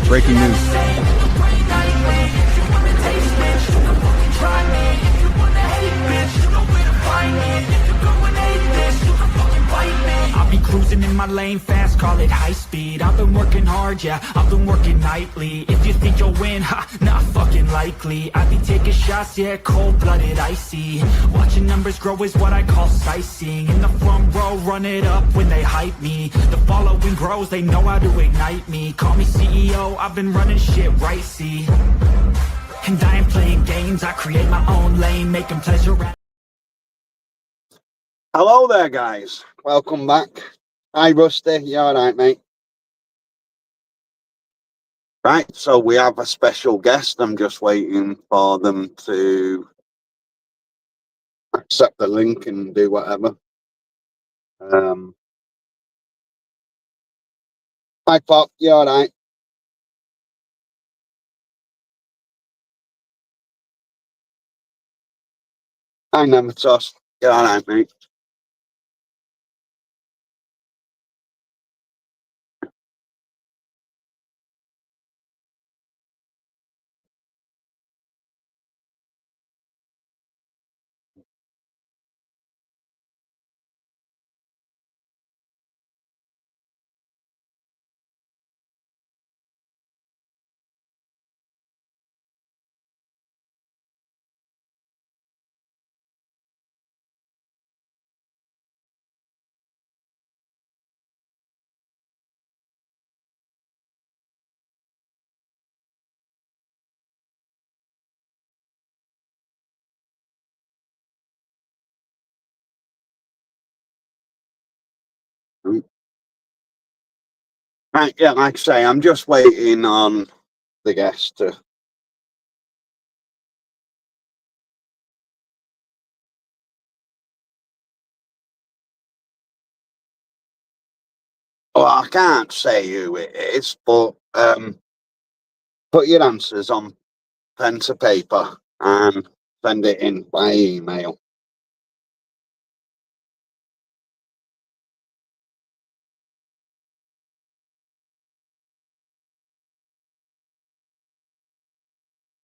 Breaking news. I'll be cruising in my lane fast, call it high speed. I've been working hard, yeah, I've been working nightly. If you think you'll win, ha, not fucking likely. I be taking shots, yeah, cold-blooded, icy. Watching numbers grow is what I call sightseeing. In the front row, run it up when they hype me. The following grows, they know how to ignite me. Call me CEO, I've been running shit right, see. And I ain't playing games, I create my own lane, making pleasure. Hello there, guys. Welcome back. Hi, Rusty. You all right, mate? Right, so we have a special guest. I'm just waiting for them to accept the link and do whatever. Hi, Pop. You all right? Hi, Nemetos. You all right, mate? Right, yeah, like I say, I'm just waiting on the guest to... Well, I can't say who it is, but put your answers on pen to paper and send it in by email.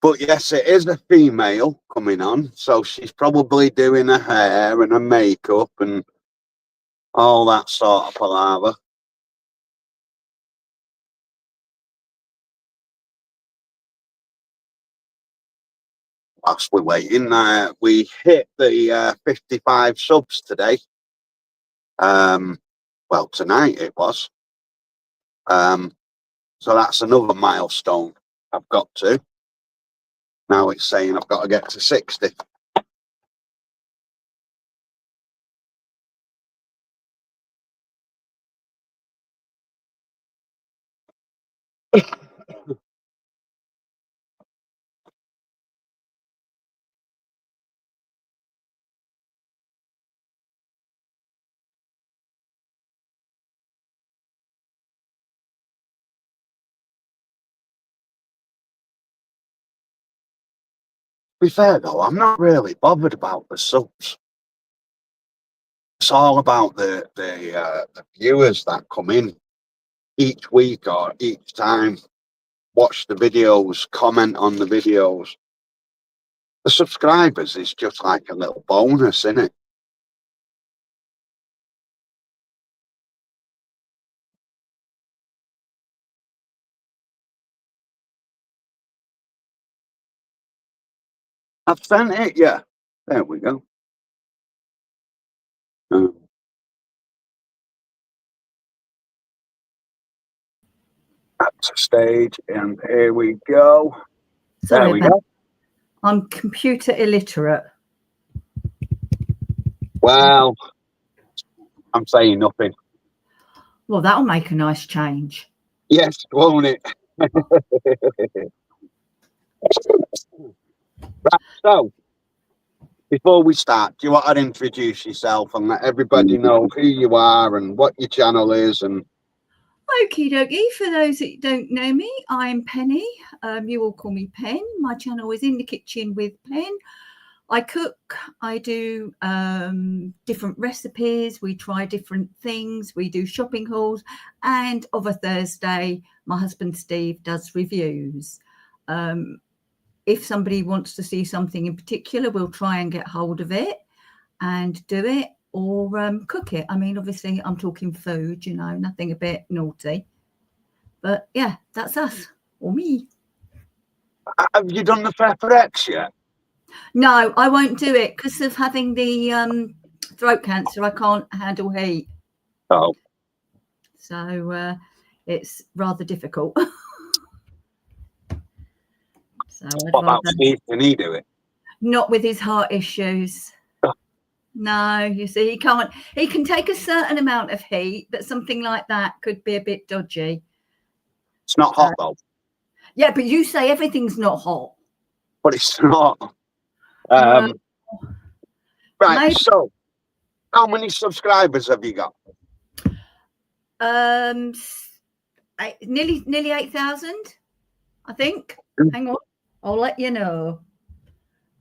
But yes, it is a female coming on, so she's probably doing her hair and her makeup and all that sort of palaver. Whilst we're waiting, we hit the 55 subs today. Well, tonight it was. So that's another milestone I've got to. Now it's saying I've got to get to 60. To be fair though, I'm not really bothered about the subs. It's all about the viewers that come in each week or each time, watch the videos, comment on the videos. The subscribers is just like a little bonus, isn't it? I've sent it, yeah. There we go. That's a stage, and here we go. Sorry, there we go. I'm computer illiterate. Well, I'm saying nothing. Well, that'll make a nice change. Yes, won't it? Right, so before we start, do you want to introduce yourself and let everybody know who you are and what your channel is? And Okie dokie. For those that don't know me, I'm Penny. You all call me Penn. My channel is In the Kitchen with Penn. I cook, I do different recipes, we try different things, we do shopping hauls, and of a Thursday, my husband Steve does reviews. If somebody wants to see something in particular, we'll try and get hold of it and do it, or cook it. I mean, obviously, I'm talking food, you know, nothing a bit naughty. But yeah, that's us, or me. Have you done the Pepper X yet? No, I won't do it because of having the throat cancer. I can't handle heat. Oh. So it's rather difficult. So What about Steve? Can he do it? Not with his heart issues. Oh. No, you see, he can't. He can take a certain amount of heat, but something like that could be a bit dodgy. It's not hot though. Yeah, but you say everything's not hot. But it's not. No. Right, Maybe. so how many subscribers have you got? Nearly 8,000, I think. Hang on, I'll let you know.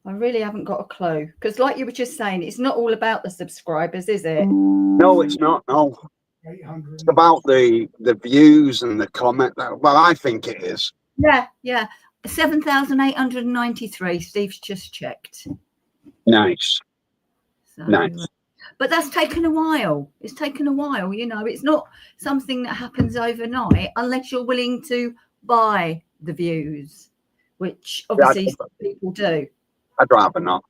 I really haven't got a clue because, like you were just saying, it's not all about the subscribers, is it? No, it's not. No, it's about the views and the comment. Well, I think it is. Yeah. 7,893. Steve's just checked. Nice. So, Nice. But that's taken a while. It's taken a while, you know. It's not something that happens overnight unless you're willing to buy the views, which obviously people do. I'd rather not.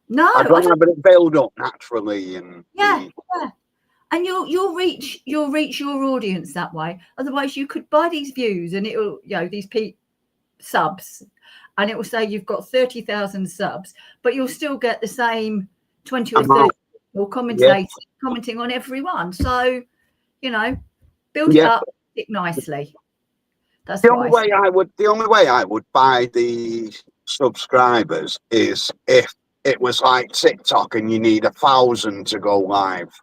No, I'd rather it build up naturally and yeah. And you'll reach your audience that way. Otherwise, you could buy these views and it'll, you know, these subs, and it will say you've got 30,000 subs, but you'll still get the same 20 or 30 people commenting on every one. So, you know, build it up nicely. That's the only way I would buy the subscribers is if it was like TikTok and you need 1,000 to go live.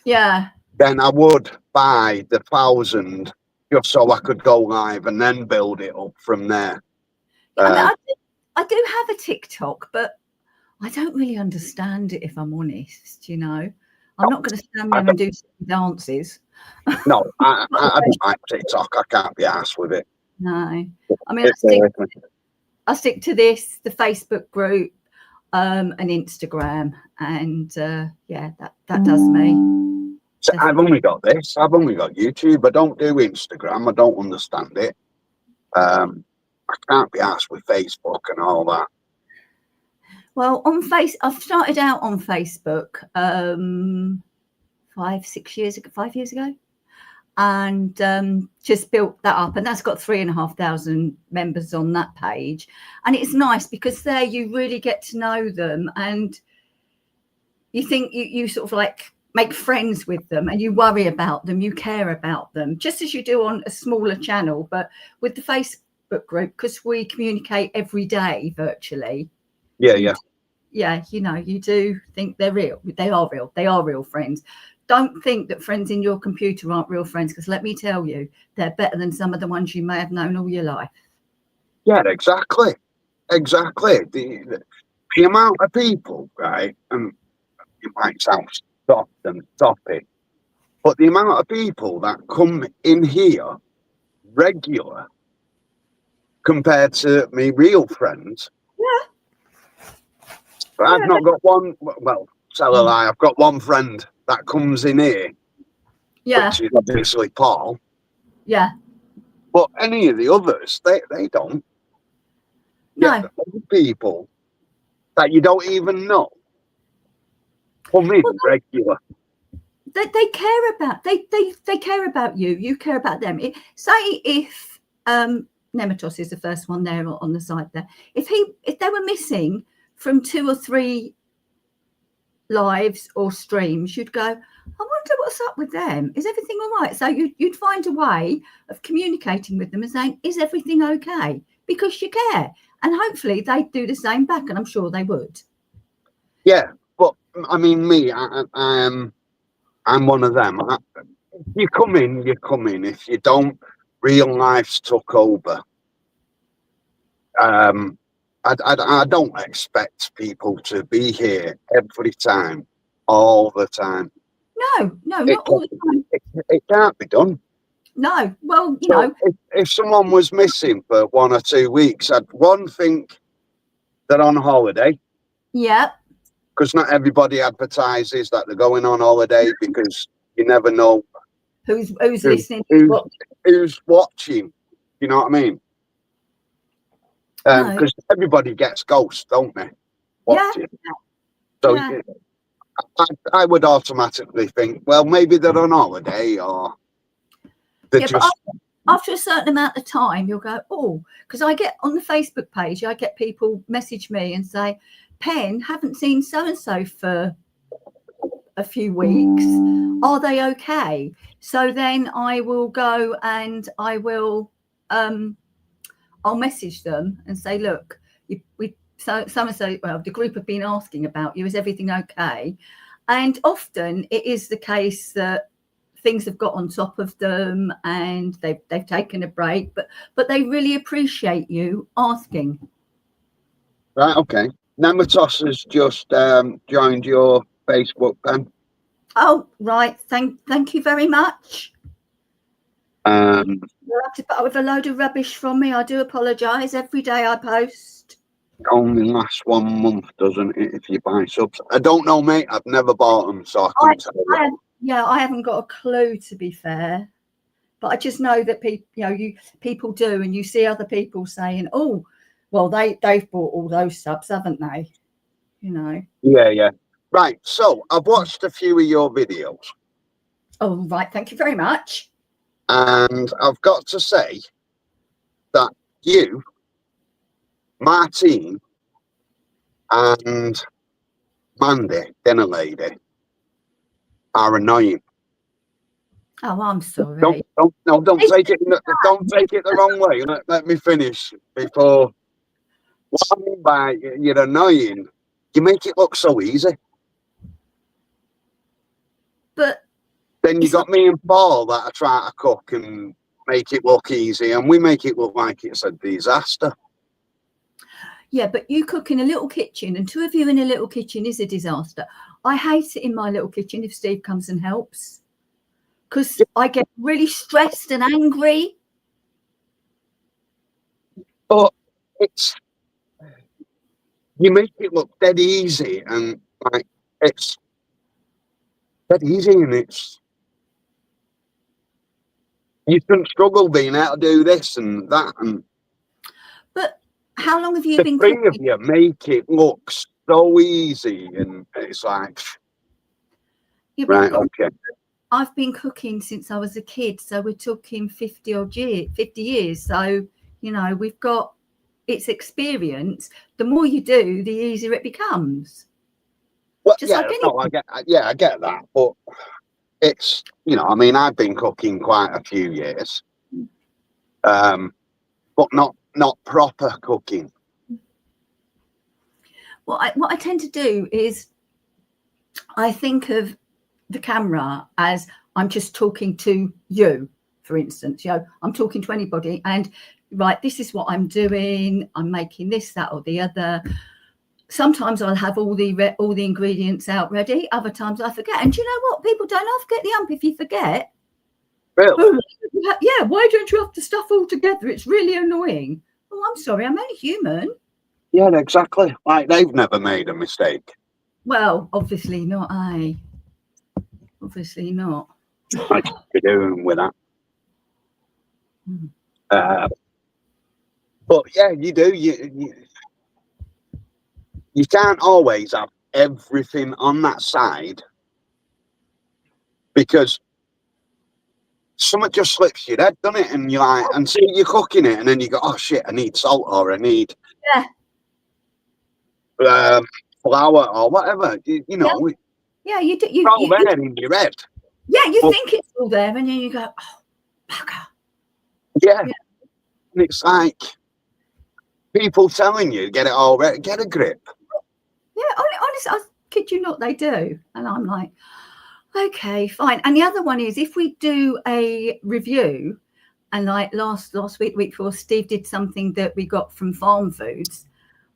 Yeah. Then I would buy the 1,000 just so I could go live and then build it up from there. I do have a TikTok, but I don't really understand it, if I'm honest. You know, I'm not going to stand there and do dances. No, I don't like TikTok. I can't be arsed with it. No, I mean, I stick to the Facebook group, and Instagram, and yeah, that does me. So I've only got this. I've only got YouTube. I don't do Instagram. I don't understand it. I can't be arsed with Facebook and all that. Well, I've started out on Facebook 5 years ago, and just built that up, and that's got 3,500 members on that page. And it's nice because there you really get to know them, and you think you sort of like make friends with them, and you worry about them, you care about them, just as you do on a smaller channel. But with the Facebook group, because we communicate every day virtually, yeah, you know, you do think they're real. They are real. They are real friends. Don't think that friends in your computer aren't real friends, because let me tell you, they're better than some of the ones you may have known all your life. Yeah, exactly. The amount of people, right, and it might sound soft and topic, but the amount of people that come in here regular compared to me real friends. But I've not got one. Well, tell a lie. I've got one friend that comes in here. Which is obviously Paul. Yeah. But any of the others, they don't. No. People that you don't even know come in regular. They care about they care about you. You care about them. Say if Nematos is the first one there on the side there. If they were missing from 2 or 3 lives or streams, you'd go, I wonder what's up with them. Is everything all right? So you'd find a way of communicating with them and saying, is everything okay? Because you care. And hopefully they'd do the same back, and I'm sure they would. Yeah, but I mean, me, I'm one of them. You come in. If you don't, real life's took over. I don't expect people to be here every time, all the time. No, not all the time. It can't be done. No, well, you So know. if someone was missing for 1 or 2 weeks, I'd think they're on holiday, Yeah. because not everybody advertises that they're going on holiday, because you never know Who's listening? who's watching. You know what I mean? No. Because everybody gets ghosts, don't they? Yeah. Watching. So Yeah. I would automatically think, well, maybe they're on holiday, or they're just. But after a certain amount of time, you'll go, oh, because I get on the Facebook page, I get people message me and say, Penn, haven't seen so and so for a few weeks. Are they okay? So then I will go and I will I'll message them and say, look, someone say, well, the group have been asking about you. Is everything okay? And often it is the case that things have got on top of them and they've taken a break, but they really appreciate you asking. Right, okay. Nematos has just joined your Facebook, Penn. Oh, right. Thank you very much. You'll have to put up with a load of rubbish from me. I do apologise. Every day I post. Only lasts 1 month, doesn't it, if you buy subs? I don't know, mate. I've never bought them, so I couldn't tell you. I haven't got a clue, to be fair. But I just know that people do, and you see other people saying, oh, well, they've bought all those subs, haven't they? You know. Yeah. Right, so I've watched a few of your videos. Oh, right. Thank you very much. And I've got to say that you, Martine, and Mandy, dinner lady, are annoying. Oh, I'm sorry. Don't take it. Don't take it the wrong way. Let me finish before. What I mean by you're annoying, you make it look so easy. But then you got me and Paul that are trying to cook and make it look easy, and we make it look like it's a disaster. Yeah, but you cook in a little kitchen, and 2 of you in a little kitchen is a disaster. I hate it in my little kitchen if Steve comes and helps, because I get really stressed and angry. But you make it look dead easy, and like it's dead easy, and you shouldn't struggle being able to do this and that. And but how long have you been cooking? The 3 cooking? of you make it look so easy, and it's like, right, okay. I've been cooking since I was a kid, so we're talking 50 years. So, you know, we've got its experience. The more you do, the easier it becomes. Well, I get that, but it's, I mean, I've been cooking quite a few years, but not proper cooking. What I tend to do is I think of the camera as I'm just talking to you, for instance. I'm talking to anybody, and right, this is what I'm doing. I'm making this, that, or the other. Sometimes I'll have all the ingredients out ready. Other times I forget. And do you know what? People don't forget the ump if you forget. Really? Yeah. Why don't you have to stuff all together? It's really annoying. Oh, I'm sorry. I'm only human. Yeah, exactly. Like, they've never made a mistake. Well, obviously not. Obviously not. Like you're doing with that. But yeah, you do. You can't always have everything on that side, because something just slips your head, doesn't it? And you're like, and see, you're cooking it, and then you go, oh shit, I need salt, or I need flour, or whatever. You know. Yeah, you do. It's all there in your head. Yeah, you think it's all there, and then you go, oh, bugger. Yeah. And it's like people telling you, get it all right, get a grip. Yeah, honestly, I kid you not, they do. And I'm like, okay, fine. And the other one is, if we do a review, and like last week before, Steve did something that we got from Farm Foods,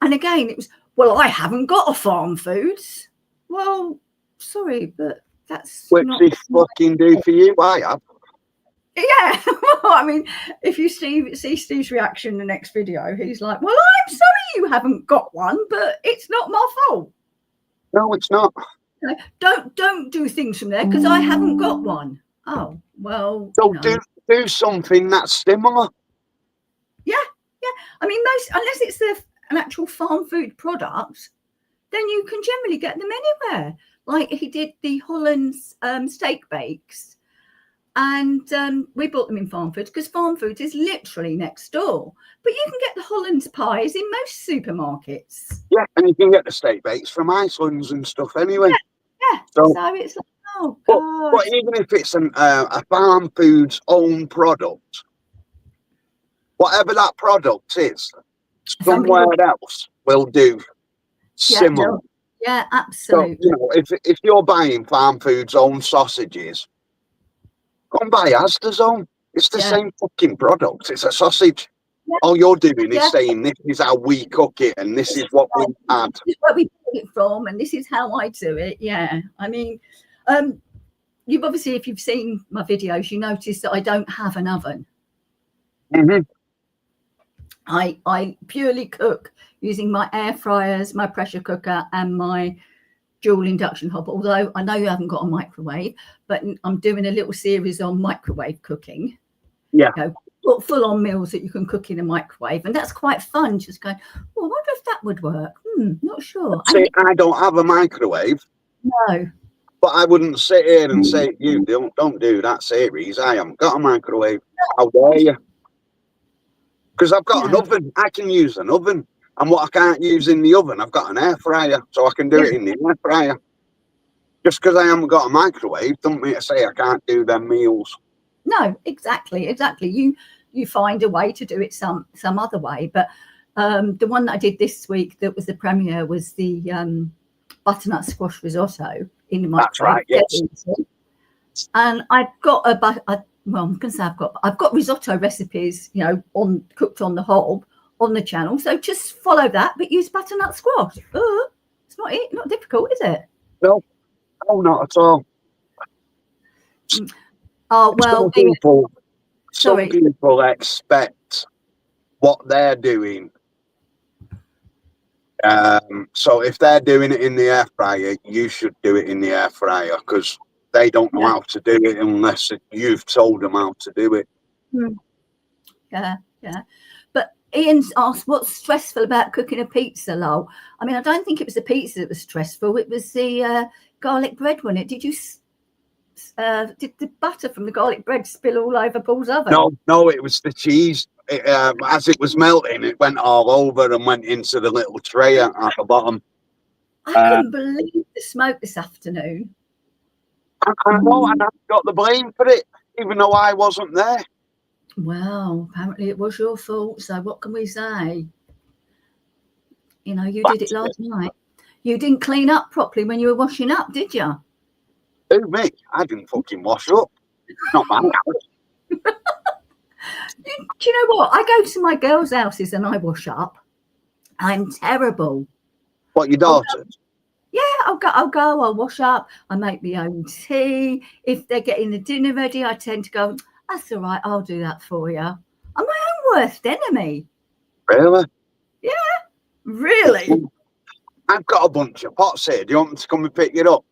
And again, it was, well, I haven't got a farm foods. Well, sorry, but that's What's not. he fucking do for you? I have. Yeah. Well, I mean, if you see Steve's reaction in the next video, he's like, well, I'm sorry you haven't got one, but it's not my fault. No, it's not. Don't do things from there because I haven't got one. Oh, well. So do something that's similar. Yeah. I mean, unless it's an actual farm food product, then you can generally get them anywhere. Like he did the Holland's steak bakes, and we bought them in farm foods because farm foods is literally next door. But you can get the Holland's pies in most supermarkets. Yeah, and you can get the steak bakes from Iceland's and stuff anyway. Yeah. So it's like, oh god. But even if it's a farm foods own product, whatever that product is, somewhere else will do similar. Yeah, absolutely. So, if you're buying farm foods own sausages, go and buy Asda's own. It's the same fucking product. It's a sausage. Yeah. All you're doing is saying this is how we cook it and this is what we add. This is where we get it from and this is how I do it. Yeah. I mean, you've obviously, if you've seen my videos, you notice that I don't have an oven. Mm-hmm. I purely cook using my air fryers, my pressure cooker and my dual induction hob. Although I know you haven't got a microwave, but I'm doing a little series on microwave cooking. Yeah. Full on meals that you can cook in a microwave. And that's quite fun. Just going, well, I wonder if that would work. Not sure. See, I don't have a microwave. No. But I wouldn't sit here and say, you don't do that series. I haven't got a microwave. How dare you? Because I've got an oven. I can use an oven. And what I can't use in the oven, I've got an air fryer. So I can do it in the air fryer. Just because I haven't got a microwave doesn't mean to say I can't do them meals. No, exactly. You find a way to do it some other way. But the one that I did this week that was the premiere was the butternut squash risotto in the microwave. That's right, yes. And I've got I'm going to say I've got risotto recipes, cooked on the hob on the channel. So just follow that, but use butternut squash. It's not difficult, is it? No, not at all. Oh well, some people expect what they're doing. So if they're doing it in the air fryer, you should do it in the air fryer because they don't know how to do it unless you've told them how to do it. Yeah. But Ian's asked, what's stressful about cooking a pizza, lol? I mean, I don't think it was the pizza that was stressful. It was the garlic bread, wasn't it? Did the butter from the garlic bread spill all over Paul's oven? No, it was the cheese. As it was melting, it went all over and went into the little tray at the bottom. I couldn't believe the smoke this afternoon. I know, and I got the blame for it, even though I wasn't there. Well, apparently it was your fault, so what can we say? You did it last night. You didn't clean up properly when you were washing up, did you? Who, me? I didn't fucking wash up. Not my house. Do you know what? I go to my girls' houses and I wash up. I'm terrible. What, your daughters? Yeah, I'll wash up. I make my own tea. If they're getting the dinner ready, I tend to go, that's all right, I'll do that for you. I'm my own worst enemy. Really? Yeah, really. I've got a bunch of pots here. Do you want me to come and pick it up?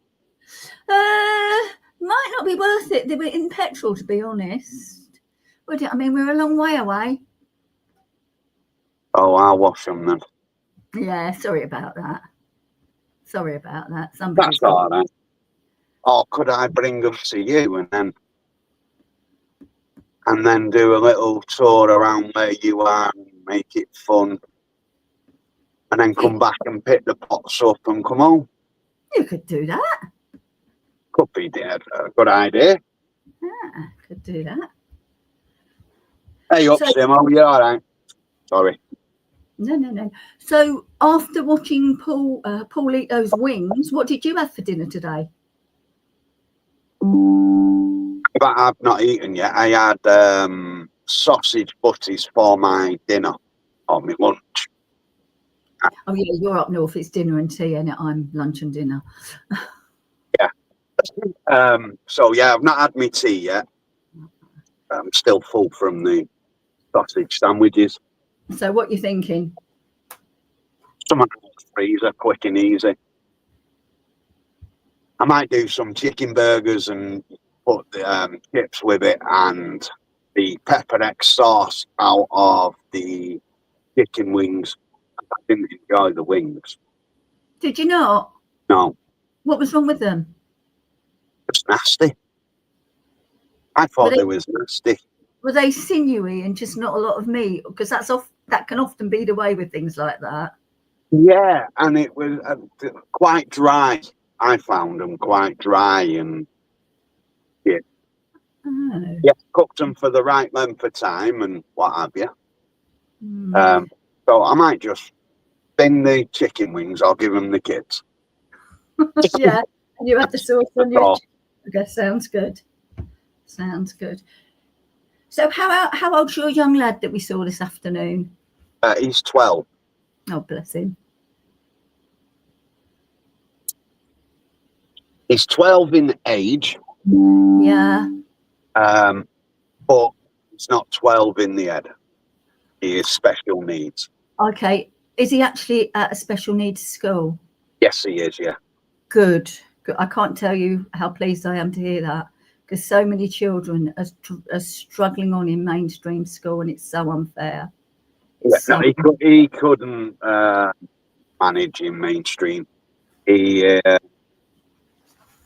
Might not be worth it. They were in petrol, to be honest. Would it? I mean, we're a long way away. Oh, I'll wash them then. Yeah, sorry about that. That's all right. Or could I bring them to you and then do a little tour around where you are and make it fun, and then come back and pick the pots up and come home? You could do that. Could be a good idea. Yeah, could do that. Hey, up, Simo, you all right? Sorry. No. So after watching Paul eat those wings, what did you have for dinner today? But I've not eaten yet. I had sausage butties for my dinner, or my lunch. Oh yeah, you're up north. It's dinner and tea, and I'm lunch and dinner. So yeah, I've not had my tea yet. I'm still full from the sausage sandwiches. So what you thinking? Something in the freezer, quick and easy. I might do some chicken burgers and put the chips with it and the pepper X sauce out of the chicken wings. I didn't enjoy the wings. Did you not? No, What was wrong with them? it's nasty. I thought they was nasty. Were they sinewy and just not a lot of meat? Because that can often be the way with things like that. Yeah, and it was quite dry. I found them quite dry and Oh. yeah, cooked them for the right length of time and what have you. Mm. So I might just bin the chicken wings. I'll give them the kids. Yeah, and you had the sauce on your all. chicken. Okay, sounds good. Sounds good. So how old's your young lad that we saw this afternoon? He's 12. Oh, bless him. He's 12 in age, Yeah. but he's not 12 in the head. He is special needs. Okay. Is he actually at a special needs school? Yes, he is, yeah. Good. Good. I can't tell you how pleased I am to hear that, because so many children are struggling on in mainstream school, and it's so unfair. No, he couldn't manage in mainstream.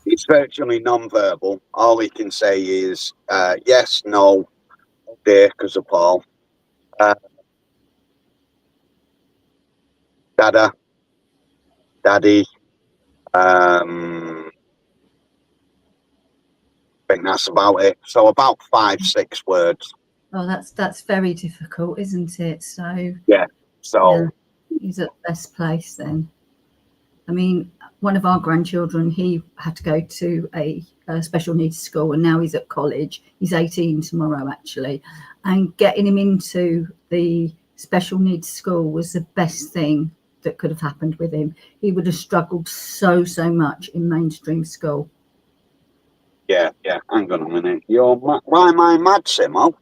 He's virtually non-verbal. All he can say is yes, no, dear, because of Paul. Dada, daddy. I think that's about it. So about 5-6 words. Oh, that's very difficult, isn't it? So Yeah. So yeah, he's at the best place then. I mean, one of our grandchildren, he had to go to a special needs school, and now he's at college. He's 18 tomorrow, actually. And getting him into the special needs school was the best thing that could have happened with him. He would have struggled so much in mainstream school. yeah. Hang on a minute. Why am I mad, Simo?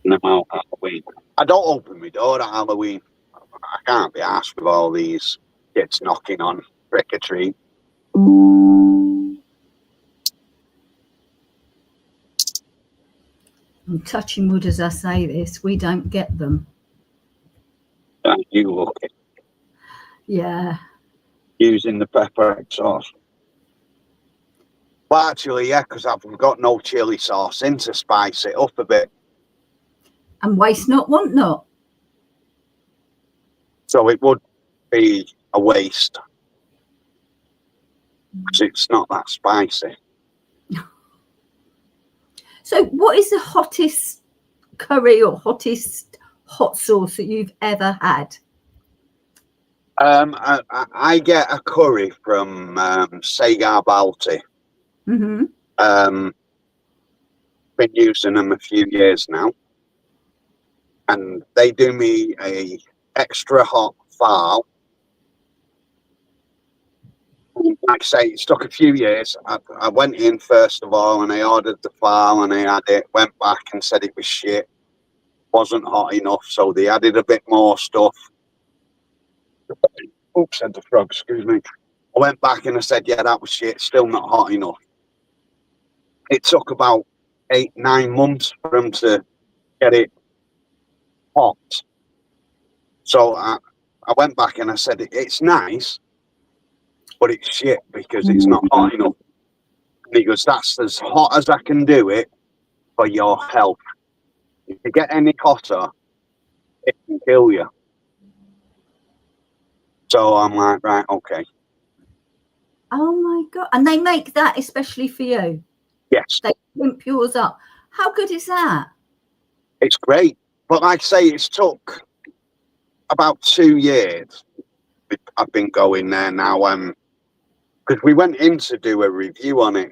No, Halloween. I don't open my door at Halloween. I can't be asked with all these kids knocking on trick or treat. I'm touching wood as I say this. We don't get them. You look it. Yeah. Using the pepper sauce. Well, actually, yeah, because I've got no chili sauce in to spice it up a bit. And waste not, want not. So it would be a waste. Because it's not that spicy. So what is the hottest curry or hottest hot sauce that you've ever had? I get a curry from Sagar Balti. Mm-hmm. Been using them a few years now. And they do me a extra hot fowl. Like I say, it took a few years. I went in first of all and I ordered the fowl and I had it, went back and said it was shit. Wasn't hot enough, so they added a bit more stuff. Oops, said the frog, excuse me. I went back and I said, yeah, that was shit, still not hot enough. It took about 8-9 months for them to get it hot. So I went back and I said, it's nice, but it's shit because it's not hot enough. And he goes, that's as hot as I can do it for your health. If you get any hotter, it can kill you. So I'm like, right, okay. Oh my God. And they make that especially for you? Yes. They pimp yours up. How good is that? It's great. But like I say, it's took about 2 years. I've been going there now. Because we went in to do a review on it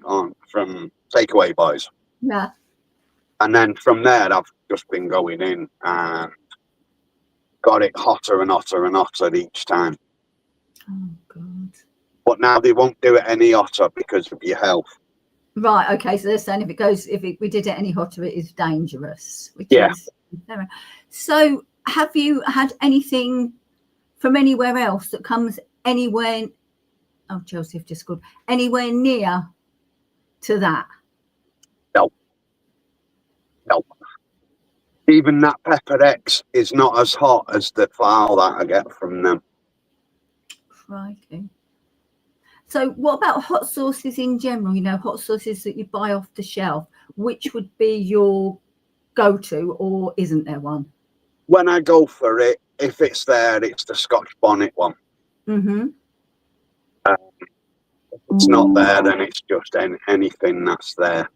from Takeaway Boys. Yeah. And then from there, I've just been going in and got it hotter and hotter and hotter each time. Oh God. But now they won't do it any hotter because of your health. Right. Okay. So they're saying we did it any hotter, it is dangerous. Which Yeah. is so. Have you had anything from anywhere else that comes anywhere? Oh, Joseph just called anywhere near to that. No. Even that Pepper X is not as hot as the file that I get from them. Crikey. So what about hot sauces in general? You know, hot sauces that you buy off the shelf. Which would be your go-to, or isn't there one? When I go for it, if it's there, it's the Scotch bonnet one. Mm-hmm. If it's not there, then it's just anything that's there.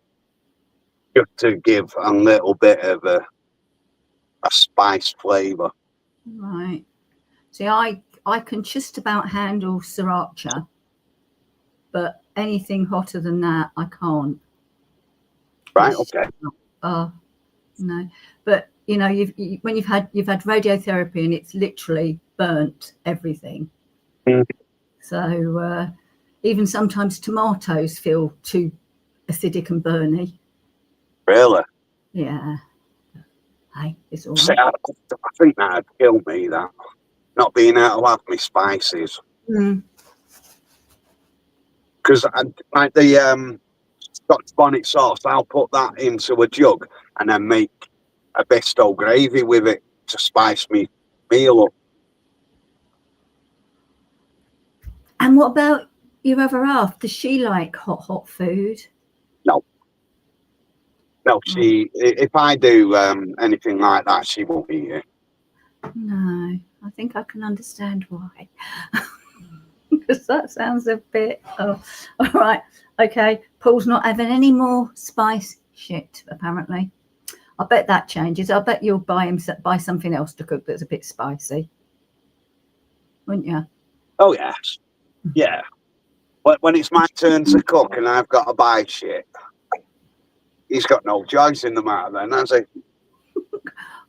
Just to give a little bit of a spice flavour. Right. See, I can just about handle sriracha, but anything hotter than that, I can't. Right, It's okay. no. But you know, when you've had radiotherapy and it's literally burnt everything. Mm. So even sometimes tomatoes feel too acidic and burny. Really? Yeah. Hey, it's all See, right. I think that'd kill me, that. Not being able to have my spices. Because like the Scotch bonnet sauce, I'll put that into a jug and then make a pesto gravy with it to spice me meal up. And what about your other half? Does she like hot food? No, if I do anything like that, she won't eat it. No, I think I can understand why. Because that sounds a bit. Oh, all right. Okay. Paul's not having any more spice shit, apparently. I bet that changes. I bet you'll buy something else to cook that's a bit spicy. Wouldn't you? Oh, yes. Yeah. When it's my turn to cook and I've got to buy shit, he's got no choice in the matter then, has he?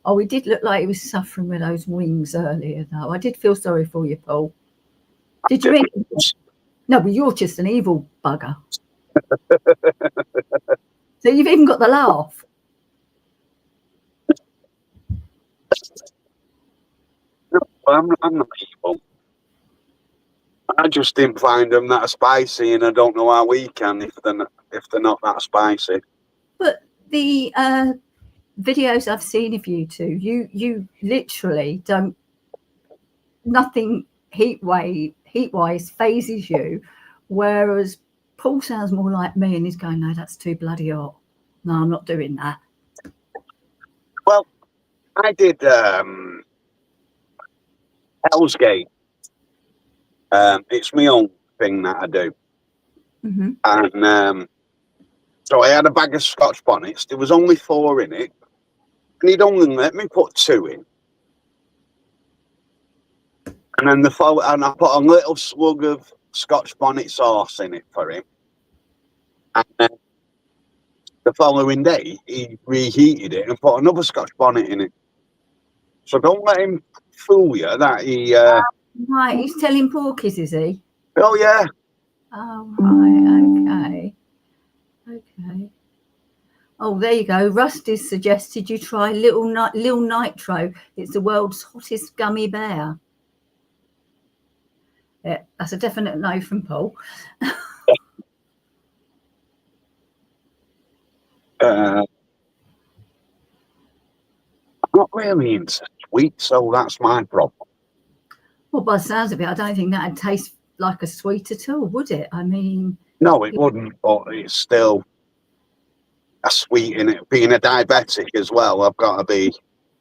Oh, he did look like he was suffering with those wings earlier, though. I did feel sorry for you, Paul. Did you eat? No, but you're just an evil bugger. So you've even got the laugh. Well, I'm not evil. I just didn't find them that spicy, and I don't know how we can if they're not that spicy. But the videos I've seen of you two, you literally don't. Nothing heat-wise phases you, whereas Paul sounds more like me, and he's going, "No, that's too bloody hot. No, I'm not doing that." Well, I did Hell's Gate. It's my own thing that I do. Mm-hmm. And so I had a bag of Scotch bonnets. There was only 4 in it. And he'd only let me put 2 in. And then I put a little slug of Scotch bonnet sauce in it for him. And then the following day, he reheated it and put another Scotch bonnet in it. So don't let him fool you that he... Right, he's telling porkies, is he? Oh, yeah. Oh, right, okay. Oh, there you go. Rusty's suggested you try Lil Nitro. It's the world's hottest gummy bear. Yeah, that's a definite no from Paul. I'm not really into sweet, so that's my problem. Well, by the sounds of it, I don't think that'd taste like a sweet at all, would it? I mean... No, it wouldn't, but it's still a sweet in it. Being a diabetic as well, I've got to be...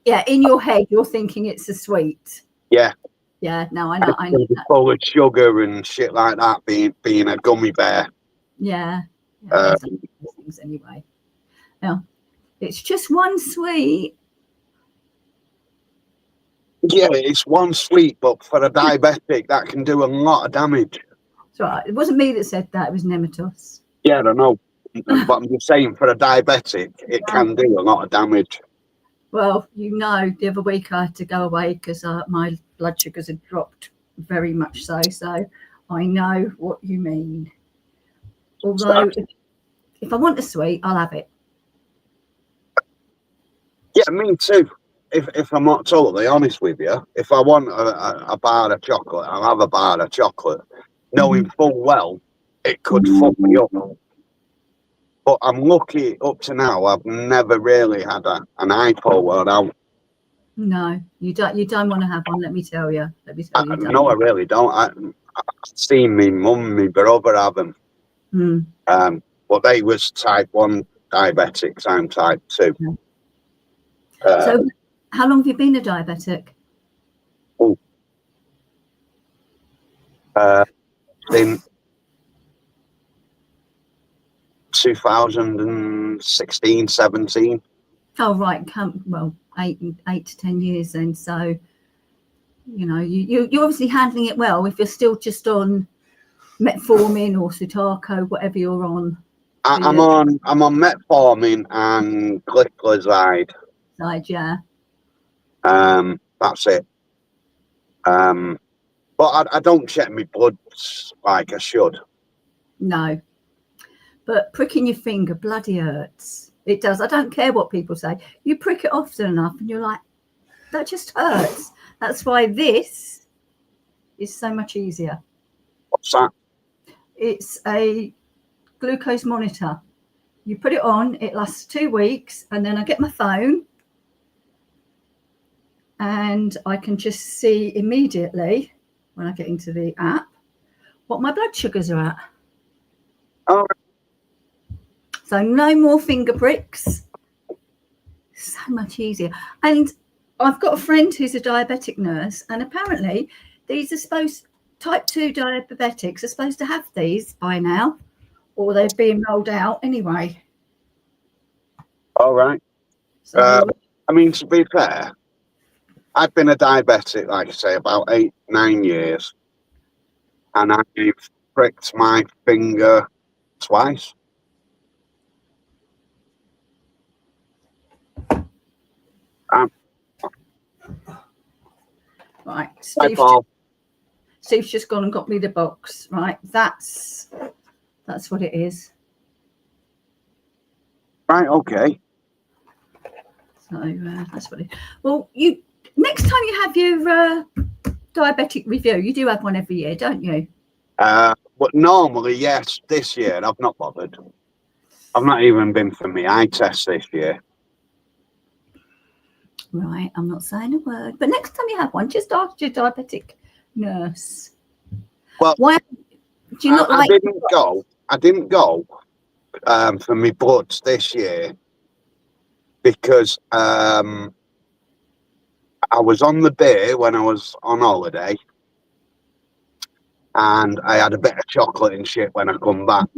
Yeah, in your head, you're thinking it's a sweet. Yeah. Yeah, no, I know that. Full of sugar and shit like that, being a gummy bear. Yeah. Things anyway. Now, it's just one sweet. Yeah, it's one sweet, but for a diabetic, that can do a lot of damage. It's all right. It wasn't me that said that. It was Nemetos. Yeah, I know. But I'm just saying, for a diabetic, it can do a lot of damage. Well, you know, the other week I had to go away because my blood sugars had dropped very much so. So I know what you mean. Although, if I want a sweet, I'll have it. Yeah, me too. If I'm not totally honest with you, if I want a bar of chocolate, I'll have a bar of chocolate, knowing full well it could fuck me up. But I'm lucky up to now. I've never really had an IPO where No, you don't. You don't want to have one. Let me tell you. Let me tell you. no, I really don't. I've seen me mum, my brother have them. But they was type 1 diabetics. I'm type 2. So, how long have you been a diabetic? In 2016, 17. Oh, right. Well, 8 to 10 years then. So, you know, you're obviously handling it well. If you're still just on metformin or Sutako, whatever you're on. I'm on metformin and glycoside. Yeah. That's it. But I don't check my bloods like I should. No. But pricking your finger bloody hurts. It does. I don't care what people say. You prick it often enough and you're like, that just hurts. That's why this is so much easier. What's that? It's a glucose monitor. You put it on, it lasts 2 weeks, and then I get my phone and I can just see immediately when I get into the app what my blood sugars are at. Oh. So no more finger pricks. So much easier. And I've got a friend who's a diabetic nurse, and apparently these are type 2 diabetics are supposed to have these by now, or they're being rolled out anyway. All right. So, I mean, to be fair, I've been a diabetic, like I say, about 8-9 years, and I've pricked my finger twice. right, Steve's just gone and got me the box. Right, that's what it is. Right, okay. So that's what it. Well, you next time you have your diabetic review, you do have one every year, don't you? But normally, yes. This year, I've not bothered. I've not even been for my eye test this year. Right, I'm not saying a word. But next time you have one, just ask your diabetic nurse. Well, why do you not like? I didn't go for my bloods this year because I was on the bay when I was on holiday, and I had a bit of chocolate and shit when I come back.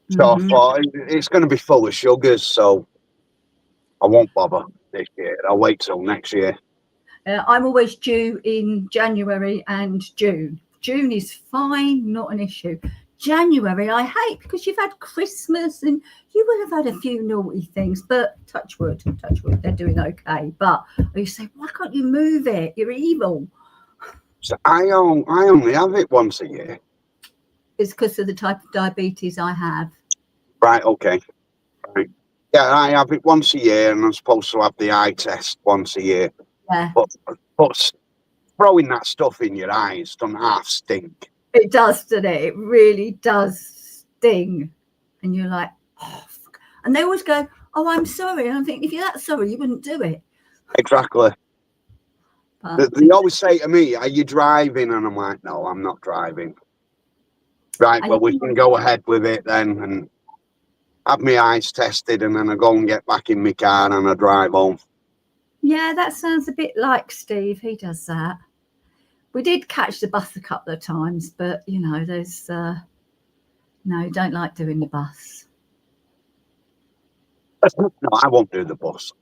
So I thought it's going to be full of sugars, so I won't bother this year. I'll wait till next year. I'm always due in January and June. June is fine, not an issue. January I hate because you've had Christmas and you will have had a few naughty things, but touch wood, they're doing okay. But you say, why can't you move it? You're evil. So I only have it once a year. It's because of the type of diabetes I have. Right, okay. Right. Yeah, I have it once a year, and I'm supposed to have the eye test once a year. Yeah. But throwing that stuff in your eyes doesn't half stink. It does, doesn't it? It really does sting. And you're like, oh, fuck. And they always go, oh, I'm sorry. And I think, if you're that sorry, you wouldn't do it. Exactly. But They always say to me, are you driving? And I'm like, no, I'm not driving. Right, well, we can go ahead with it then and have my eyes tested, and then I go and get back in my car and I drive home. yeah, that sounds a bit like Steve. He does that. We did catch the bus a couple of times, but, you know, there's no, don't like doing the bus. No, I won't do the bus.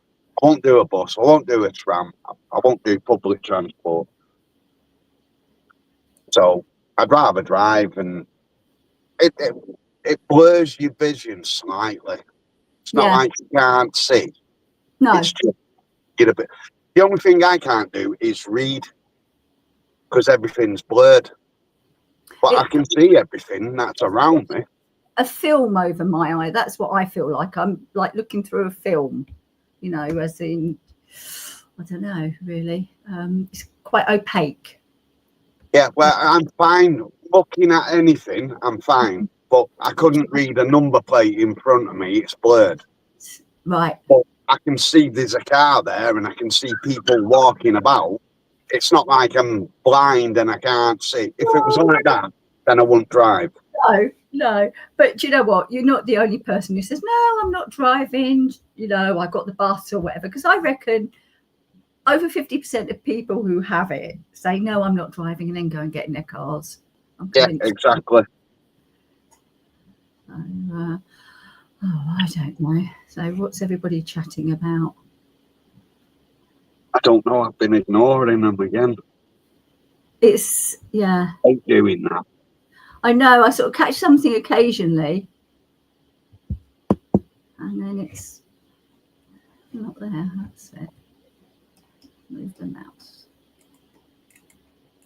I won't do a bus. I won't do a tram. I won't do public transport. So I'd rather drive, and it blurs your vision slightly. It's not like you can't see. No. It's just get a bit. The only thing I can't do is read because everything's blurred. But I can see everything that's around me. A film over my eye. That's what I feel like. I'm like looking through a film, you know, as in, I don't know, really. It's quite opaque. Yeah, well, I'm fine looking at anything. I'm fine, but I couldn't read a number plate in front of me. It's blurred. Right. But I can see there's a car there, and I can see people walking about. It's not like I'm blind and I can't see. If it was like that, then I wouldn't drive. No. But do you know what? You're not the only person who says, no, I'm not driving. You know, I got the bus or whatever. Because I reckon over 50% of people who have it say, no, I'm not driving, and then go and get in their cars. Yeah, exactly. I don't know. So what's everybody chatting about? I don't know. I've been ignoring them again. It's, yeah. I hate doing that. I know. I sort of catch something occasionally. And then it's not there. That's it. Move the mouse.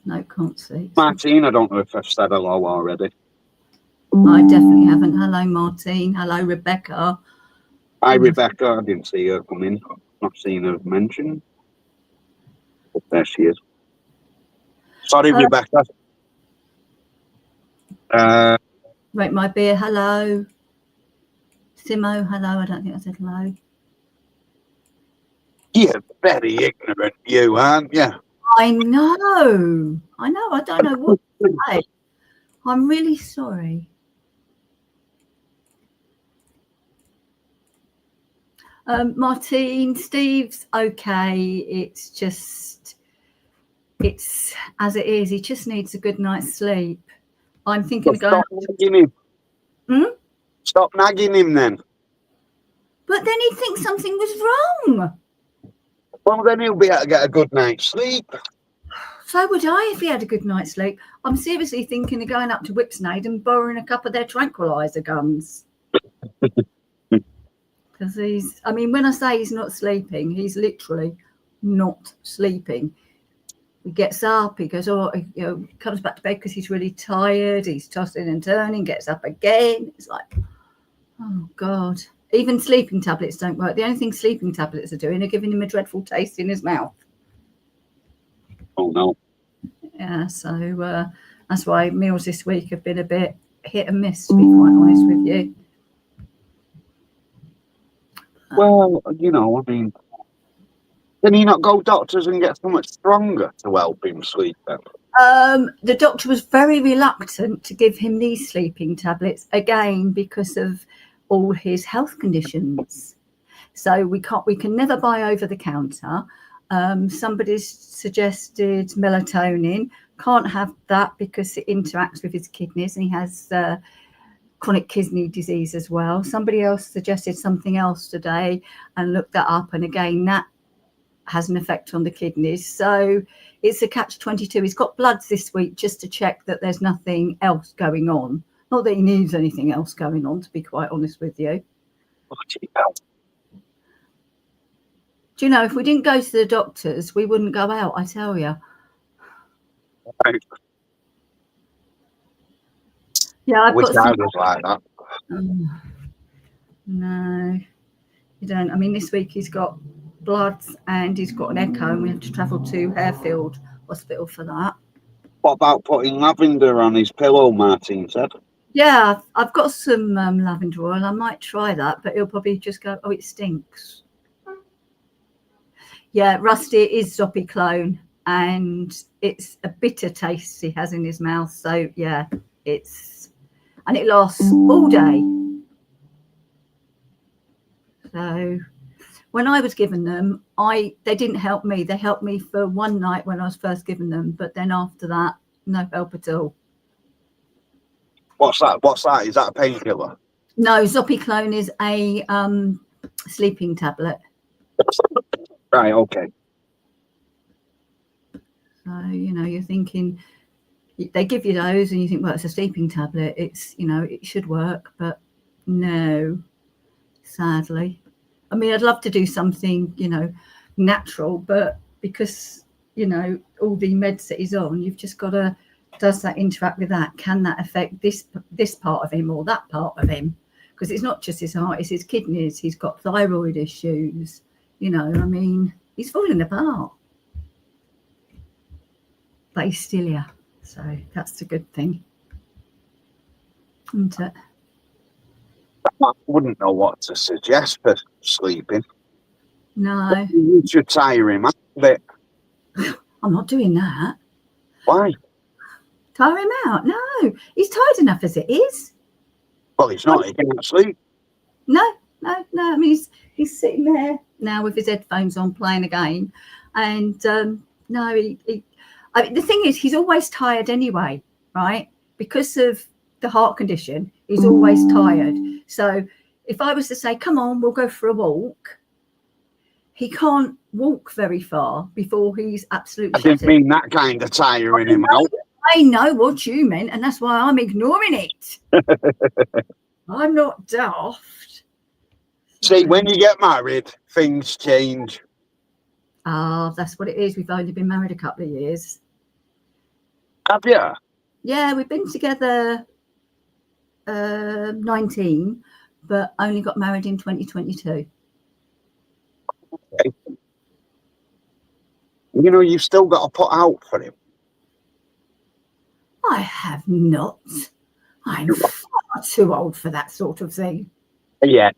No, can't see. Martine, I don't know if I've said hello already. I definitely haven't. Hello, Martine. Hello, Rebecca. Hi, Rebecca. I didn't see her come in. Not seen her mentioned. But there she is. Sorry, Rebecca. Rate my beer. Hello. Simo. Hello. I don't think I said hello. You're very ignorant, you, aren't you? I know. I don't know what to say. I'm really sorry. Martine, Steve's okay. It's just, it's as it is. He just needs a good night's sleep. I'm thinking of going. Stop nagging him. Stop nagging him then. But then he'd think something was wrong. Well, then he'll be able to get a good night's sleep. So would I if he had a good night's sleep. I'm seriously thinking of going up to Whipsnade and borrowing a couple of their tranquilizer guns. Because I mean, when I say he's not sleeping, he's literally not sleeping. He gets up, he goes, comes back to bed because he's really tired. He's tossing and turning, gets up again. It's like, oh, God. Even sleeping tablets don't work. The only thing sleeping tablets are doing are giving him a dreadful taste in his mouth. Oh, no. Yeah, so that's why meals this week have been a bit hit and miss, to be quite honest with you. Well, you know, I mean, can he not go doctors and get something stronger to help him sleep then? The doctor was very reluctant to give him these sleeping tablets, again, because of all his health conditions. So we can never buy over the counter. Somebody's suggested melatonin. Can't have that because it interacts with his kidneys, and he has chronic kidney disease as well. Somebody else suggested something else today and looked that up, and again that has an effect on the kidneys. So it's a catch-22. He's got bloods this week just to check that there's nothing else going on. Not that he needs anything else going on, to be quite honest with you. Do you know, if we didn't go to the doctors, we wouldn't go out, I tell you. Right. Yeah, I wish I was like that. No, you don't. I mean, this week he's got bloods and he's got an echo, and we have to travel to Harefield Hospital for that. What about putting lavender on his pillow, Martin said? Yeah, I've got some lavender oil. I might try that, but he'll probably just go, oh, it stinks. Yeah, Rusty is Zopiclone, and it's a bitter taste he has in his mouth. So, yeah, and it lasts all day. So when I was given them, they didn't help me. They helped me for one night when I was first given them, but then after that, no help at all. What's that? Is that a painkiller? No, Zopiclone is a sleeping tablet. Right, okay. So, you know, you're thinking, they give you those and you think, well, it's a sleeping tablet. It's, you know, it should work, but no, sadly. I mean, I'd love to do something, you know, natural, but because, you know, all the meds that he's on, you've just got to, does that interact with that? Can that affect this part of him or that part of him? Because it's not just his heart, it's his kidneys. He's got thyroid issues. You know, I mean, he's falling apart. But he's still here. So that's a good thing. Isn't it? I wouldn't know what to suggest for sleeping. No. You should tire him out a bit. I'm not doing that. Why? Tire him out? No. He's tired enough as it is. Well, he's not. He can't sleep. No. I mean, he's sitting there now with his headphones on playing a game. And no, I mean, the thing is, he's always tired anyway, right? Because of the heart condition, he's always tired. So if I was to say, come on, we'll go for a walk, he can't walk very far before he's absolutely I didn't mean that kind of tiring him out. I know what you meant, and that's why I'm ignoring it. I'm not daft. See, when you get married, things change. Ah, that's what it is. We've only been married a couple of years. Have you? Yeah, we've been together 19, but only got married in 2022. Okay. You know, you've still got to put out for him. I have not. I'm far too old for that sort of thing. Yeah.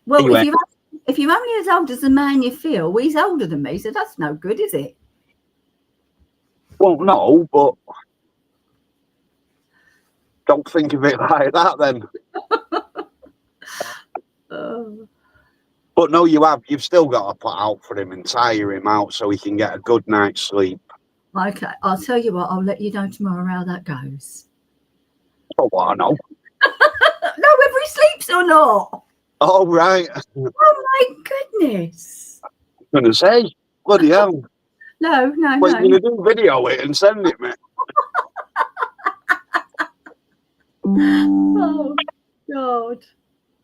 Well, Anyway. if you're only as old as the man you feel, well, he's older than me, so that's no good, is it? Well, no, but don't think of it like that then. But no, you've still got to put out for him and tire him out so he can get a good night's sleep. Okay, I'll tell you what, I'll let you know tomorrow how that goes. Oh, I know. No, whether he sleeps or not. Oh, right. Oh, my goodness. I'm going to say, bloody hell. No. What are you going to do? Video it and send it, mate? Oh, God.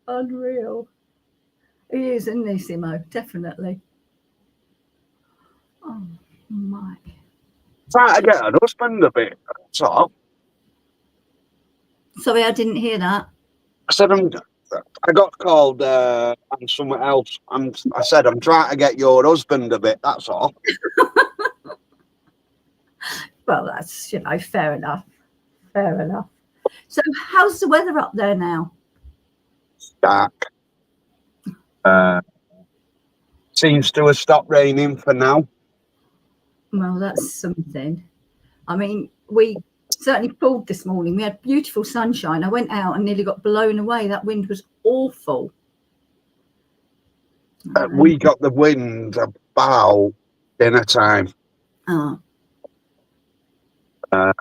Unreal. He is, isn't he, Simo? Definitely. Oh, my. Trying to get an husband a bit, that's all. Sorry, I didn't hear that. I said I got called on somewhere else. I said I'm trying to get your husband a bit, that's all. Well, that's, you know, fair enough. Fair enough. So how's the weather up there now? Dark. Seems to have stopped raining for now. Well, that's something. I mean, we certainly pulled this morning. We had beautiful sunshine. I went out and nearly got blown away. That wind was awful. We got the wind about dinner time. Oh. I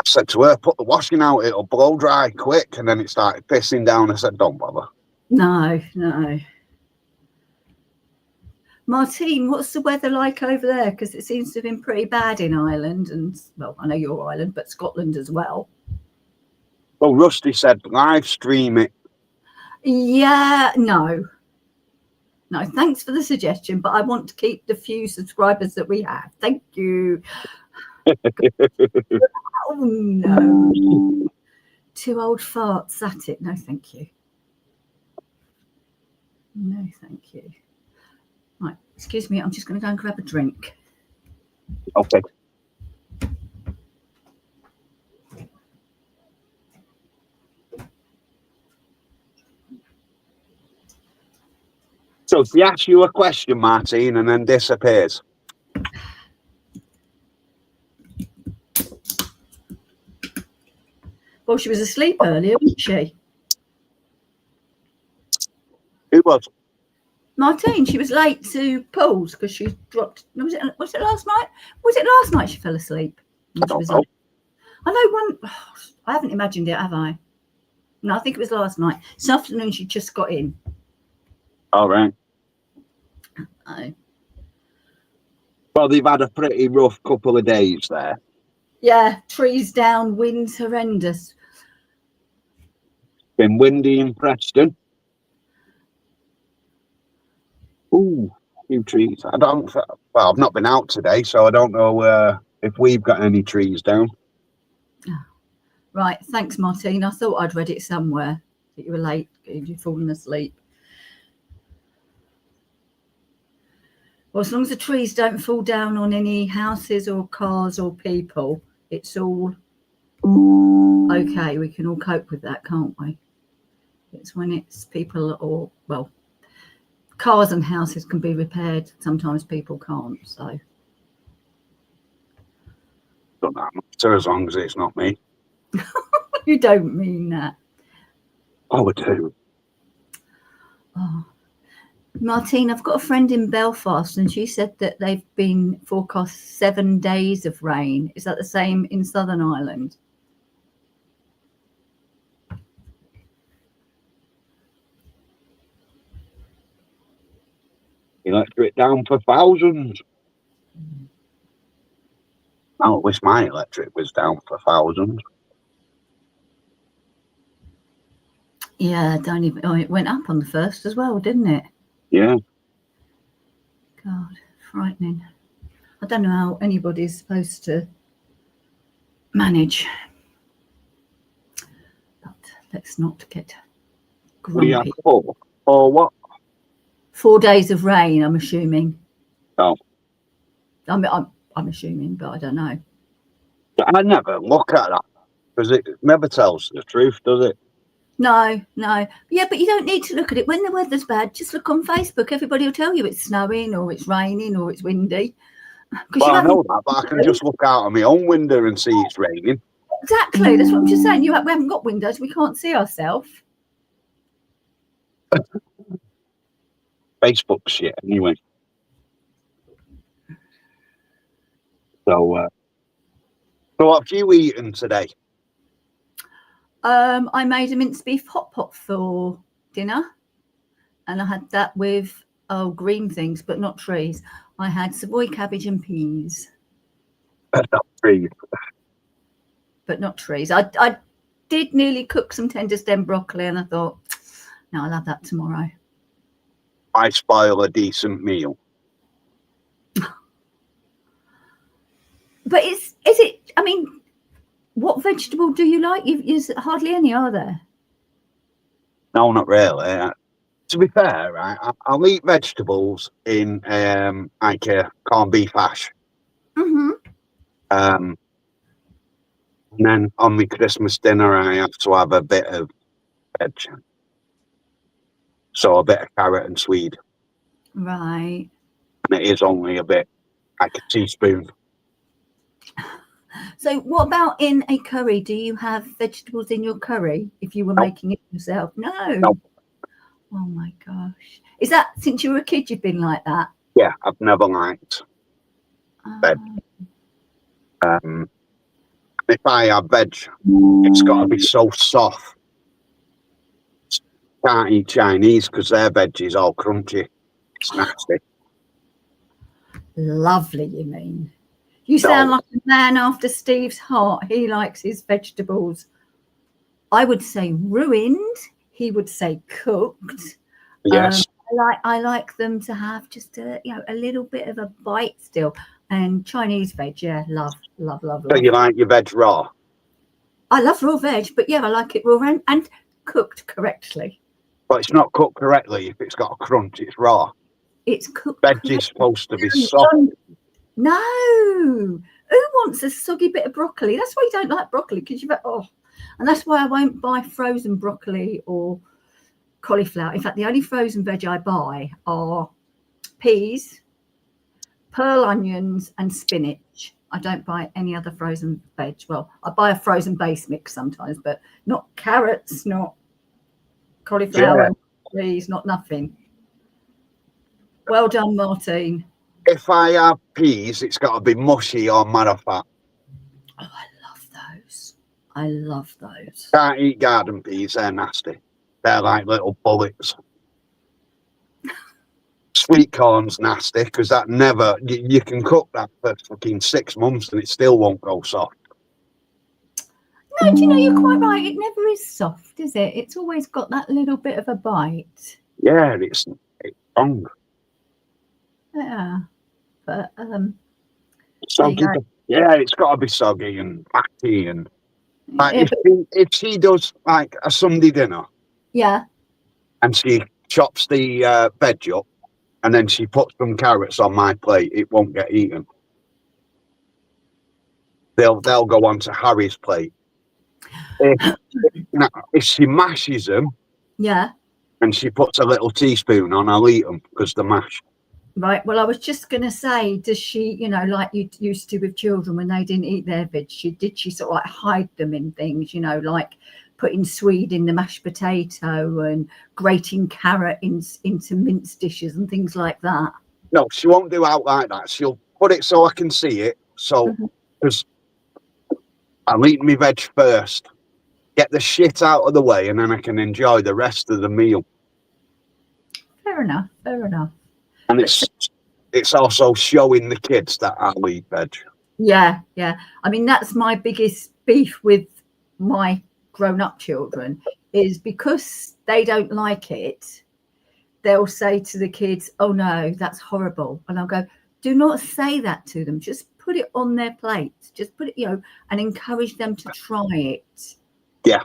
said to her, put the washing out, it'll blow dry quick. And then it started pissing down. I said, don't bother. No. Martine, what's the weather like over there? Because it seems to have been pretty bad in Ireland. And, well, I know your Ireland, but Scotland as well. Well, Rusty said, live stream it. Yeah, no, thanks for the suggestion, but I want to keep the few subscribers that we have. Thank you. Oh, no. 2 old farts, that's it. No, thank you. No, thank you. Right, excuse me, I'm just going to go and grab a drink. Okay. So she asks you a question, Martine, and then disappears. Well, she was asleep earlier, wasn't she? Who was? Martine, she was late to Paul's because she dropped. Was it last night? Was it last night she fell asleep? I don't know. I know one. I haven't imagined it, have I? No, I think it was last night. This afternoon she just got in. All right. Oh. Well, they've had a pretty rough couple of days there. Yeah, trees down, winds horrendous. Been windy in Preston. Ooh, few trees. Well, I've not been out today, so I don't know if we've got any trees down. Right, thanks, Martine. I thought I'd read it somewhere that you were late, you'd fallen asleep. Well, as long as the trees don't fall down on any houses or cars or people, it's all okay. We can all cope with that, can't we? It's when it's people or, well, cars and houses can be repaired. Sometimes people can't, so. Don't matter as long as it's not me. You don't mean that. Oh, I do. Oh. Martine, I've got a friend in Belfast and she said that they've been forecast 7 days of rain. Is that the same in Southern Ireland? Electric down for thousands. I wish my electric was down for thousands. Yeah, don't even. Oh, it went up on the 1st as well, didn't it? Yeah. God, frightening. I don't know how anybody's supposed to manage. But let's not get grumpy. Yeah, four. Or what? 4 days of rain, I'm assuming. Oh. I'm assuming, but I don't know. I never look at that because it never tells the truth, does it? No. Yeah, but you don't need to look at it. When the weather's bad, just look on Facebook. Everybody will tell you it's snowing or it's raining or it's windy. Well, I know that, but I can just look out of my own window and see it's raining. Exactly. That's what I'm just saying. We haven't got windows. We can't see ourselves. Facebook shit, anyway. So what have you eaten today? I made a minced beef hot pot for dinner, and I had that with green things, but not trees. I had Savoy cabbage and peas, Not trees. but not trees. I did nearly cook some tender stem broccoli, and I thought, no, I'll have that tomorrow. I spoil a decent meal. But is it? I mean, what vegetable do you like? There's hardly any, are there? No, not really. To be fair, right, I'll eat vegetables in like corned beef hash. Mm-hmm. And then on my Christmas dinner, I have to have a bit of veg. So a bit of carrot and swede. Right. And it is only a bit, like a teaspoon. So what about in a curry? Do you have vegetables in your curry if you were making it yourself? No. Oh my gosh. Is that since you were a kid you've been like that? Yeah, I've never liked veg. If I have veg, it's got to be so soft. Can't eat Chinese because their veg is all crunchy. It's nasty. Lovely, you mean? You sound like a man after Steve's heart. He likes his vegetables. I would say ruined. He would say cooked. Yes. I like them to have just a little bit of a bite still. And Chinese veg, yeah, love. So you like your veg raw? I love raw veg, but yeah, I like it raw and cooked correctly. But it's not cooked correctly if it's got a crunch. It's raw. It's cooked. Veg is supposed to be soft. No. Who wants a soggy bit of broccoli? That's why you don't like broccoli, because and that's why I won't buy frozen broccoli or cauliflower. In fact, the only frozen veg I buy are peas, pearl onions, and spinach. I don't buy any other frozen veg. Well, I buy a frozen base mix sometimes, but not carrots, not cauliflower, peas, not nothing. Well done, Martine. If I have peas, it's got to be mushy or marifat. Oh, I love those. Can't eat garden peas, they're nasty. They're like little bullets. Sweet corn's nasty because that never, you can cook that for fucking 6 months and it still won't go soft. No, do you know, you're quite right. It never is soft, is it? It's always got that little bit of a bite. Yeah, it's strong. Yeah. But there you Soggy. go. Yeah, it's got to be soggy and fatty. And like, Yeah, if she does like a Sunday dinner yeah. and she chops the veg up and then she puts some carrots on my plate, it won't get eaten. They'll go on to Harry's plate. If she mashes them Yeah. and she puts a little teaspoon on, I'll eat them because they're mashed. Right. Well, I was just going to say, does she, you know, like you used to with children when they didn't eat their veg, did she sort of like hide them in things, you know, like putting swede in the mashed potato and grating carrot into minced dishes and things like that? No, she won't do out like that. She'll put it so I can see it. So, because I'll eat my veg first, get the shit out of the way, and then I can enjoy the rest of the meal. Fair enough. Fair enough. And it's also showing the kids that I'll eat veg. Yeah, yeah. I mean, that's my biggest beef with my grown-up children is because they don't like it. They'll say to the kids, "Oh no, that's horrible," and I'll go, "Do not say that to them. Just put it on their plate. Just put it, you know, and encourage them to try it." Yeah,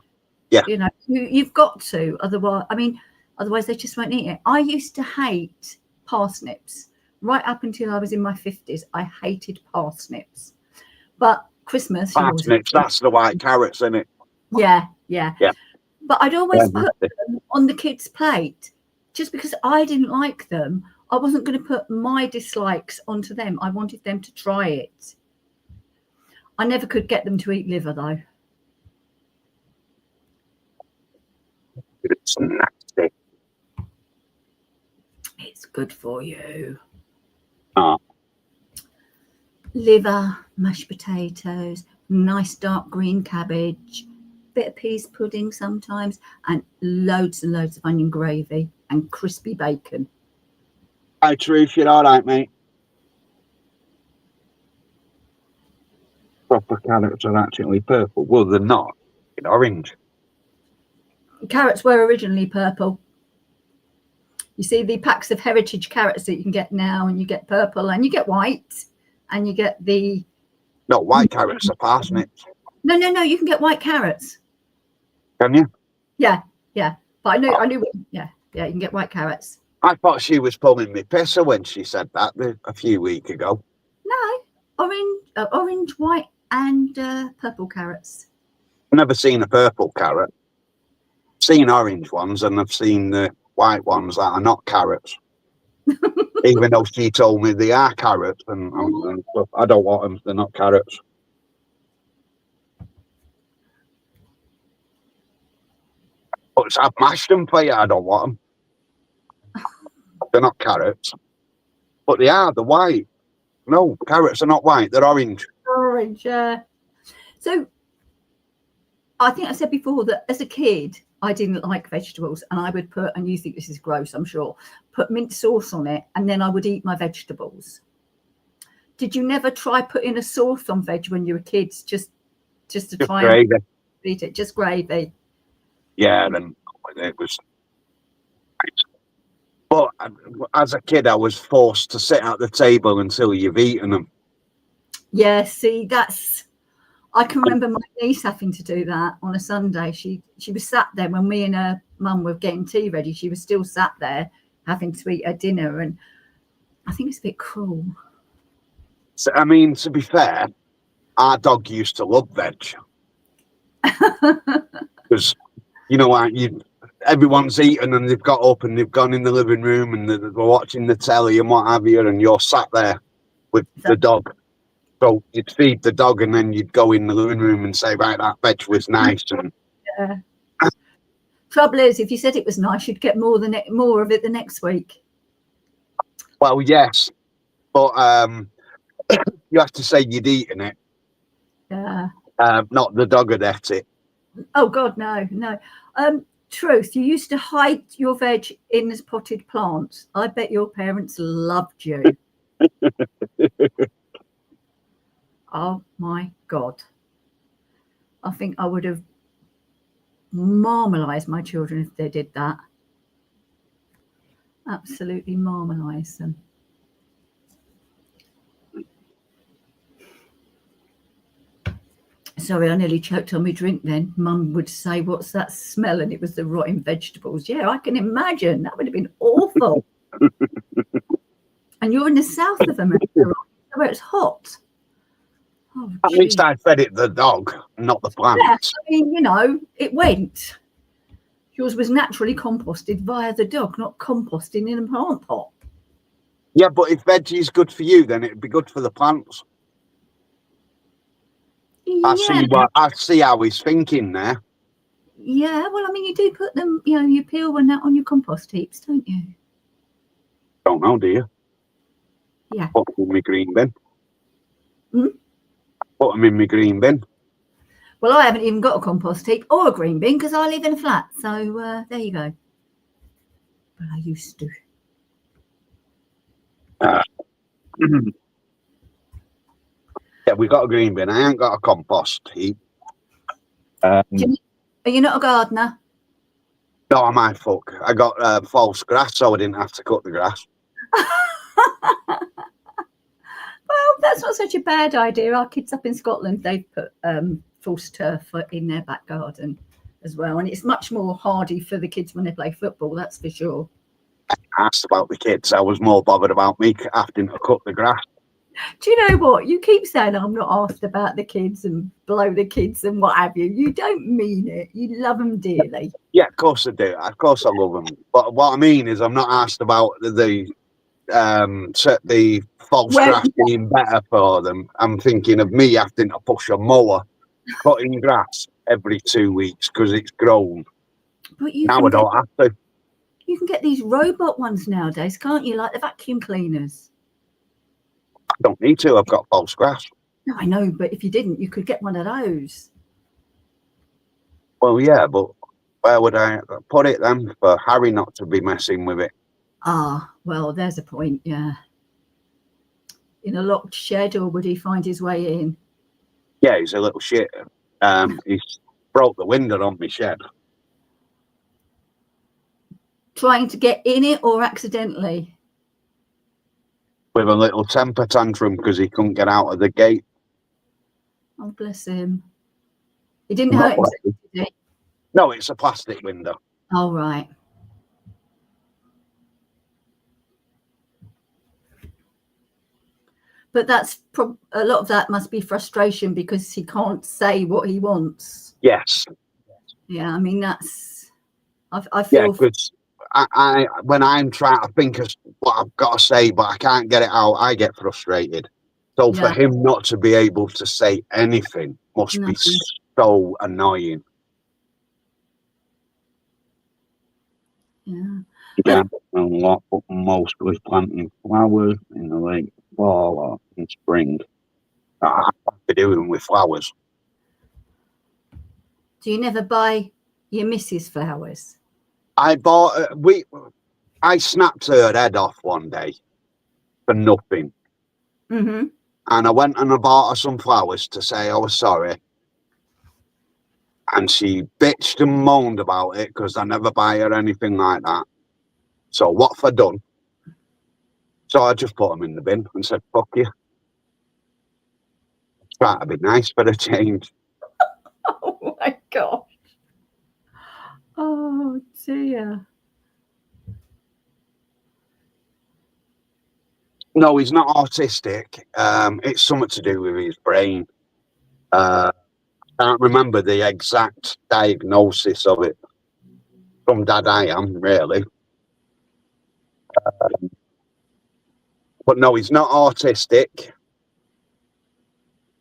yeah. You know, you've got to. Otherwise they just won't eat it. I used to hate parsnips. Right up until I was in my 50s, I hated parsnips. But Christmas, Parsnips, that's the white carrots, isn't it? yeah. Yeah. But I'd always put them on the kids' plate. Just because I didn't like them, I wasn't going to put my dislikes onto them. I wanted them to try it. I never could get them to eat liver, though. It's nasty. It's good for you. Oh. Liver, mashed potatoes, nice dark green cabbage, bit of peas pudding sometimes, and loads of onion gravy and crispy bacon. Hi, Truth, you're all right, mate? Proper carrots are actually purple. Well, they're not. They're orange. Carrots were originally purple. You see the packs of heritage carrots that you can get now, and you get purple and you get white and you get the... No, white carrots are parsnips. No, you can get white carrots. Can you? Yeah. But I knew, yeah, you can get white carrots. I thought she was pulling me pisser when she said that a few weeks ago. No, orange, white and purple carrots. I've never seen a purple carrot. I've seen orange ones and I've seen the white ones that are not carrots. Even though she told me they are carrots and I don't want them, they're not carrots. But I've mashed them for you, I don't want them. They're not carrots. But they are, they're white. No, carrots are not white, they're orange. Orange, yeah. So I think I said before that as a kid, I didn't like vegetables, and I would put, and you think this is gross, I'm sure, put mint sauce on it, and then I would eat my vegetables. Did you never try putting a sauce on veg when you were kids, just to try gravy. And eat it? Just gravy. Yeah, then it was. But as a kid, I was forced to sit at the table until you've eaten them. Yeah, see, I can remember my niece having to do that on a Sunday. She was sat there when me and her mum were getting tea ready. She was still sat there having to eat her dinner, and I think it's a bit cruel. So, I mean, to be fair, our dog used to love veg. Because, you know, everyone's eaten and they've got up and they've gone in the living room and they're watching the telly and what have you, and you're sat there with the dog. So you'd feed the dog and then you'd go in the living room and say, right, that veg was nice. And yeah. Trouble is, if you said it was nice, you'd get more of it the next week. Well, yes, but you have to say you'd eaten it. Yeah. Not the dog had ate it. Oh God, no. Truth, you used to hide your veg in as potted plants. I bet your parents loved you. Oh my God. I think I would have marmalised my children if they did that. Absolutely marmalise them. Sorry, I nearly choked on my drink then. Mum would say, "What's that smell?" And it was the rotting vegetables. Yeah, I can imagine. That would have been awful. And you're in the south of America, right? Where it's hot. Oh, At least gee. I fed it the dog, not the Yeah, plants. I mean, you know, it went. Yours was naturally composted via the dog, not composting in a plant pot. Yeah, but if veggie is good for you, then it'd be good for the plants. I see how he's thinking there. Yeah, well, I mean, you do put them, you know, you peel one out on your compost heaps, don't you? Don't know, do you? Yeah. Put them in my green bin. Hmm? Put them in my green bin. Well, I haven't even got a compost heap or a green bin because I live in a flat. So there you go. But I used to. Yeah, we got a green bin. I ain't got a compost heap. Are you not a gardener? No, my fuck. I got false grass, so I didn't have to cut the grass. Well, that's not such a bad idea. Our kids up in Scotland, they've put false turf in their back garden as well. And it's much more hardy for the kids when they play football, that's for sure. I asked about the kids. I was more bothered about me having to cut the grass. Do you know what? You keep saying I'm not asked about the kids and below the kids and what have you. You don't mean it. You love them dearly. Yeah, of course I do. Of course I love them. But what I mean is I'm not asked about the false grass being better for them. I'm thinking of me having to push a mower cutting grass every 2 weeks because it's grown. But you now I don't have to. You can get these robot ones nowadays, can't you? Like the vacuum cleaners. I don't need to. I've got false grass. No, I know, but if you didn't, you could get one of those. Well, yeah, but where would I put it then for Harry not to be messing with it? Ah, well, there's a point, yeah. In a locked shed, or would he find his way in? Yeah, he's a little shit. He's broke the window on my shed. Trying to get in it or accidentally? With a little temper tantrum because he couldn't get out of the gate. Oh, bless him. He didn't hurt himself, did he? No, it's a plastic window. Oh, right. But that's a lot of that must be frustration because he can't say what he wants. Yes. Yeah, I mean, that's... I feel... Yeah, because I when I'm trying to think of what I've got to say, but I can't get it out, I get frustrated. So for him not to be able to say anything must be so annoying. Yeah. Yeah, a lot, but mostly planting flowers in the late fall or in spring. I have to do them with flowers. Do you never buy your missus flowers? I bought I snapped her head off one day for nothing. Mm-hmm. And I went and I bought her some flowers to say I was sorry. And she bitched and moaned about it because I never buy her anything like that. So what have I done? So I just put them in the bin and said, fuck you. Try to be nice for a change. Oh my gosh. Oh dear. No, he's not autistic. It's something to do with his brain. I can't remember the exact diagnosis of it. From Dad, I am, really. But no, he's not autistic.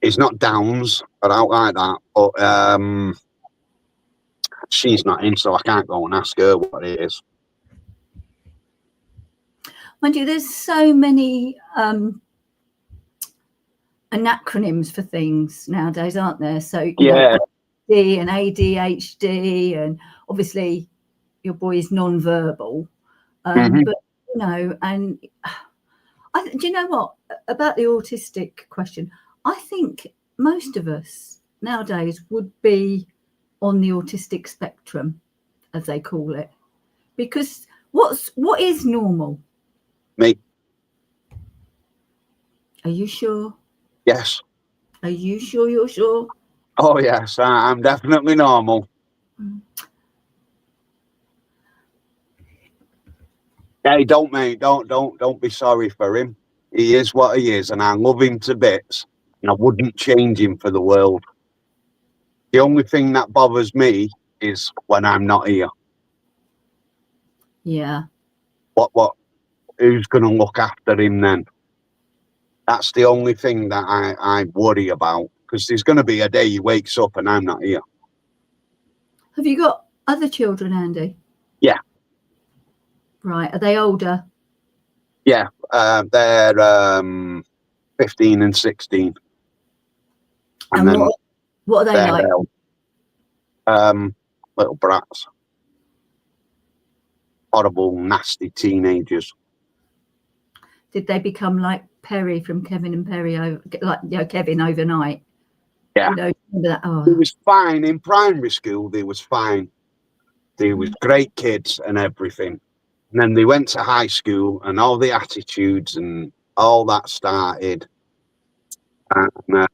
He's not Downs, but out like that. But she's not in, so I can't go and ask her what it is. Mind you, there's so many acronyms for things nowadays, aren't there? So you know, ADD and ADHD, and obviously your boy is non-verbal. But you know, and do you know what about the autistic question? I think most of us nowadays would be on the autistic spectrum, as they call it, because what is normal? Me. Are you sure? Yes. Are you sure you're sure? Oh yes, I'm definitely normal. Hey, don't mate, don't be sorry for him. He is what he is, and I love him to bits, and I wouldn't change him for the world. The only thing that bothers me is when I'm not here. Yeah. What? Who's going to look after him then? That's the only thing that I worry about, because there's going to be a day he wakes up and I'm not here. Have you got other children, Andy? Yeah. Right. Are they older? Yeah, they're 15 and 16. And then what are they like? Little brats. Horrible, nasty teenagers. Did they become like Perry from Kevin and Perry, like Kevin overnight? Yeah. Remember that? Oh. They was fine in primary school. They was fine. They was great kids and everything. And then they went to high school, and all the attitudes and all that started. And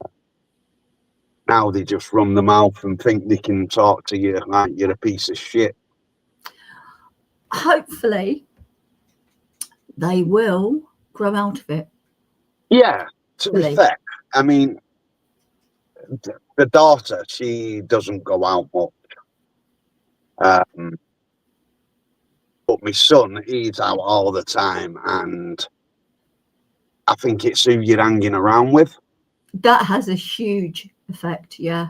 now they just run the mouth and think they can talk to you like you're a piece of shit. Hopefully, they will grow out of it. Yeah, to be fair, I mean, the daughter, she doesn't go out much. But my son, he's out all the time, and I think it's who you're hanging around with. That has a huge effect, yeah.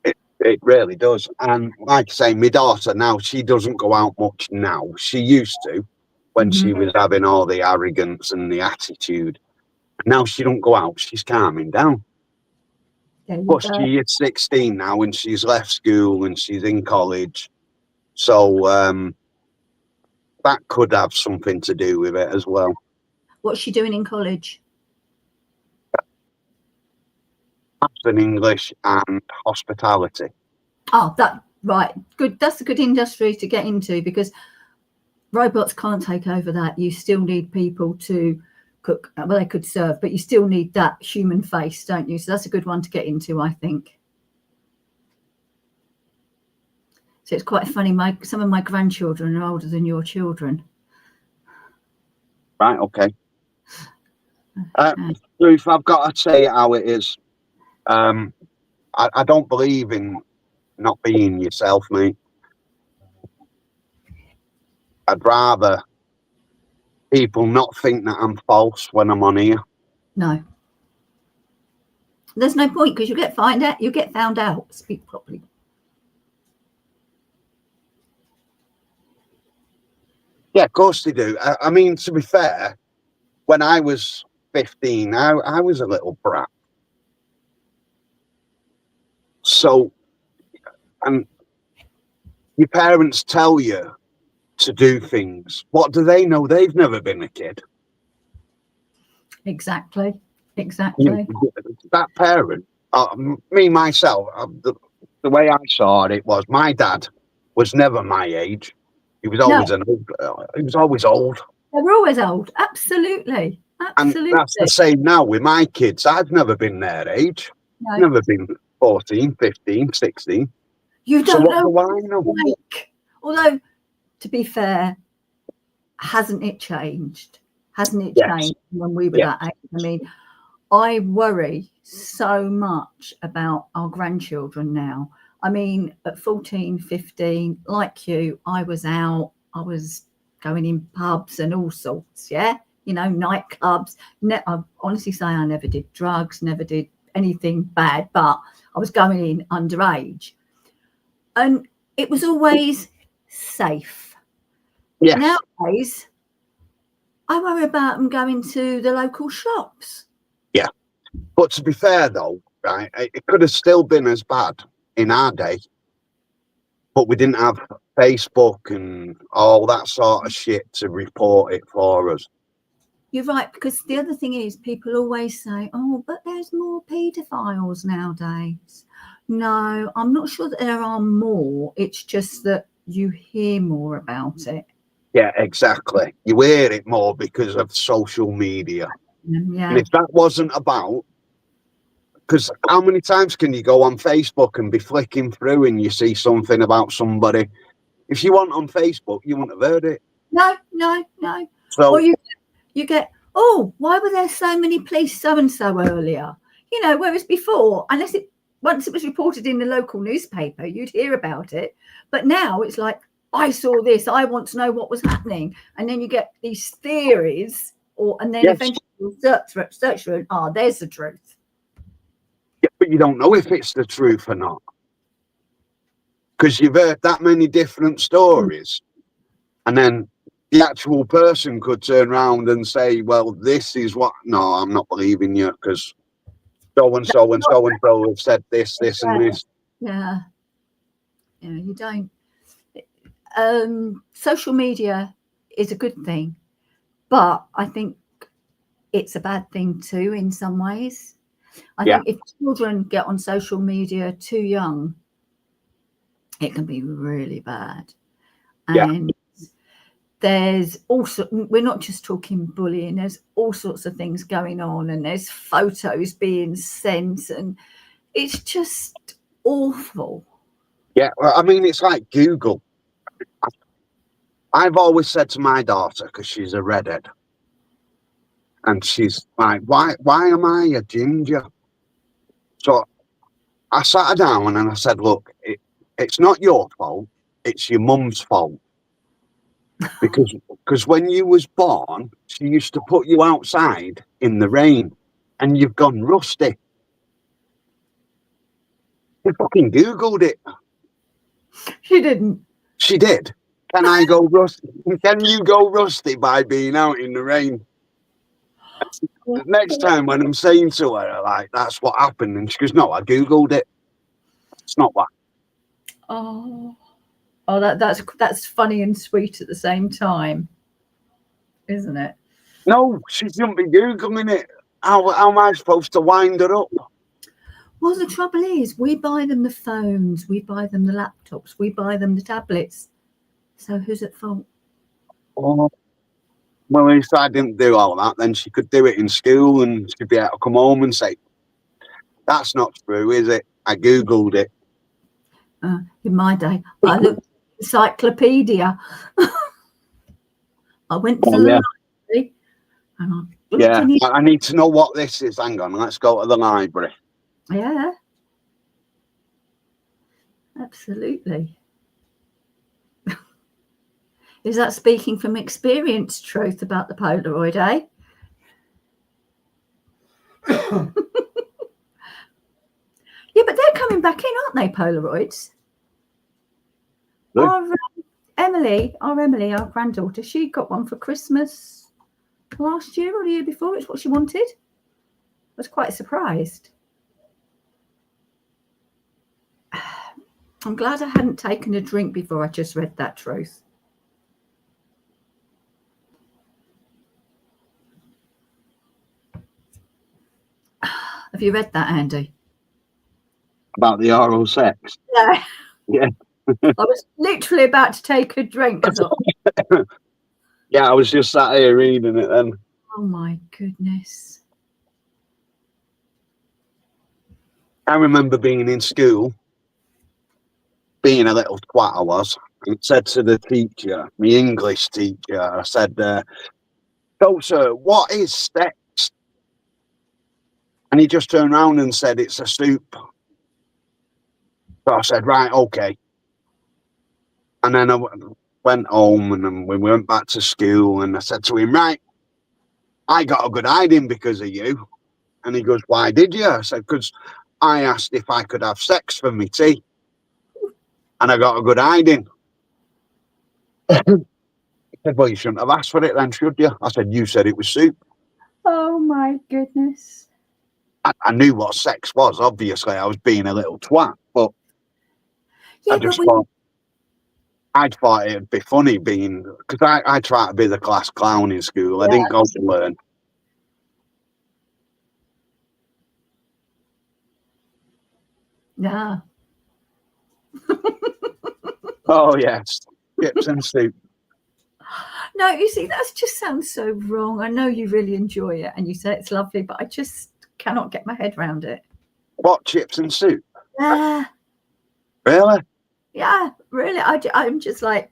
It really does. And like I say, my daughter now, she doesn't go out much now. She used to when she was having all the arrogance and the attitude. Now she don't go out, she's calming down. But she is 16 now, and she's left school and she's in college. So that could have something to do with it as well. What's she doing in college? Maths and English and hospitality. Oh, right. Good. That's a good industry to get into, because robots can't take over that. You still need people to cook. Well, they could serve, but you still need that human face, don't you? So that's a good one to get into, I think. So it's quite funny. Some of my grandchildren are older than your children. Right. Okay. Ruth, I've got to say it how it is. I don't believe in not being yourself, mate. I'd rather people not think that I'm false when I'm on here. No. There's no point, because you get found out. Speak properly. Yeah, of course they do. I mean, to be fair, when I was 15, I was a little brat. So, and your parents tell you to do things. What do they know? They've never been a kid. Exactly. That parent, me, myself, the way I saw it was my dad was never my age. He was always he was always old. They were always old. Absolutely. And that's the same now with my kids. I've never been their age. No. Never been 14, 15, 16. You don't know what do I know? Although, to be fair, hasn't it changed? Hasn't it changed when we were that age? I mean, I worry so much about our grandchildren now. I mean, at 14, 15, like you, I was out. I was going in pubs and all sorts, nightclubs. I honestly say I never did drugs, never did anything bad, but I was going in underage. And it was always safe. Yes. Nowadays, I worry about them going to the local shops. Yeah. But to be fair, though, right, it could have still been as bad in our day, but we didn't have Facebook and all that sort of shit to report it for us. You're right, because the other thing is people always say, oh, but there's more paedophiles nowadays. No, I'm not sure that there are more. It's just that you hear more about it. Yeah, exactly. You hear it more because of social media. And Yeah. if that wasn't about, because how many times can you go on Facebook and be flicking through and you see something about somebody? If you weren't on Facebook, you wouldn't have heard it. No. So Or you get, oh, why were there so many police so and so earlier? You know, whereas before, once it was reported in the local newspaper, you'd hear about it. But now it's like, I saw this, I want to know what was happening. And then you get these theories, and then yes, eventually you'll search for it. There's the truth. yeah, but you don't know if it's the truth or not. Because you've heard that many different stories. And then the actual person could turn around and say, well, this is what, no, I'm not believing you because so and so and so and so have said this, this and this. Yeah. You don't. Social media is a good thing, but I think it's a bad thing too in some ways. I think if children get on social media too young, it can be really bad. And there's also, we're not just talking bullying, there's all sorts of things going on, and there's photos being sent, and it's just awful. Yeah, well, I mean, it's like Google. I've always said to my daughter, because she's a redhead, and she's like, why am I a ginger? So I sat her down and I said, look, it's not your fault, it's your mum's fault. Because when you was born, she used to put you outside in the rain and you've gone rusty. She fucking Googled it. She didn't. She did. Can I go rusty? Can you go rusty by being out in the rain? Next time when I'm saying to her, like, that's what happened, and she goes, no, I Googled it. It's not that. Oh, that's funny and sweet at the same time, isn't it? No, she shouldn't be Googling it. How am I supposed to wind her up? Well, the trouble is, we buy them the phones, we buy them the laptops, we buy them the tablets. So who's at fault? Oh, well, if I didn't do all that, then she could do it in school and she'd be able to come home and say, that's not true, is it? I Googled it. In my day, I looked at the encyclopedia. I went to the library and I looked I need to know what this is. Hang on, let's go to the library. Yeah, absolutely. Is that speaking from experience, truth about the Polaroid, eh? Yeah, but they're coming back in, aren't they, Polaroids? Really? Our Emily, our granddaughter, she got one for Christmas last year or the year before. It's what she wanted. I was quite surprised. I'm glad I hadn't taken a drink before I just read that truth. Have you read that, Andy? About the oral sex? Yeah. Yeah. I was literally about to take a drink. I thought, yeah, I was just sat here reading it then. oh my goodness. I remember being in school, being a little twat I was, and said to the teacher, my English teacher, I said, so sir, what is sex? And he just turned around and said, it's a soup. So I said, right, okay. And then I went home and then we went back to school and I said to him, right, I got a good hiding because of you. And he goes, why did you? I said, because I asked if I could have sex for me tea. And I got a good hiding. He said, well, you shouldn't have asked for it then, should you? I said, you said it was soup. Oh my goodness. I knew what sex was, obviously. I was being a little twat, but Yeah, I just thought, I'd thought it'd be funny being, because I tried to be the class clown in school. I didn't go to learn. Yeah. Oh yes, chips and soup. No, you see, that just sounds so wrong. I know you really enjoy it and you say it's lovely, but I just cannot get my head around it. What, chips and soup? Yeah, Really? yeah, really. I'm just like,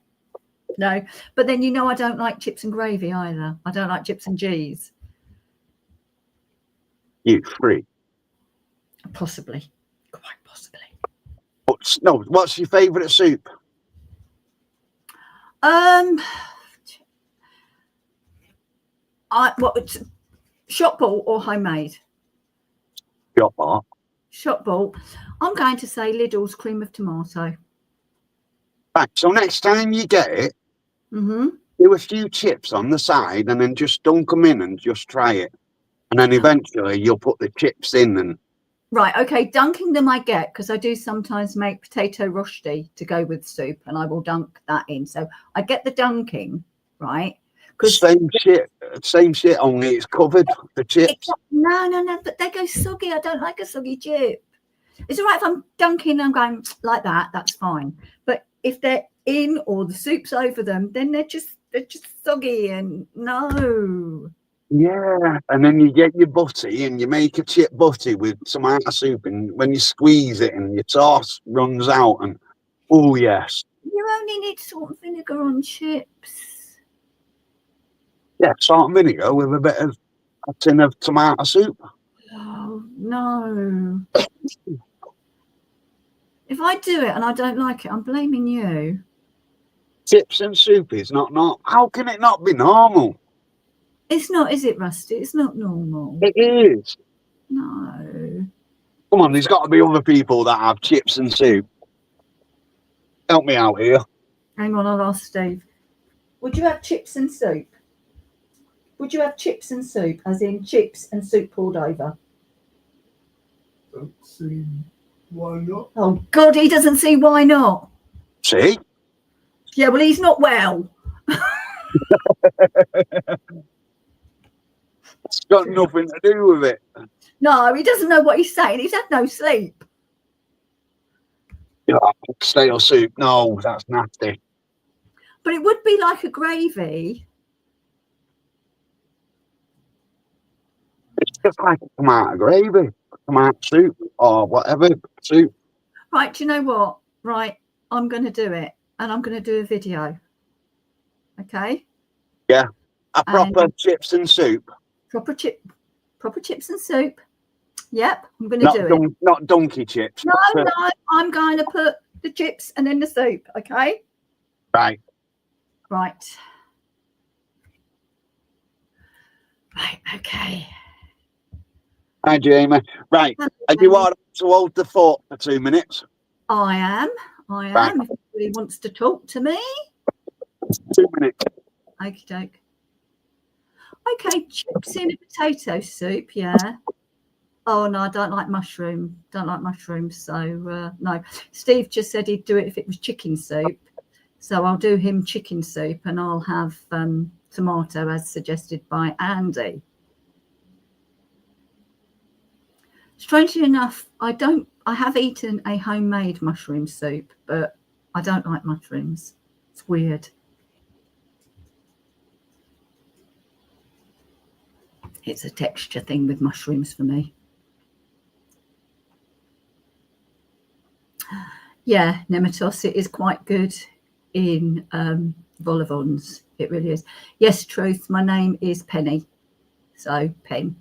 no. But then I don't like chips and gravy either. I don't like chips and cheese. You free. Possibly, quite possibly. What's your favourite soup? What, shop bought or homemade? Shop bar. Shop bought. I'm going to say Lidl's cream of tomato. Right, so next time you get it, do a few chips on the side and then just dunk them in and just try it. And then eventually you'll put the chips in and... Right, okay, dunking them I get, because I do sometimes make potato rosti to go with soup and I will dunk that in. So I get the dunking, right? Same shit, only it's covered, the chips. No, but they go soggy. I don't like a soggy chip. It's all right if I'm dunking and I'm going like that, that's fine. But if they're in or the soup's over them, then they're just soggy and no. Yeah, and then you get your butty and you make a chip butty with tomato soup, and when you squeeze it and your sauce runs out, and oh yes. You only need salt and vinegar on chips. Yeah, salt and vinegar with a tin of tomato soup. Oh no. If I do it and I don't like it, I'm blaming you. Chips and soup is not normal. How can it not be normal? It's not, is it, Rusty? It's not normal. It is. No. Come on, there's got to be other people that have chips and soup. Help me out here. Hang on, I'll ask Steve. Would you have chips and soup? Would you have chips and soup, as in chips and soup poured over? Don't see why not. Oh, God, he doesn't see why not. See? Yeah, well, he's not well. It's got nothing to do with it. No, he doesn't know what he's saying. He's had no sleep. Yeah, stale soup. No, that's nasty. But it would be like a gravy. It's just like a tomato gravy, tomato soup, or whatever soup. Right, do you know what? Right, I'm going to do it. And I'm going to do a video. Okay? Yeah. A proper chips and soup. Proper chips and soup. Yep, I'm going to do it. Not donkey chips. No, I'm going to put the chips and then the soup, okay? Right. Right, okay. Hi, Jamie. Right. Are you all right to hold the fort for 2 minutes? I am. Right. If anybody wants to talk to me. 2 minutes. Okie doke. Okay, chips in a potato soup, yeah. Oh, no, I don't like mushroom. Don't like mushrooms, so no. Steve just said he'd do it if it was chicken soup. So I'll do him chicken soup and I'll have tomato as suggested by Andy. Strangely enough, I have eaten a homemade mushroom soup, but I don't like mushrooms. It's weird. It's a texture thing with mushrooms for me. Yeah, Nematos, it is quite good in vol au vents. It really is. Yes, truth. My name is Penny. So, Penn.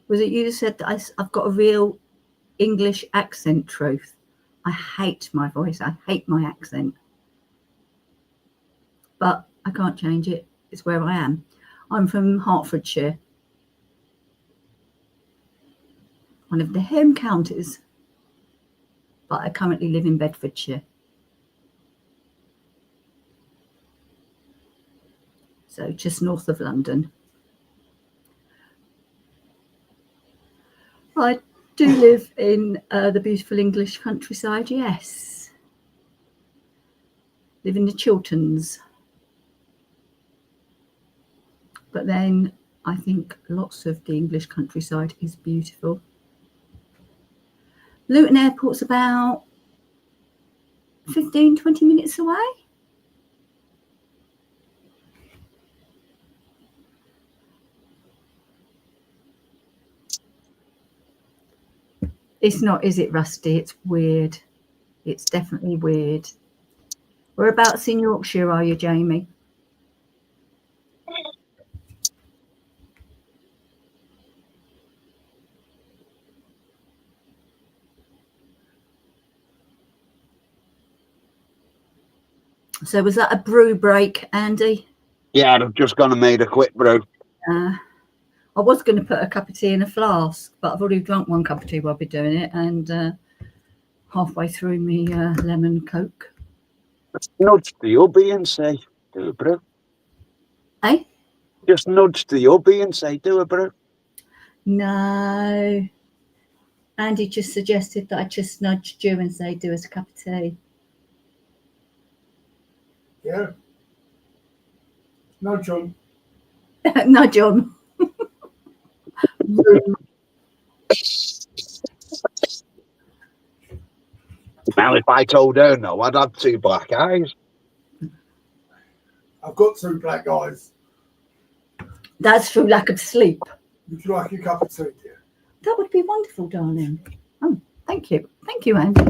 Was it you that said that I've got a real English accent, Truth? I hate my voice. I hate my accent. But I can't change it. It's where I am. I'm from Hertfordshire, one of the home counties. But I currently live in Bedfordshire. So just north of London. I do live in the beautiful English countryside, yes. live in the Chilterns. But then I think lots of the English countryside is beautiful. Luton Airport's about 15, 20 minutes away. It's not, is it, Rusty? It's weird. It's definitely weird. Whereabouts in Yorkshire are you, Jamie? So was that a brew break, Andy? Yeah, I've just gone and made a quick brew. I was going to put a cup of tea in a flask, but I've already drunk one cup of tea while I've been doing it, and halfway through me lemon Coke. Nudge the hubby and say, do a brew. Eh? Just nudge the hubby and say, do a brew. No. Andy just suggested that I just nudge you and say, do us a cup of tea. Yeah. No, John. Nudge on. Now, if I told her no, I'd have 2 black eyes. I've got 2 black eyes. That's through lack of sleep. Would you like a cup of tea, dear? That would be wonderful, darling. Oh, thank you. Thank you, Andy.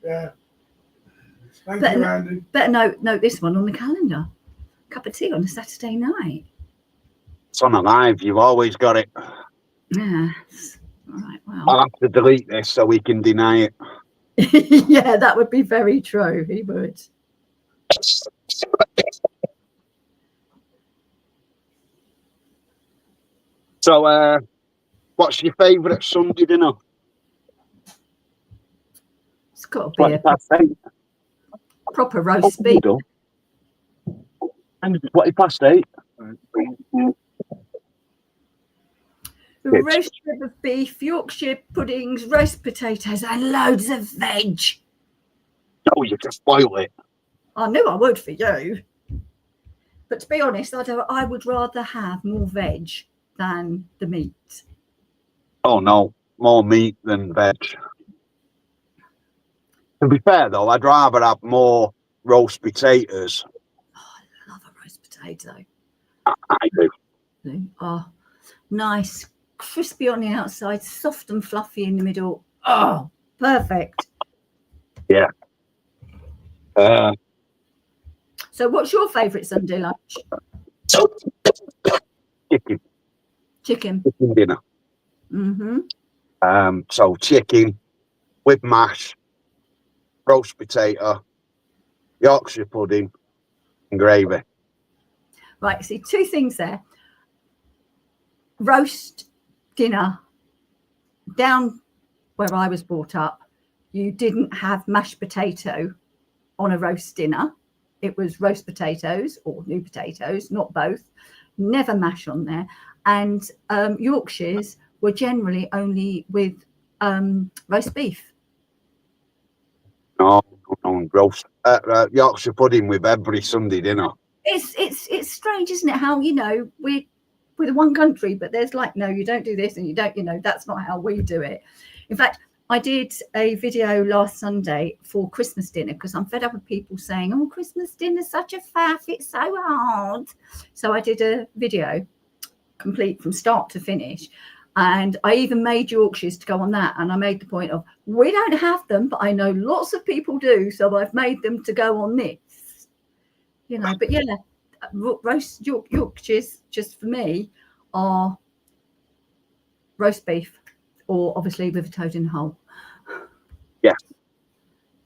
Yeah. Thank you, Andy. Better note this one on the calendar. Cup of tea on a Saturday night. It's on a live. You've always got it. Yes. All right, well. I'll have to delete this so we can deny it. Yeah, that would be very true. He would. So, what's your favourite Sunday dinner? It's got to be a proper roast beef. And 8:20. Roast rib of beef, Yorkshire puddings, roast potatoes, and loads of veg. Oh, you just spoil it. I knew I would for you. But to be honest, I would rather have more veg than the meat. Oh, no. More meat than veg. To be fair, though, I'd rather have more roast potatoes. Oh, I love a roast potato. I do. Oh, nice. Crispy on the outside, soft and fluffy in the middle. Oh, perfect. Yeah. So what's your favourite Sunday lunch? Chicken Chicken. dinner. Mm-hmm. So chicken with mash, roast potato, Yorkshire pudding, and gravy. Right, see, 2 things there. Roast dinner. Down where I was brought up, you didn't have mashed potato on a roast dinner. It was roast potatoes or new potatoes, not both. Never mash on there. And Yorkshires were generally only with roast beef. No, roast Yorkshire pudding with every Sunday dinner. It's strange, isn't it? How, you know, we're the one country, but there's like, no, you don't do this and you don't, you know, that's not how we do it. In fact, I did a video last Sunday for Christmas dinner because I'm fed up with people saying, oh, Christmas dinner's such a faff, it's so hard. So I did a video complete from start to finish. And I even made Yorkshires to go on that. And I made the point of, we don't have them, but I know lots of people do. So I've made them to go on this, you know, but yeah, roast Yorkshires, just for me, are roast beef or obviously with a toad in the hole. Yeah.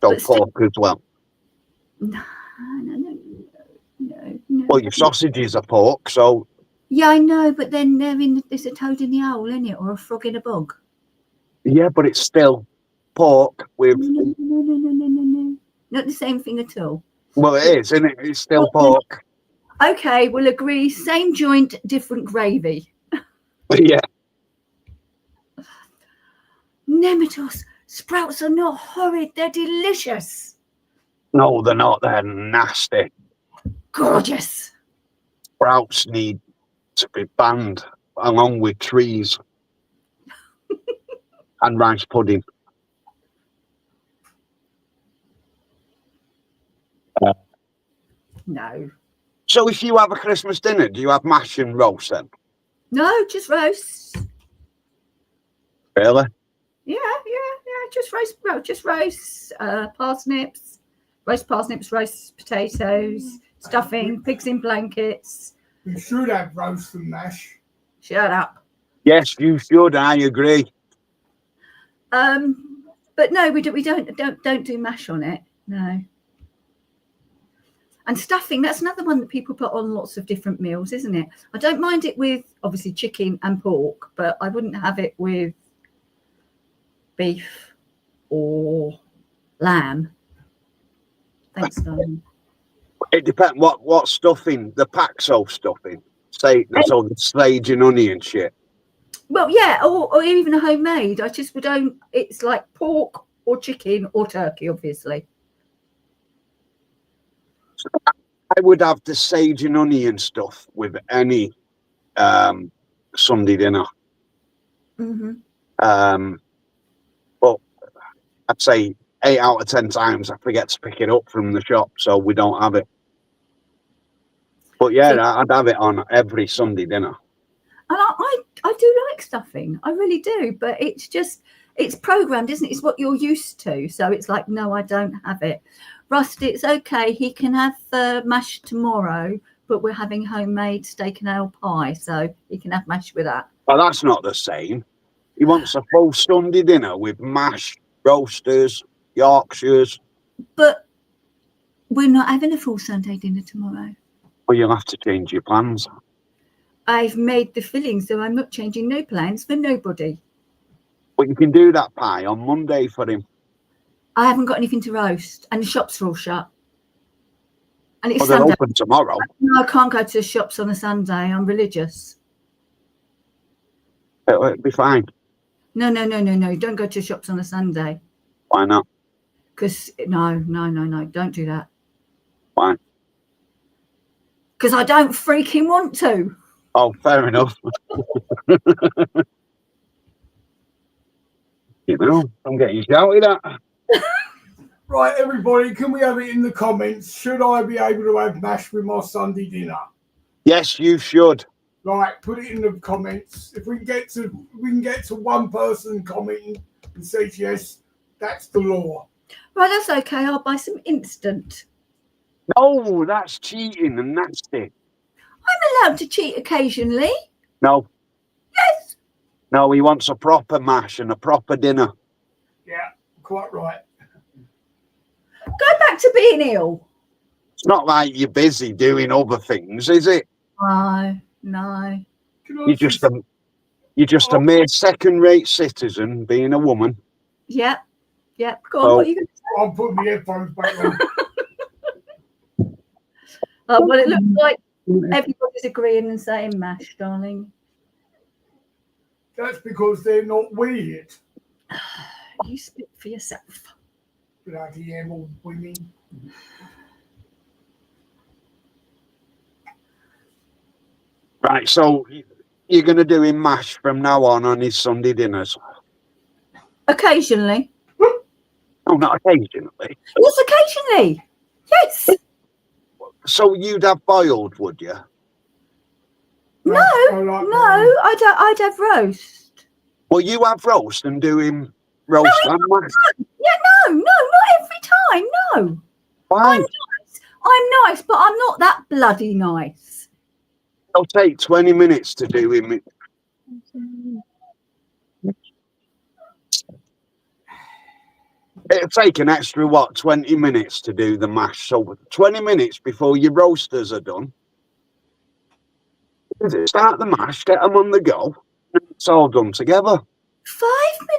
So But pork as well. No. Well, your sausages are pork, so. Yeah, I know, but then there's a toad in the hole, isn't it? Or a frog in a bog. Yeah, but it's still pork with. No. Not the same thing at all. Well, it is, isn't it? It's still pork. Okay, we'll agree. Same joint, different gravy. Yeah. Nemetos, sprouts are not horrid. They're delicious. No, they're not. They're nasty. Gorgeous. Sprouts need to be banned along with trees and rice pudding. No. So if you have a Christmas dinner, do you have mash and roast then? No, just roast. Really? Yeah. Just roast. Well, just roast parsnips, roast potatoes, stuffing, pigs in blankets. We should have roast and mash. Shut up. Yes, you should. I agree. But no, we don't do mash on it. No. And stuffing, that's another one that people put on lots of different meals, isn't it? I don't mind it with obviously chicken and pork, but I wouldn't have it with beef or lamb. Thanks, darling. It depends what stuffing, the Paxo stuffing. Say so the sage and onion shit. Well, yeah, or even a homemade. I just don't. It's like pork or chicken or turkey, obviously. I would have the sage and onion stuff with any Sunday dinner. Mm-hmm. But I'd say 8 out of 10 times I forget to pick it up from the shop, so we don't have it. But yeah, I'd have it on every Sunday dinner. And I do like stuffing. I really do. But it's programmed, isn't it? It's what you're used to. So it's like, no, I don't have it. Rusty, it's okay. He can have mash tomorrow, but we're having homemade steak and ale pie. So he can have mash with that. Well, that's not the same. He wants a full Sunday dinner with mash, roasters, Yorkshires. But we're not having a full Sunday dinner tomorrow. Well, you'll have to change your plans. I've made the filling, so I'm not changing no plans for nobody. But you can do that pie on Monday for him. I haven't got anything to roast, and the shops are all shut. And it's Well, they're Sunday. open tomorrow. No, I can't go to the shops on a Sunday. I'm religious. It'll be fine. No. Don't go to the shops on a Sunday. Why not? Because no. Don't do that. Why? Because I don't freaking want to. Oh, fair enough. You know, I'm getting shouted at. Right, everybody, can we have it in the comments? Should I be able to have mash with my Sunday dinner? Yes, you should. Right, put it in the comments. If we can get to one person commenting and says yes, that's the law. Right, that's okay. I'll buy some instant. No, that's cheating and nasty. I'm allowed to cheat occasionally. No. Yes. No, he wants a proper mash and a proper dinner. Yeah, quite right. Go back to being ill. It's not like you're busy doing other things, is it? No. You're just a mere second-rate citizen, being a woman. Yep. Go on, what are you going to say? I'm putting the headphones back on. Well, it looks like everybody's agreeing and saying mash, darling. That's because they're not weird. You speak for yourself. Bloody hell, women. Right, so you're going to do him mash from now on his Sunday dinners? Occasionally. No, not occasionally. Yes, occasionally. Yes. So you'd have boiled, would you? No, like I'd have roast. Well, you have roast and do him roast and mash. Yeah, no, not every time. No. Why? I'm nice, but I'm not that bloody nice. It'll take 20 minutes to do him. It'll take an extra, 20 minutes to do the mash. So 20 minutes before your roasters are done. Start the mash, get them on the go, and it's all done together. 5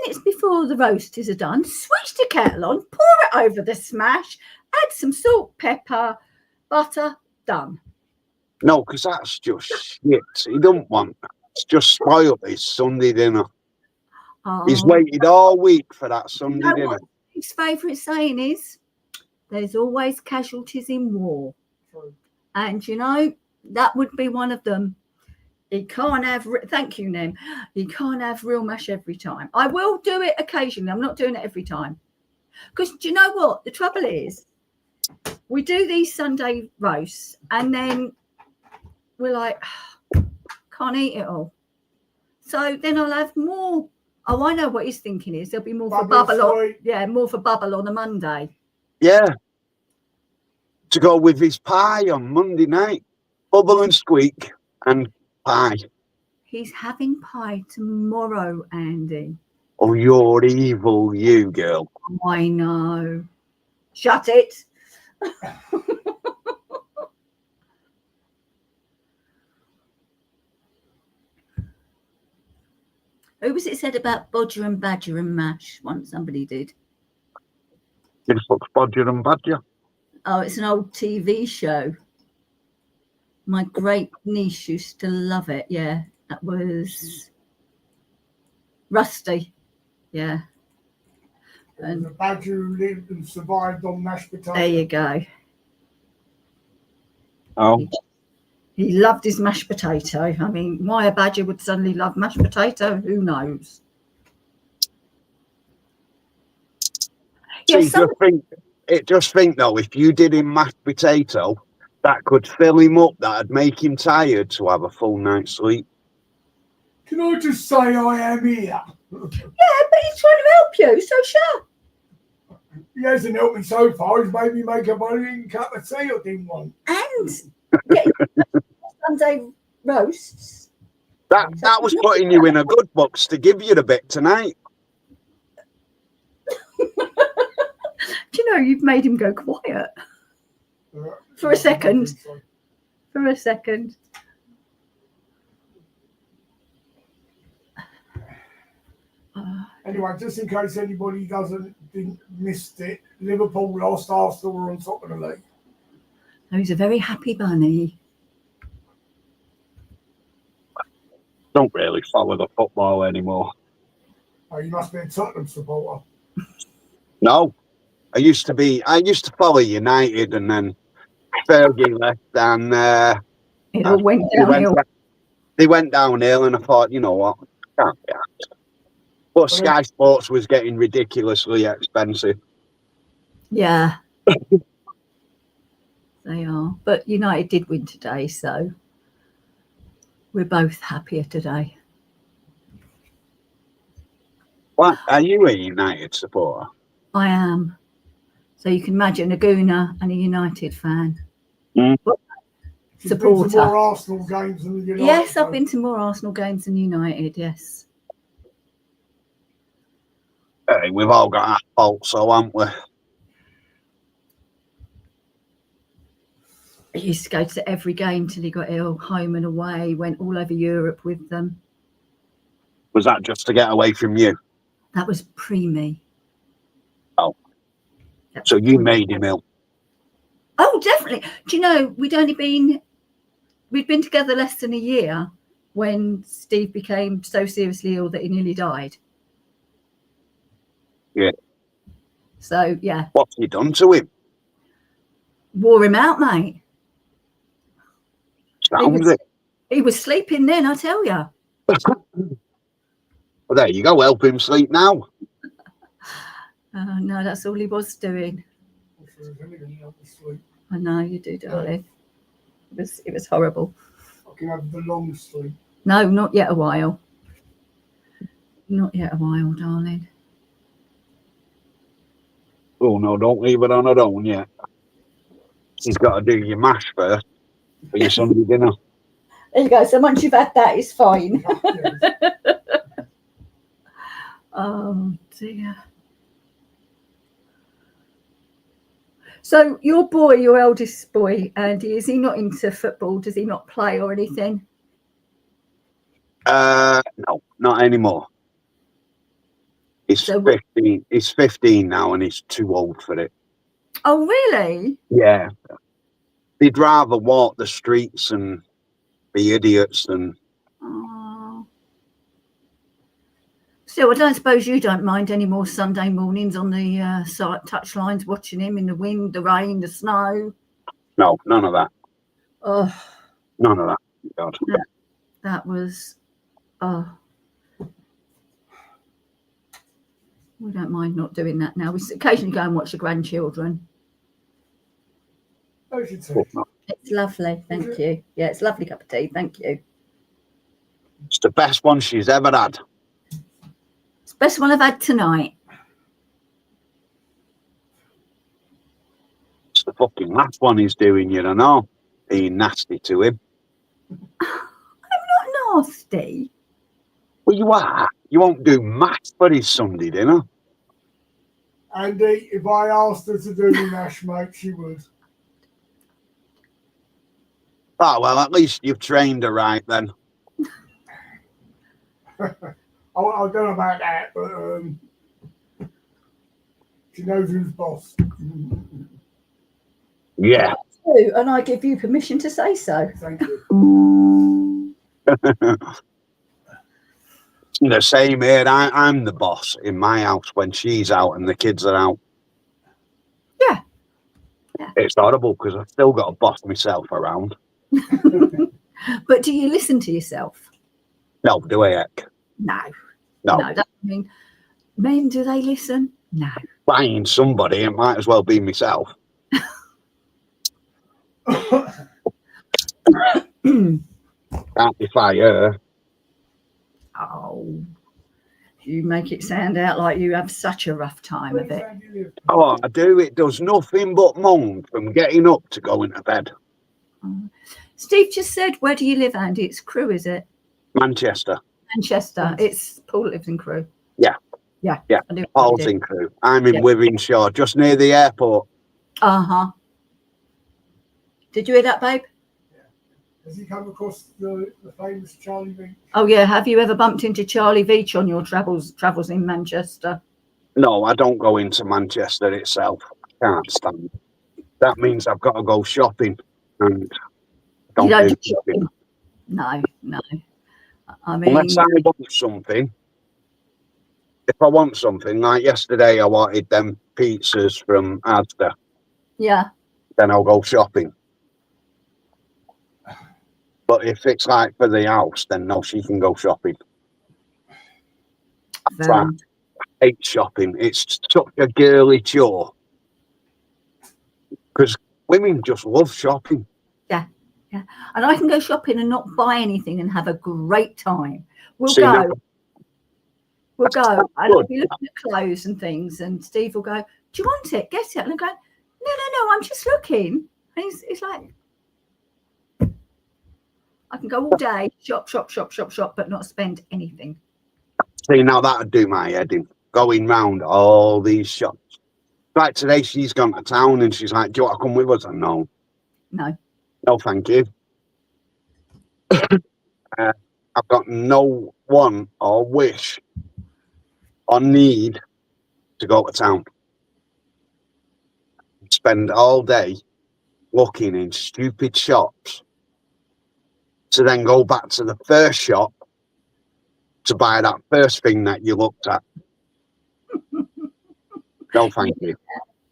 minutes before the roasters are done, switch the kettle on, pour it over the smash, add some salt, pepper, butter, done. No, because that's just shit. He don't want that. It's just spoiled his Sunday dinner. Oh, He's waited all week for that Sunday dinner. His favourite saying is, there's always casualties in war. True. And, you know, that would be one of them. You can't have, thank you, Nim. You can't have real mash every time. I will do it occasionally. I'm not doing it every time. Because do you know what? The trouble is, we do these Sunday roasts and then we're like, can't eat it all. So then I'll have more. Oh, I know what his thinking is. There'll be more for bubble on. Yeah, more for bubble on a Monday. Yeah. To go with his pie on Monday night. Bubble and squeak and pie. He's having pie tomorrow, Andy. Oh, you're evil, you girl. I know. Shut it. Who was it said about Bodger and Badger and mash? Once somebody did. Did fuck Bodger and Badger? Oh, it's an old TV show. My great niece used to love it. Yeah, that was Rusty. Yeah. And the badger who lived and survived on mashed potatoes. There you go. Oh. He loved his mashed potato. I mean, why a badger would suddenly love mashed potato, who knows? So Yeah, just think though, if you did him mashed potato, that could fill him up. That'd make him tired to have a full night's sleep. Can I just say I am here? Yeah, but he's trying to help you, so sure. He hasn't helped me so far. He's made me make a bloody cup of tea I didn't want. And getting Sunday roasts. That was putting you in a good box to give you the bit tonight. Do you know, you've made him go quiet for a second. For a second. Anyway, just in case anybody didn't missed it, Liverpool lost. Arsenal were on top of the league. Oh, he's a very happy bunny. Don't really follow the football anymore. Oh, you must be a Tottenham supporter. No, I used to follow United, and then Fergie left, and It all went downhill. They went downhill, and I thought, you know what, can't be asked. But Sky Sports was getting ridiculously expensive. Yeah. They are. But United did win today, so we're both happier today. What, are you a United supporter? I am. So you can imagine a Gooner and a United fan. Mm. Been Supporter. to more Arsenal games than United. Yes, I've been to more Arsenal games than United, yes. Hey, we've all got our faults, so haven't we? He used to go to every game till he got ill, home and away, went all over Europe with them. Was that just to get away from you? That was pre-me. Oh. So you made him ill? Oh, definitely. Do you know, we'd been together less than a year when Steve became so seriously ill that he nearly died. Yeah. So, yeah. What's he done to him? Wore him out, mate. Sounds it. He was sleeping then, I tell you. Well, there you go. Help him sleep now. No, that's all he was doing. I know you do, darling. It was horrible. I can have the long sleep. No, not yet a while. Not yet a while, darling. Oh no, don't leave it on her own yet. She's got to do your mash first for your Sunday dinner. There you go. So once you've had that, it's fine. Oh dear. So your boy, your eldest boy, Andy, is he not into football? Does he not play or anything? No, not anymore. He's 15. He's 15 now, and he's too old for it. Oh, really? Yeah. They'd rather walk the streets and be idiots than. Oh. Still, I don't suppose you don't mind any more Sunday mornings on the touch lines, watching him in the wind, the rain, the snow. No, none of that. Oh, None of that. God. that was. Oh, we don't mind not doing that now. We occasionally go and watch the grandchildren. I should say. It's lovely, thank you. Yeah, it's a lovely cup of tea, thank you. It's the best one she's ever had. It's the best one I've had tonight. It's the fucking last one he's doing, you know. Being nasty to him. I'm not nasty. Well, you are. You won't do maths for his Sunday dinner. Andy, if I asked her to do the mash, mate, she would. Oh, well, at least you've trained her right then. I don't know about that, but she knows who's boss. Yeah. And I give you permission to say so. Thank you. The same here. I'm the boss in my house when she's out and the kids are out. Yeah. It's horrible because I've still got to boss myself around. But do you listen to yourself? No, do I, heck? No. No. I mean, men, do they listen? No. Buying somebody, it might as well be myself. Can't defy her. Oh, you make it sound out like you have such a rough time of it. Oh, I do. It does nothing but moan from getting up to going to bed. Steve just said, where do you live, Andy? It's Crewe, is it? Manchester. Manchester. It's Paul lives in Crewe. Yeah. Yeah. Yeah. Paul's in Crewe. I'm in Wivenshaw, just near the airport. Uh-huh. Did you hear that, babe? Has he come across the famous Charlie Beach? Oh, yeah. Have you ever bumped into Charlie Beach on your travels in Manchester? No, I don't go into Manchester itself. I can't stand it. That means I've got to go shopping. And You don't do shopping. No. I mean, unless I want something. If I want something, like yesterday I wanted them pizzas from Asda. Yeah. Then I'll go shopping. But if it's like for the house, then no, she can go shopping. I hate shopping. It's such a girly chore. Because women just love shopping. Yeah. And I can go shopping and not buy anything and have a great time. We'll go and I'll be looking at clothes and things, and Steve will go, do you want it? Get it. And I'm going, no, I'm just looking. And it's like, I can go all day, shop, but not spend anything. See, now that'd do my head in, going round all these shops. Like today, she's gone to town and she's like, do you want to come with us? And no, thank you. I've got no one or wish or need to go to town. Spend all day looking in stupid shops to then go back to the first shop to buy that first thing that you looked at. No, thank you.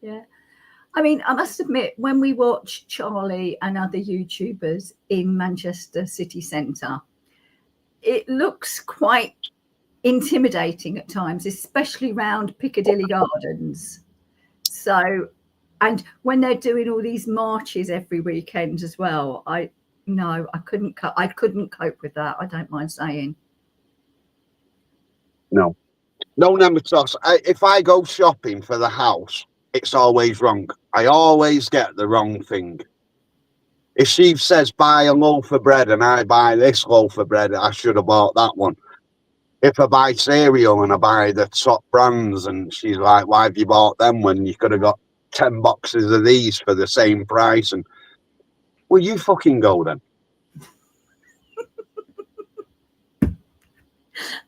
Yeah. I mean, I must admit, when we watch Charlie and other YouTubers in Manchester city centre, it looks quite intimidating at times, especially round Piccadilly Gardens. So, and when they're doing all these marches every weekend as well, I couldn't cope with that. I don't mind saying. No, Nemesis. If I go shopping for the house, it's always wrong. I always get the wrong thing. If she says buy a loaf of bread and I buy this loaf of bread, I should have bought that one. If I buy cereal and I buy the top brands and she's like, why have you bought them when you could have got 10 boxes of these for the same price? And well, you fucking go then.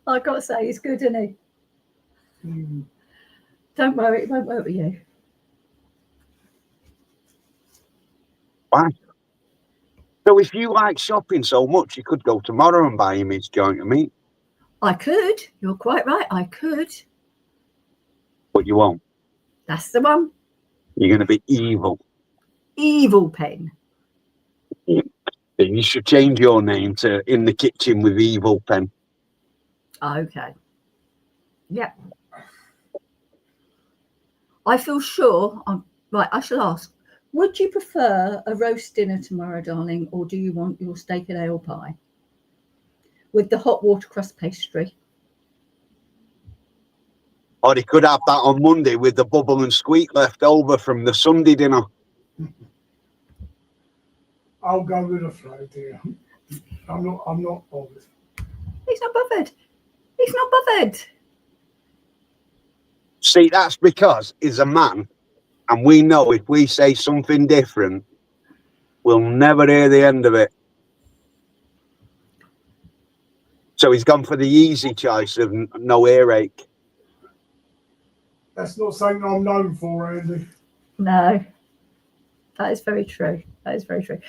I've got to say, he's good, isn't he? Don't worry, it won't work with you. Why? So if you like shopping so much, you could go tomorrow and buy him his joint of meat. I could. You're quite right. I could. But you won't. That's the one. You're going to be evil. Evil Penn. You should change your name to In the Kitchen with Evil Penn. Okay. Yep. I feel sure. Right, I shall ask. Would you prefer a roast dinner tomorrow, darling, or do you want your steak and ale pie with the hot water crust pastry? Or they could have that on Monday with the bubble and squeak left over from the Sunday dinner. I'll go with a flow, dear. I'm not bothered. He's not bothered. He's not bothered. See, that's because he's a man, and we know if we say something different, we'll never hear the end of it. So he's gone for the easy choice of no earache. That's not something I'm known for, Andy. No, that is very true. That is very true.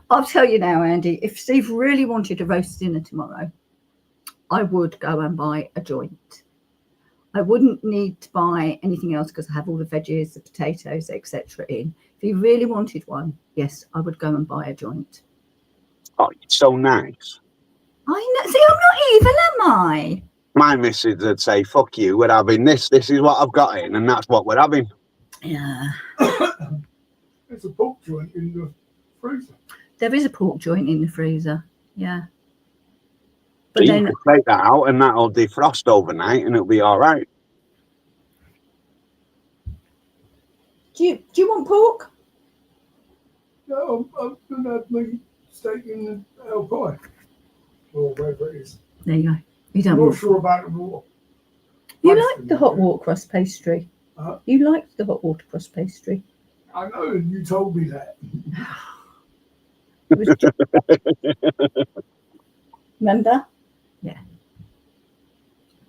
I'll tell you now, Andy, if Steve really wanted a roast dinner tomorrow, I would go and buy a joint. I wouldn't need to buy anything else because I have all the veggies, the potatoes, etc. in. If he really wanted one, yes, I would go and buy a joint. Oh, it's so nice. I know. See, I'm not evil, am I? My missus would say, fuck you, we're having this. This is what I've got in, and that's what we're having. Yeah. There's a pork joint in the freezer. There is a pork joint in the freezer. Yeah. So But you then, can take that out, and that'll defrost overnight, and it'll be all right. do you want pork? No, I'm going to have my steak in the ale pie. Or whatever it is. There you go. You don't I'm want not sure about the water. You like the hot water crust pastry. Uh-huh. You liked the hot water crust pastry. I know, and you told me that. It was Remember? Yeah.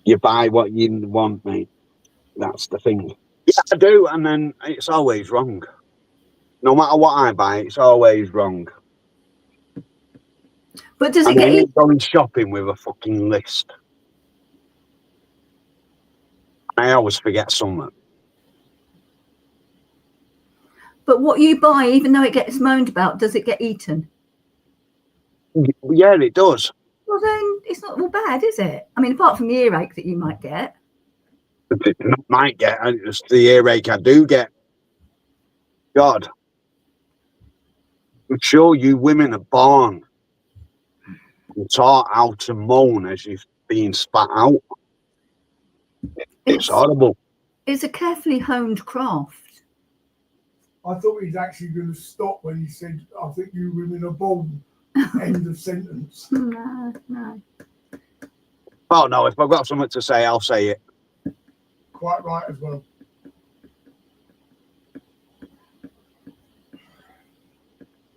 You buy what you want, mate. That's the thing. Yeah, I do, and then it's always wrong. No matter what I buy, it's always wrong. But does it And get I eaten? ain't going shopping with a fucking list. I always forget something. But what you buy, even though it gets moaned about, does it get eaten? Yeah, it does. Well, then it's not all bad, is it? I mean, apart from the earache that you might get. Might get, it's the earache I do get. God. I'm sure you women are born and taught how to moan as you're being spat out. It's horrible. It's a carefully honed craft. I thought he's actually going to stop when he said, I think you women are born. End of sentence. No. Oh, no, if I've got something to say, I'll say it. Quite right as well.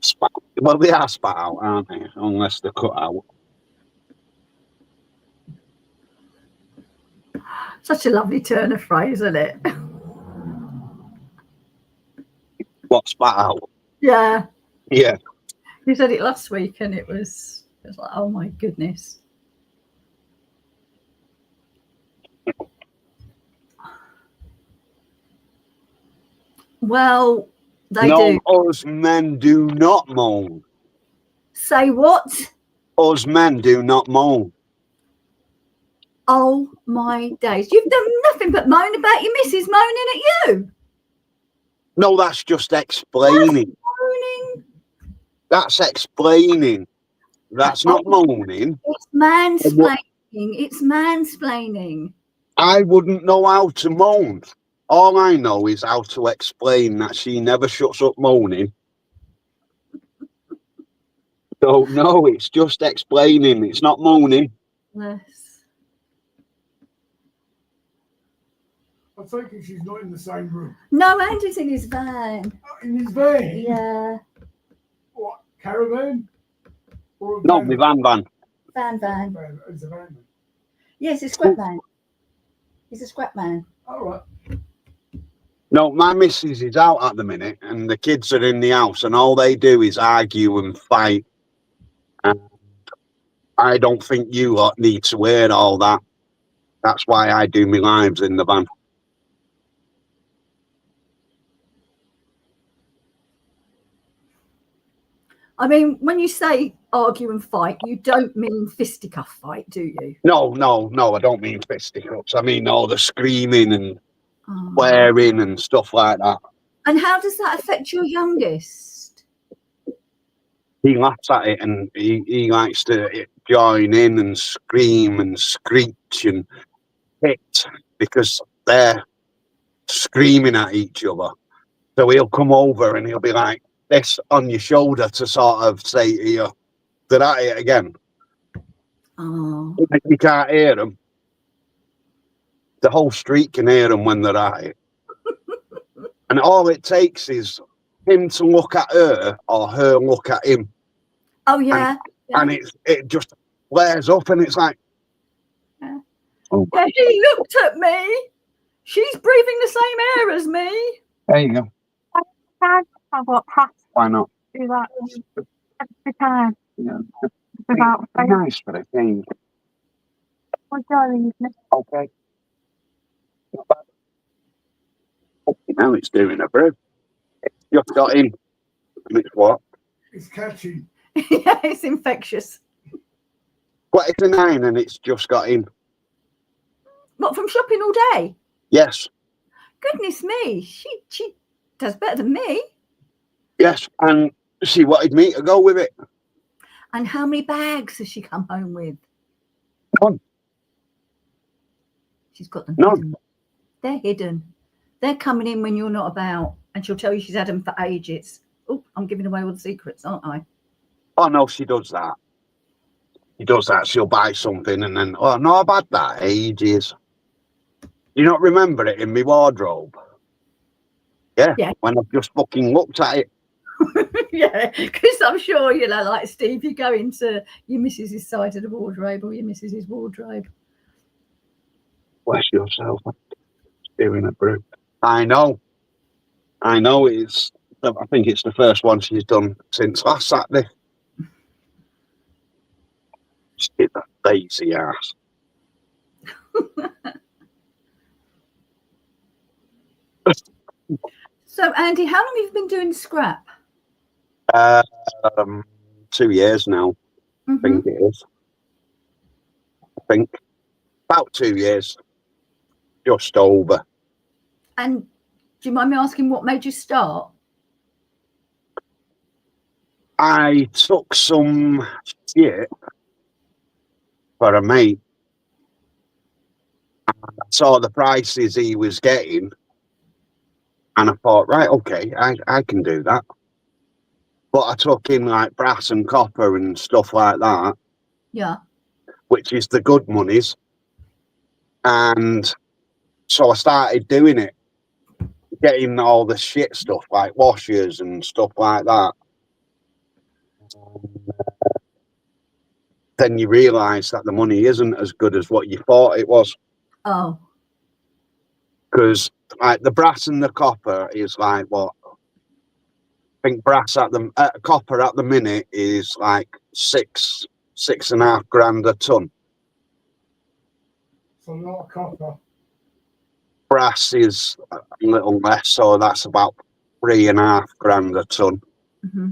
Spat. Well, they are spat out, aren't they? Unless they're cut out. Such a lovely turn of phrase, isn't it? What, spat out? Yeah. Yeah. You said it last week and it was like, oh my goodness. Well, they do. Us men do not moan. Say what? Us men do not moan. Oh my days. You've done nothing but moan about your missus moaning at you. No, that's just explaining. Moaning. That's explaining. That's not moaning. It's mansplaining. It's mansplaining. I wouldn't know how to moan. All I know is how to explain that she never shuts up moaning. So, no, it's just explaining. It's not moaning. Yes. I take it she's not in the same room. No, Andrew's in his van. In his van? Yeah. What, caravan? Or a No, van? my van. Van. It's a van. Yes, it's a scrap man. He's a scrap man. All right. No, my missus is out at the minute and the kids are in the house and all they do is argue and fight. And I don't think you lot need to wear all that. That's why I do my lives in the van. I mean, when you say argue and fight, you don't mean fisticuff fight, do you? No, I don't mean fisticuffs. I mean all the screaming and Oh. swearing and stuff like that. And how does that affect your youngest? He laughs at it and he likes to join in and scream and screech and hit because they're screaming at each other. So he'll come over and he'll be like this on your shoulder to sort of say to you, they're at it again. Oh. You can't hear them. The whole street can hear them when they're at it. And all it takes is him to look at her or her look at him. Oh, yeah. And it just flares up and it's like, yeah. Oh. Yeah, he looked at me. She's breathing the same air as me. There you go. I've got past. Why not? Do that every time. Yeah. Without fail. Nice for a change. Enjoy the evening. Okay. Now it's doing a brew. It's just got in. And it's what? It's catching. Yeah, it's infectious. Well, it's a 9 and it's just got in. What, from shopping all day? Yes. Goodness me, she does better than me. Yes, and she wanted me to go with it. And how many bags has she come home with? None. She's got them None. hidden. They're hidden. They're coming in when you're not about, and she'll tell you she's had them for ages. Oh, I'm giving away all the secrets, aren't I? Oh, no, she does that. She does that. She'll buy something and then, oh, no, I've had that ages. You not remember it in my wardrobe? Yeah. When I've just fucking looked at it. Yeah, because I'm sure, you know, like Steve, you go into your missus's side of the wardrobe or your missus's wardrobe. Bless yourself. Doing a brew. I know. It's. I think it's the first one she's done since last Saturday. She's a lazy ass. So, Andy, how long have you been doing scrap? 2 years now. I think it is. I think about 2 years. Just over. And do you mind me asking what made you start? I took some shit for a mate. I saw the prices he was getting, and I thought, right, okay, I can do that. But I took in like brass and copper and stuff like that. Yeah. Which is the good monies. And so I started doing it, getting all the shit stuff like washers and stuff like that. Then you realise that the money isn't as good as what you thought it was. Oh. Because like the brass and the copper is like what? I think brass at the copper at the minute is like 6.5 grand a ton. It's a lot of copper. Brass is a little less, so that's about 3.5 grand a ton. Mm-hmm.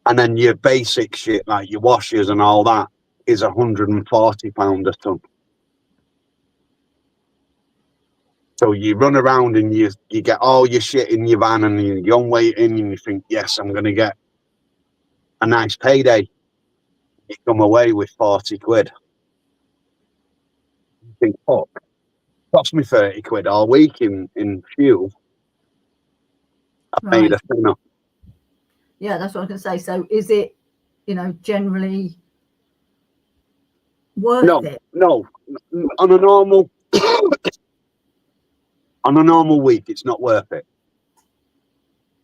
And then your basic shit like your washers and all that is £140 a ton. So you run around and you get all your shit in your van and you're on waiting and you think, yes, I'm going to get a nice payday. You come away with 40 quid. You think, fuck, cost me 30 quid all week in fuel. I paid a thinner. Yeah, that's what I was going to say. So is it, you know, generally worth it? No. On a normal... On a normal week, it's not worth it.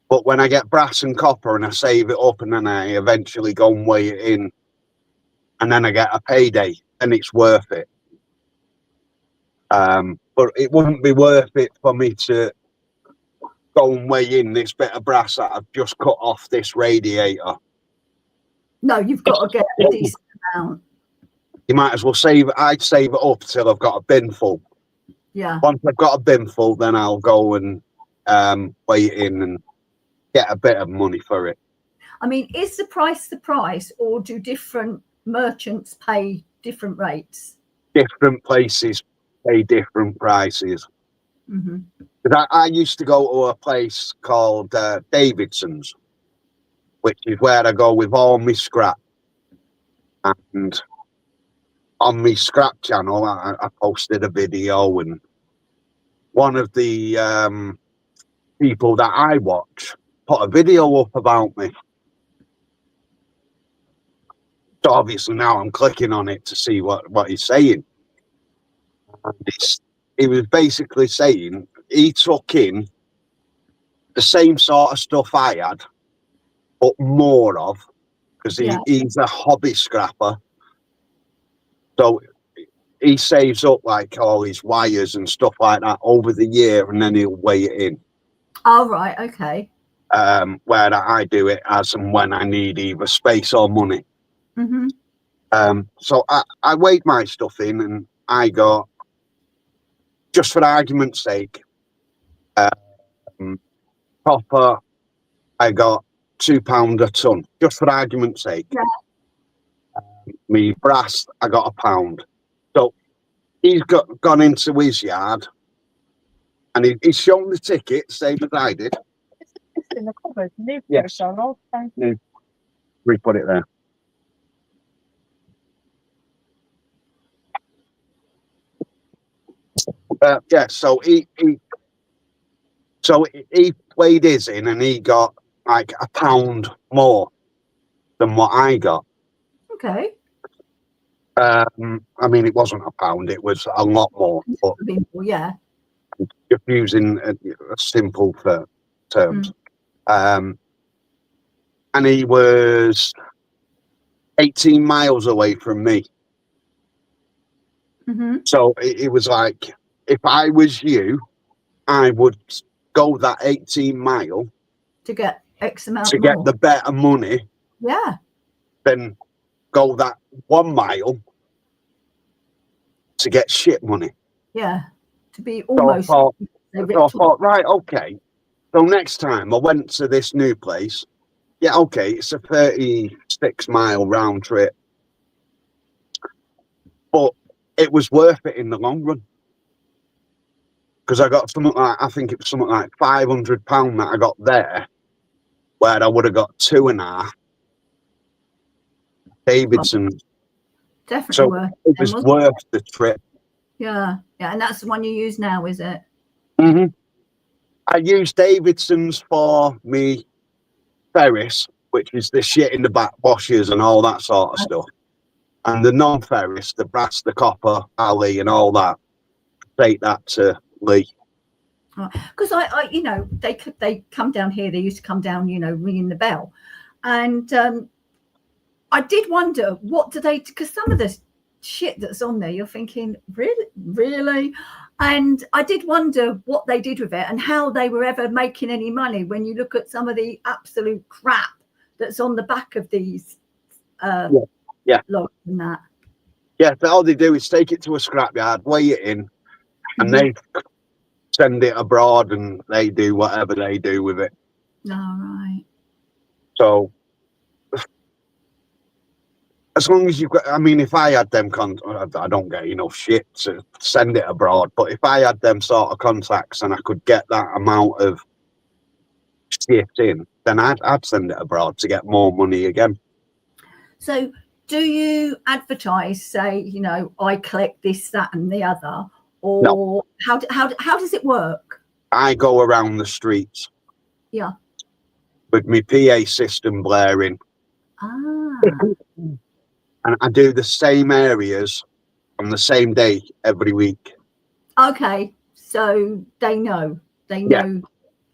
But when I get brass and copper and I save it up and then I eventually go and weigh it in and then I get a payday, then it's worth it. But it wouldn't be worth it for me to go and weigh in this bit of brass that I've just cut off this radiator. No, you've got to get a decent amount. you might as well save. I'd save it up till I've got a bin full. Yeah. Once I've got a bin full, then I'll go and weigh it in and get a bit of money for it. I mean, is the price, or do different merchants pay different rates? Different places pay different prices. Mm-hmm. Because I used to go to a place called Davidson's, which is where I go with all my scrap. And on my scrap channel, I posted a video, and one of the people that I watch put a video up about me. So obviously now I'm clicking on it to see what he's saying. And he was basically saying he took in the same sort of stuff I had, but more of, because he's a hobby scrapper. So he saves up like all his wires and stuff like that over the year, and then he'll weigh it in. Oh, right, okay. Where I do it as and when I need either space or money. Mm-hmm. So I weighed my stuff in, and I got, just for argument's sake, copper, I got £2 a ton, just for argument's sake. Yeah. Me brass, I got £1. So he's gone into his yard, and he's shown the ticket, same as I did. It's in the cupboard. Yes. New. We put it there. Yeah, so he weighed his in, and he got like £1 more than what I got. Okay. I mean, it wasn't £1; it was a lot more. But Yeah. just using a simple terms. And he was 18 miles away from me. Mm-hmm. So it was like, if I was you, I would go that 18 mile To get X amount to more. get the better money, Yeah. than go that 1 mile to get shit money. Yeah. To be almost. So I thought, right, okay. So next time I went to this new place, yeah, okay, it's a 36-mile round trip, but it was worth it in the long run, because I got something like, I think it was something like £500 that I got there, where I would have got 2.5 Davidson. Definitely So worth it was worth the trip. Yeah. Yeah. And that's the one you use now, is it? Mm-hmm. I use Davidson's for me ferris, which is the shit in the back washers and all that sort of stuff. And the non-ferris, the brass, the copper, alley and all that, take that to Lee. Because I you know, they come down here, they used to come down, you know, ringing the bell. And I did wonder, what do they, because some of the shit that's on there, you're thinking, really? And I did wonder what they did with it and how they were ever making any money when you look at some of the absolute crap that's on the back of these logs and that. Yeah, all they do is take it to a scrapyard, weigh it in, and they send it abroad, and they do whatever they do with it. All right. So as long as you've got, I mean, if I had them I don't get enough shit to send it abroad, but if I had them sort of contacts and I could get that amount of shit in, then I'd send it abroad to get more money again. So do you advertise, say, you know, I collect this, that and the other, or No. How does it work? I go around the streets. Yeah. With my PA system blaring. And I do the same areas on the same day every week. Okay, so they know you're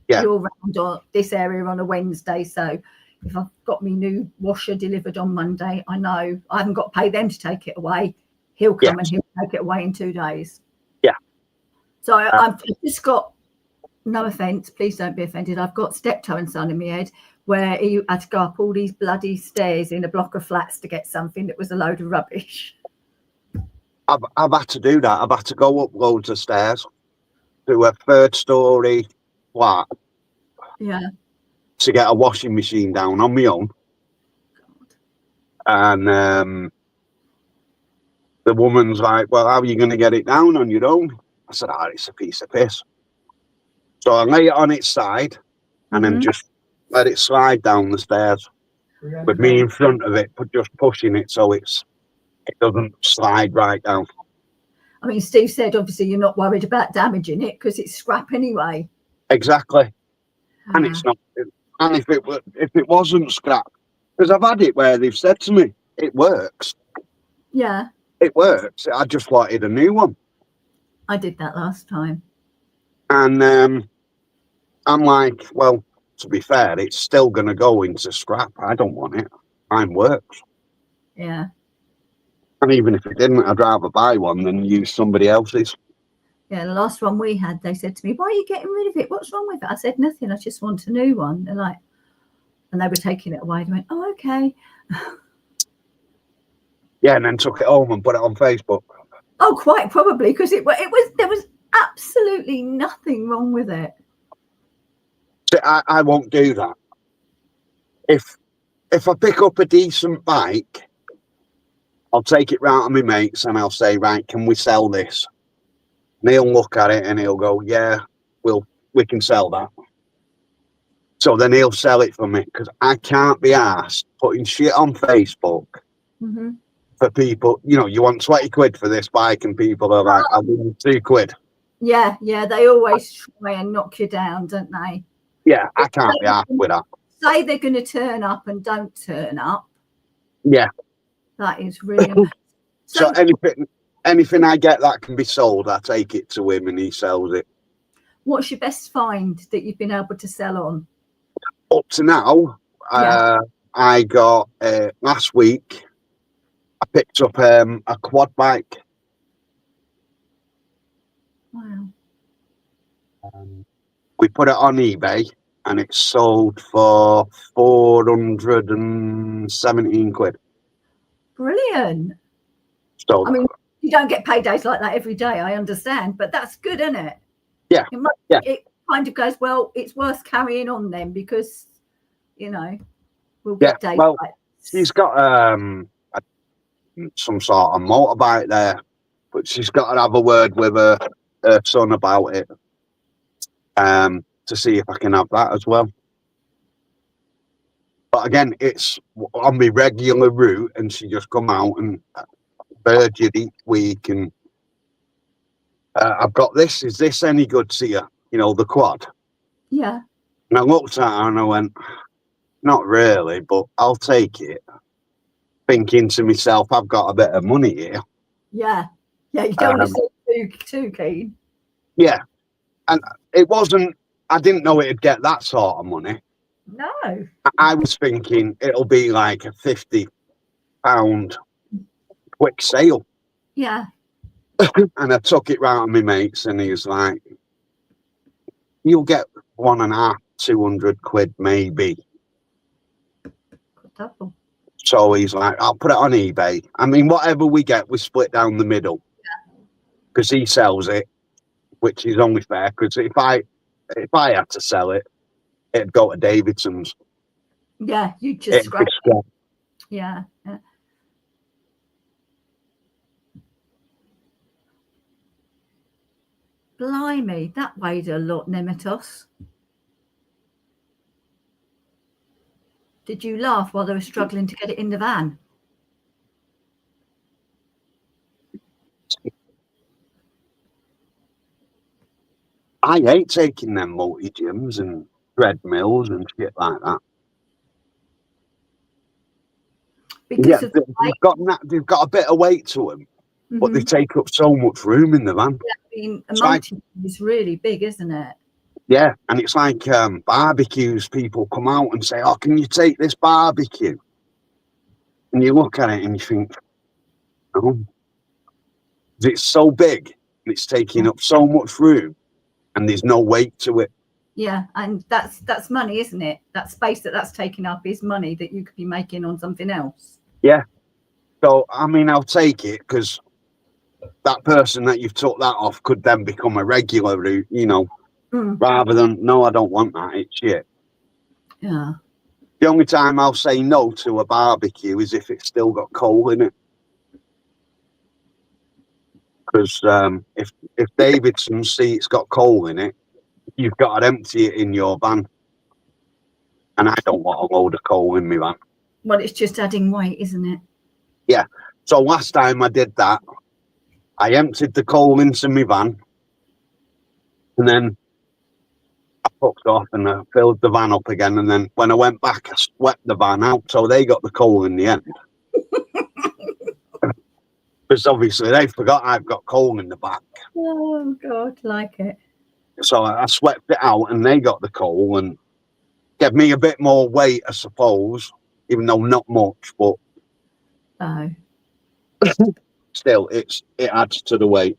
around or this area on a Wednesday. So if I've got my new washer delivered on Monday, I know I haven't got to pay them to take it away. He'll come and he'll take it away in 2 days. Yeah. So I've just got, no offence, please don't be offended, I've got Steptoe and Son in my head, where he had to go up all these bloody stairs in a block of flats to get something that was a load of rubbish. I've had to do that. I've had to go up loads of stairs to a 3rd-story flat Yeah. to get a washing machine down on my own. And the woman's like, well, how are you going to get it down on your own? I said, it's a piece of piss. So I lay it on its side and then just let it slide down the stairs with me in front of it, but just pushing it so it doesn't slide right down. I mean, Steve said, obviously, you're not worried about damaging it because it's scrap anyway. Exactly. And it's not. And if it wasn't scrap, because I've had it where they've said to me, it works. Yeah. It works. I just wanted a new one. I did that last time. And I'm like, well, to be fair, it's still going to go into scrap. I don't want it. Mine works. Yeah. And even if it didn't, I'd rather buy one than use somebody else's. Yeah, the last one we had, they said to me, why are you getting rid of it? What's wrong with it? I said, nothing. I just want a new one. They're like, and they were taking it away. They went, oh, okay. Yeah, and then took it home and put it on Facebook. Oh, quite probably, because there was absolutely nothing wrong with it. So I won't do that. If I pick up a decent bike, I'll take it round to my mates and I'll say, right, can we sell this? And he'll look at it and he'll go, yeah, we can sell that. So then he'll sell it for me because I can't be asked putting shit on Facebook for people. You know, you want 20 quid for this bike and people are like, I'll give you 2 quid. Yeah, they always try and knock you down, don't they? Yeah, I can't be asked with that. Say they're going to turn up and don't turn up. Yeah. That is really So anything I get that can be sold, I take it to him and he sells it. What's your best find that you've been able to sell on? Up to now, I got last week, I picked up a quad bike. Wow. We put it on eBay and it sold for 417 quid. Brilliant. So I mean, you don't get paydays like that every day, I understand, but that's good, isn't it? Yeah. It kind of goes, well, it's worth carrying on then because, you know, we'll get days well, like she's got some sort of motorbike there, but she's got to have a word with her son about it to see if I can have that as well. But again, it's on my regular route and she just come out and bird it each week and I've got this. Is this any good to you? You know, the quad. Yeah. And I looked at her and I went, not really, but I'll take it. Thinking to myself, I've got a bit of money here. Yeah. Yeah, you don't want to seem too keen. Yeah. And it wasn't, I didn't know it'd get that sort of money. No. I was thinking it'll be like a £50 quick sale. Yeah. And I took it round to my mates and he was like, you'll get 150, 200 quid maybe. Double. So he's like, I'll put it on eBay. I mean, whatever we get, we split down the middle. Because he sells it, which is only fair. Because if I had to sell it, it'd go to Davidson's. Yeah, you just scratch. Yeah. Blimey, that weighed a lot, Nematos. Did you laugh while they were struggling to get it in the van? I hate taking them multi-gyms and treadmills and shit like that. Because they've got a bit of weight to them, but they take up so much room in the van. Yeah, I mean, a multi is really big, isn't it? Yeah, and it's like barbecues. People come out and say, oh, can you take this barbecue? And you look at it and you think, oh, it's so big and it's taking up so much room and there's no weight to it. Yeah, and that's money, isn't it? That space that's taking up is money that you could be making on something else. Yeah. So, I mean, I'll take it because that person that you've took that off could then become a regular, you know, Mm. rather than, no, I don't want that, it's shit. Yeah. The only time I'll say no to a barbecue is if it's still got coal in it. Because if Davidson's seat's got coal in it, you've got to empty it in your van. And I don't want a load of coal in my van. Well, it's just adding weight, isn't it? Yeah. So last time I did that, I emptied the coal into my van. And then I fucked off and I filled the van up again. And then when I went back, I swept the van out. So they got the coal in the end. Because obviously they forgot I've got coal in the back. Oh, God, like it. So I swept it out and they got the coal and gave me a bit more weight, I suppose, even though not much, but Oh. still it adds to the weight.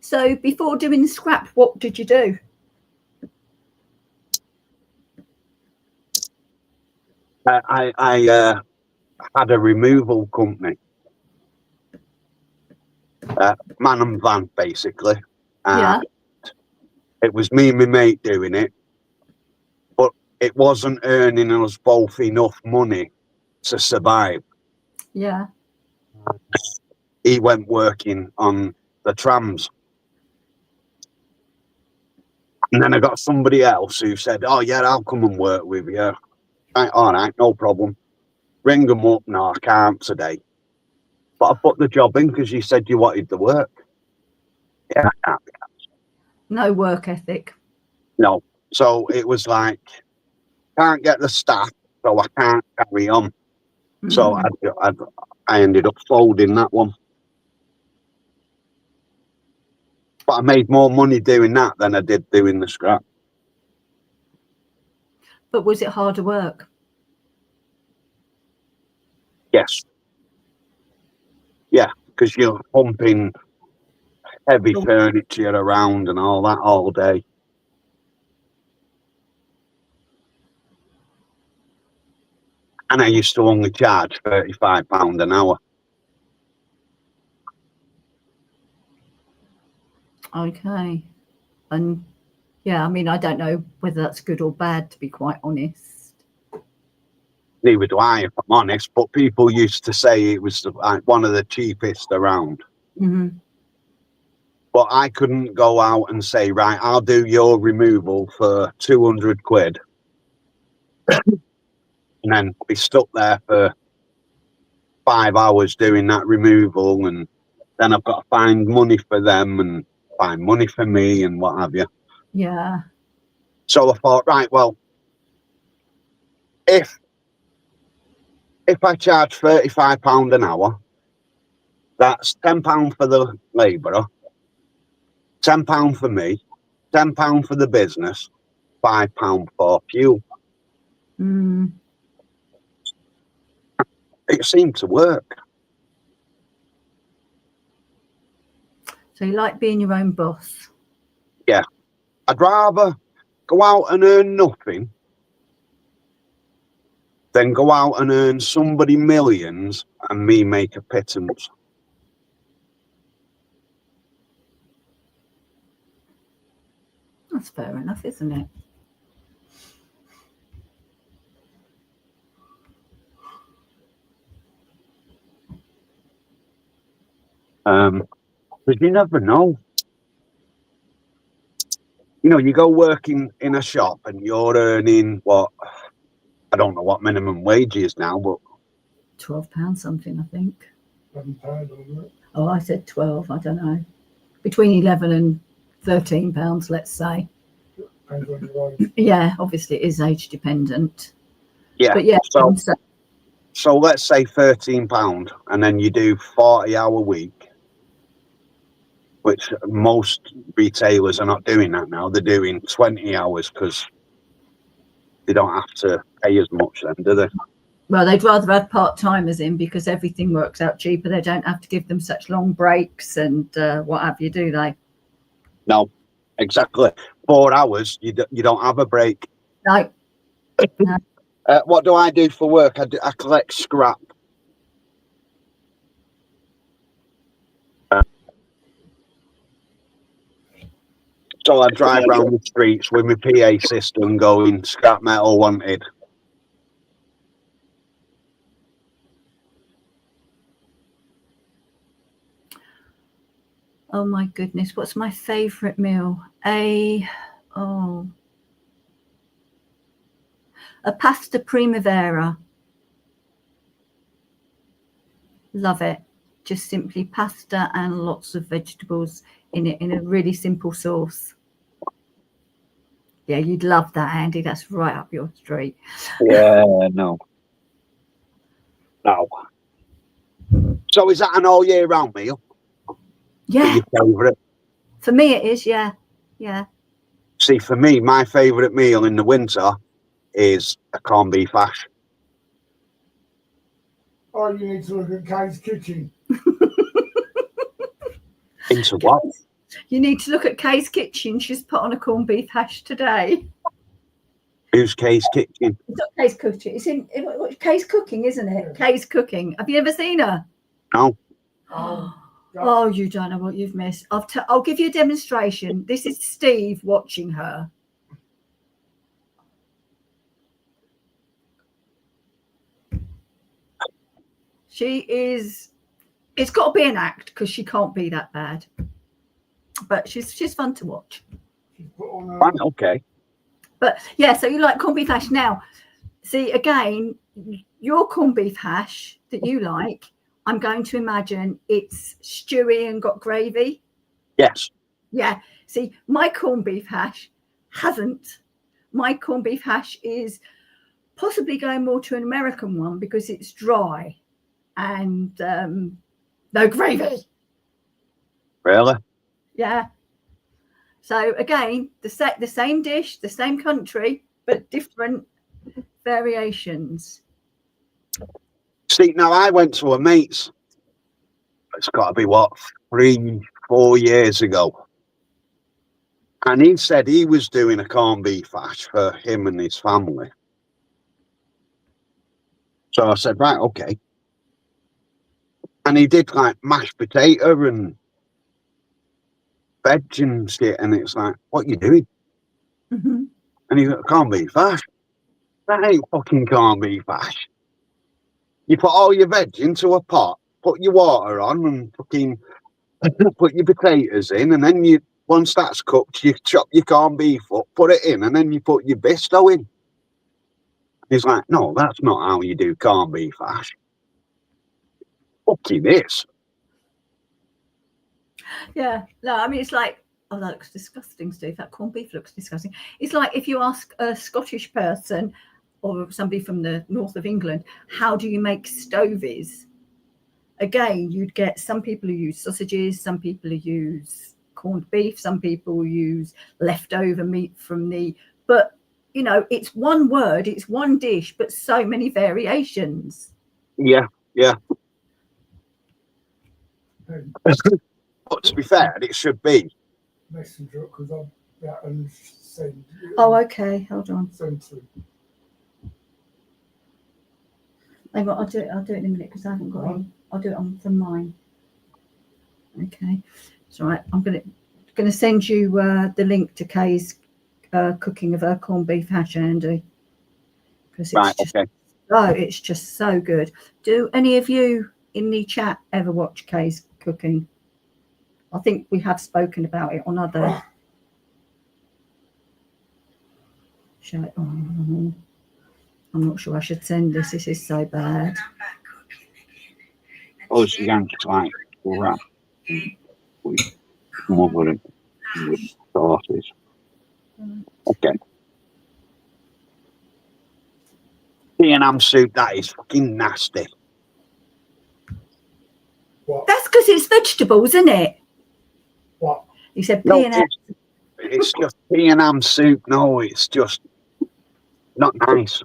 So before doing the scrap, what did you do? I had a removal company, man and van, basically. Yeah. It was me and my mate doing it, but it wasn't earning us both enough money to survive. Yeah. He went working on the trams. And then I got somebody else who said, oh, yeah, I'll come and work with you. Right, all right, no problem. Ring them up. No, I can't today. But I put the job in because you said you wanted the work. Yeah, I can't. No work ethic. No. So it was like, can't get the staff, so I can't carry on. So I ended up folding that one. But I made more money doing that than I did doing the scrap. But was it harder work? Yes. Yeah, because you're pumping heavy furniture around and all that all day. And I used to only charge £35 an hour. Okay. And yeah, I mean, I don't know whether that's good or bad, to be quite honest. Neither do I, if I'm honest, but people used to say it was like one of the cheapest around. Mm-hmm. But I couldn't go out and say, right, I'll do your removal for 200 quid. And then be stuck there for 5 hours doing that removal. And then I've got to find money for them and find money for me and what have you. Yeah. So I thought, right, well, if I charge £35 an hour, that's £10 for the labourer, £10 for me, £10 for the business, £5 for fuel. Mm. It seemed to work. So you like being your own boss? Yeah. I'd rather go out and earn nothing than go out and earn somebody millions and me make a pittance. That's fair enough, isn't it? Because you never know. You know, you go working in a shop and you're earning what, I don't know what minimum wage is now, but £12 something, I think. £11 on it. Oh, I said 12. I don't know. Between 11 and £13, let's say. Depends on your age. Yeah, obviously it is age dependent. yeah. But yeah, So let's say £13 and then you do 40-hour week, which most retailers are not doing that now. They're doing 20 hours because they don't have to pay as much then, do they? well, they'd rather have part-timers in because everything works out cheaper. They don't have to give them such long breaks and what have you, do they? No, exactly. 4 hours, you don't have a break. No. What do I do for work? I collect scrap. So I drive around the streets with my PA system going, scrap metal wanted. Oh my goodness, what's my favourite meal? A pasta primavera. Love it. Just simply pasta and lots of vegetables in it in a really simple sauce. Yeah, you'd love that, Andy. That's right up your street. Yeah, no. So is that an all year round meal? Yeah, Your favourite? for me it is. Yeah. See, for me, my favourite meal in the winter is a corned beef hash. Oh, you need to look at Kay's kitchen. Into what? You need to look at Kay's kitchen. She's put on a corned beef hash today. Who's Kay's kitchen? It's not Kay's cooking. It's in Kay's cooking, isn't it? Yeah. Kay's cooking. Have you ever seen her? No. Oh, you don't know what you've missed. I'll give you a demonstration. This is Steve watching her. She is. It's got to be an act because she can't be that bad. But she's fun to watch. Okay. But yeah, so you like corned beef hash. Now, see, again, your corned beef hash that you like, I'm going to imagine it's stewy and got gravy. Yes. Yeah. See, my corned beef hash hasn't. My corned beef hash is possibly going more to an American one because it's dry and no gravy. Really? Yeah. So again, the same dish, the same country, but different variations. See, now I went to a mate's. It's got to be what, 3-4 years ago, and he said he was doing a corned beef hash for him and his family. So I said, right, okay. And he did like mashed potato and veg and shit, and it's like, what are you doing? Mm-hmm. And he's like, corned beef hash. That ain't fucking corned beef hash. You put all your veg into a pot, put your water on, and fucking put your potatoes in, and then once that's cooked, you chop your corned beef up, put it in, and then you put your bisto in. He's like, no, that's not how you do corned beef hash. Fucking this. Yeah, no, I mean, it's like, oh, that looks disgusting, Steve. That corned beef looks disgusting. It's like if you ask a Scottish person or somebody from the north of England, how do you make stovies? Again, you'd get some people who use sausages, some people who use corned beef, some people use leftover meat from but you know, it's one word, it's one dish, but so many variations. Yeah. But to be fair, it should be. Messenger, because I'm that and send. Oh, okay. Hold on. Send to. Hang on, I'll do it in a minute because I haven't got any. I'll do it from mine. Okay, it's all right. I'm gonna send you the link to Kay's cooking of her corned beef hash, Andy. Because it's just so good. Do any of you in the chat ever watch Kay's cooking? I think we have spoken about it on other. I'm not sure I should send this. This is so bad. Oh, it's yanked like wrap. We smother it with sauces. Okay. P&M soup, that is fucking nasty. What? That's because it's vegetables, isn't it? What? He said No, P&M. it's just P&M soup. No, it's just not nice.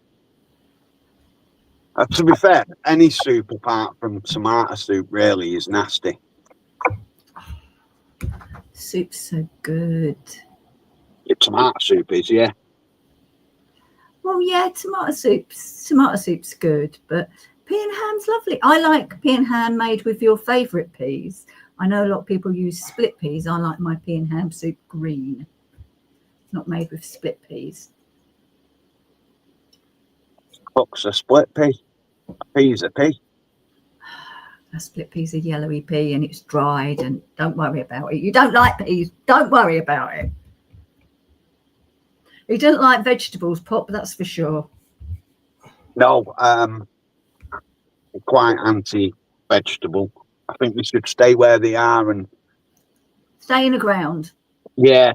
To be fair, any soup apart from tomato soup really is nasty. Soup's so good. Your tomato soup is, yeah. Well, yeah, tomato soup's good, but pea and ham's lovely. I like pea and ham made with your favourite peas. I know a lot of people use split peas. I like my pea and ham soup green. not made with split peas. Cook's a split pea. A pea's a pea. A split pea's a yellowy pea and it's dried, and don't worry about it. You don't like peas, don't worry about it. You don't like vegetables, Pop, that's for sure. No, quite anti-vegetable. I think they should stay where they are, and Stay in the ground. yeah,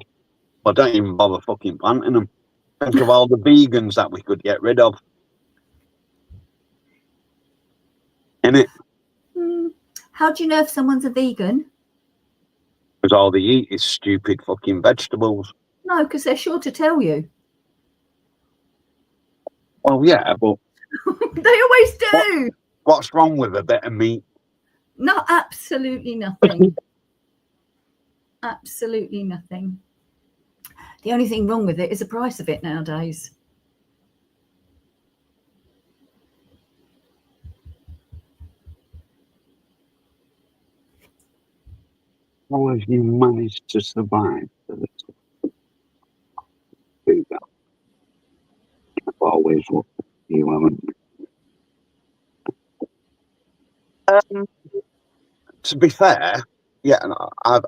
I don't even bother fucking planting them. Think of all the vegans that we could get rid of. Innit? How do you know if someone's a vegan? Because all they eat is stupid fucking vegetables. No, because they're sure to tell you. Well, yeah, but They always do. what's wrong with a bit of meat? No, absolutely nothing. Absolutely nothing. The only thing wrong with it is the price of it nowadays. How have you managed to survive? Do that. I've always looked at you, haven't you? To be fair, yeah, I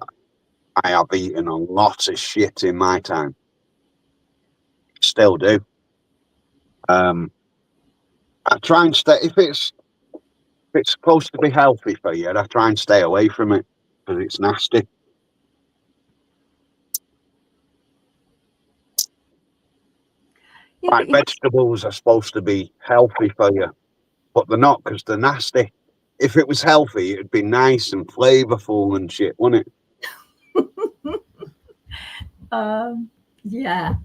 have eaten a lot of shit in my time. Still do. I try and stay if it's supposed to be healthy for you. I try and stay away from it because it's nasty. Yeah, Like vegetables are supposed to be healthy for you, but they're not because they're nasty. If it was healthy, it'd be nice and flavourful and shit, wouldn't it? yeah.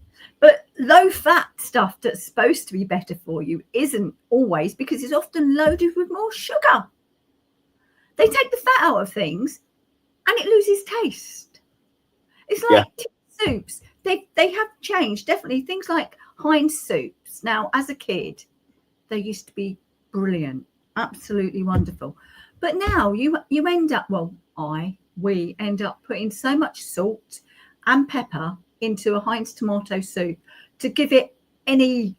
But low fat stuff that's supposed to be better for you isn't always, because it's often loaded with more sugar. They take the fat out of things and it loses taste. It's like soups. They have changed, definitely. Things like Heinz soups. Now, as a kid, they used to be brilliant, absolutely wonderful. But now you end up, we end up putting so much salt and pepper into a Heinz tomato soup to give it any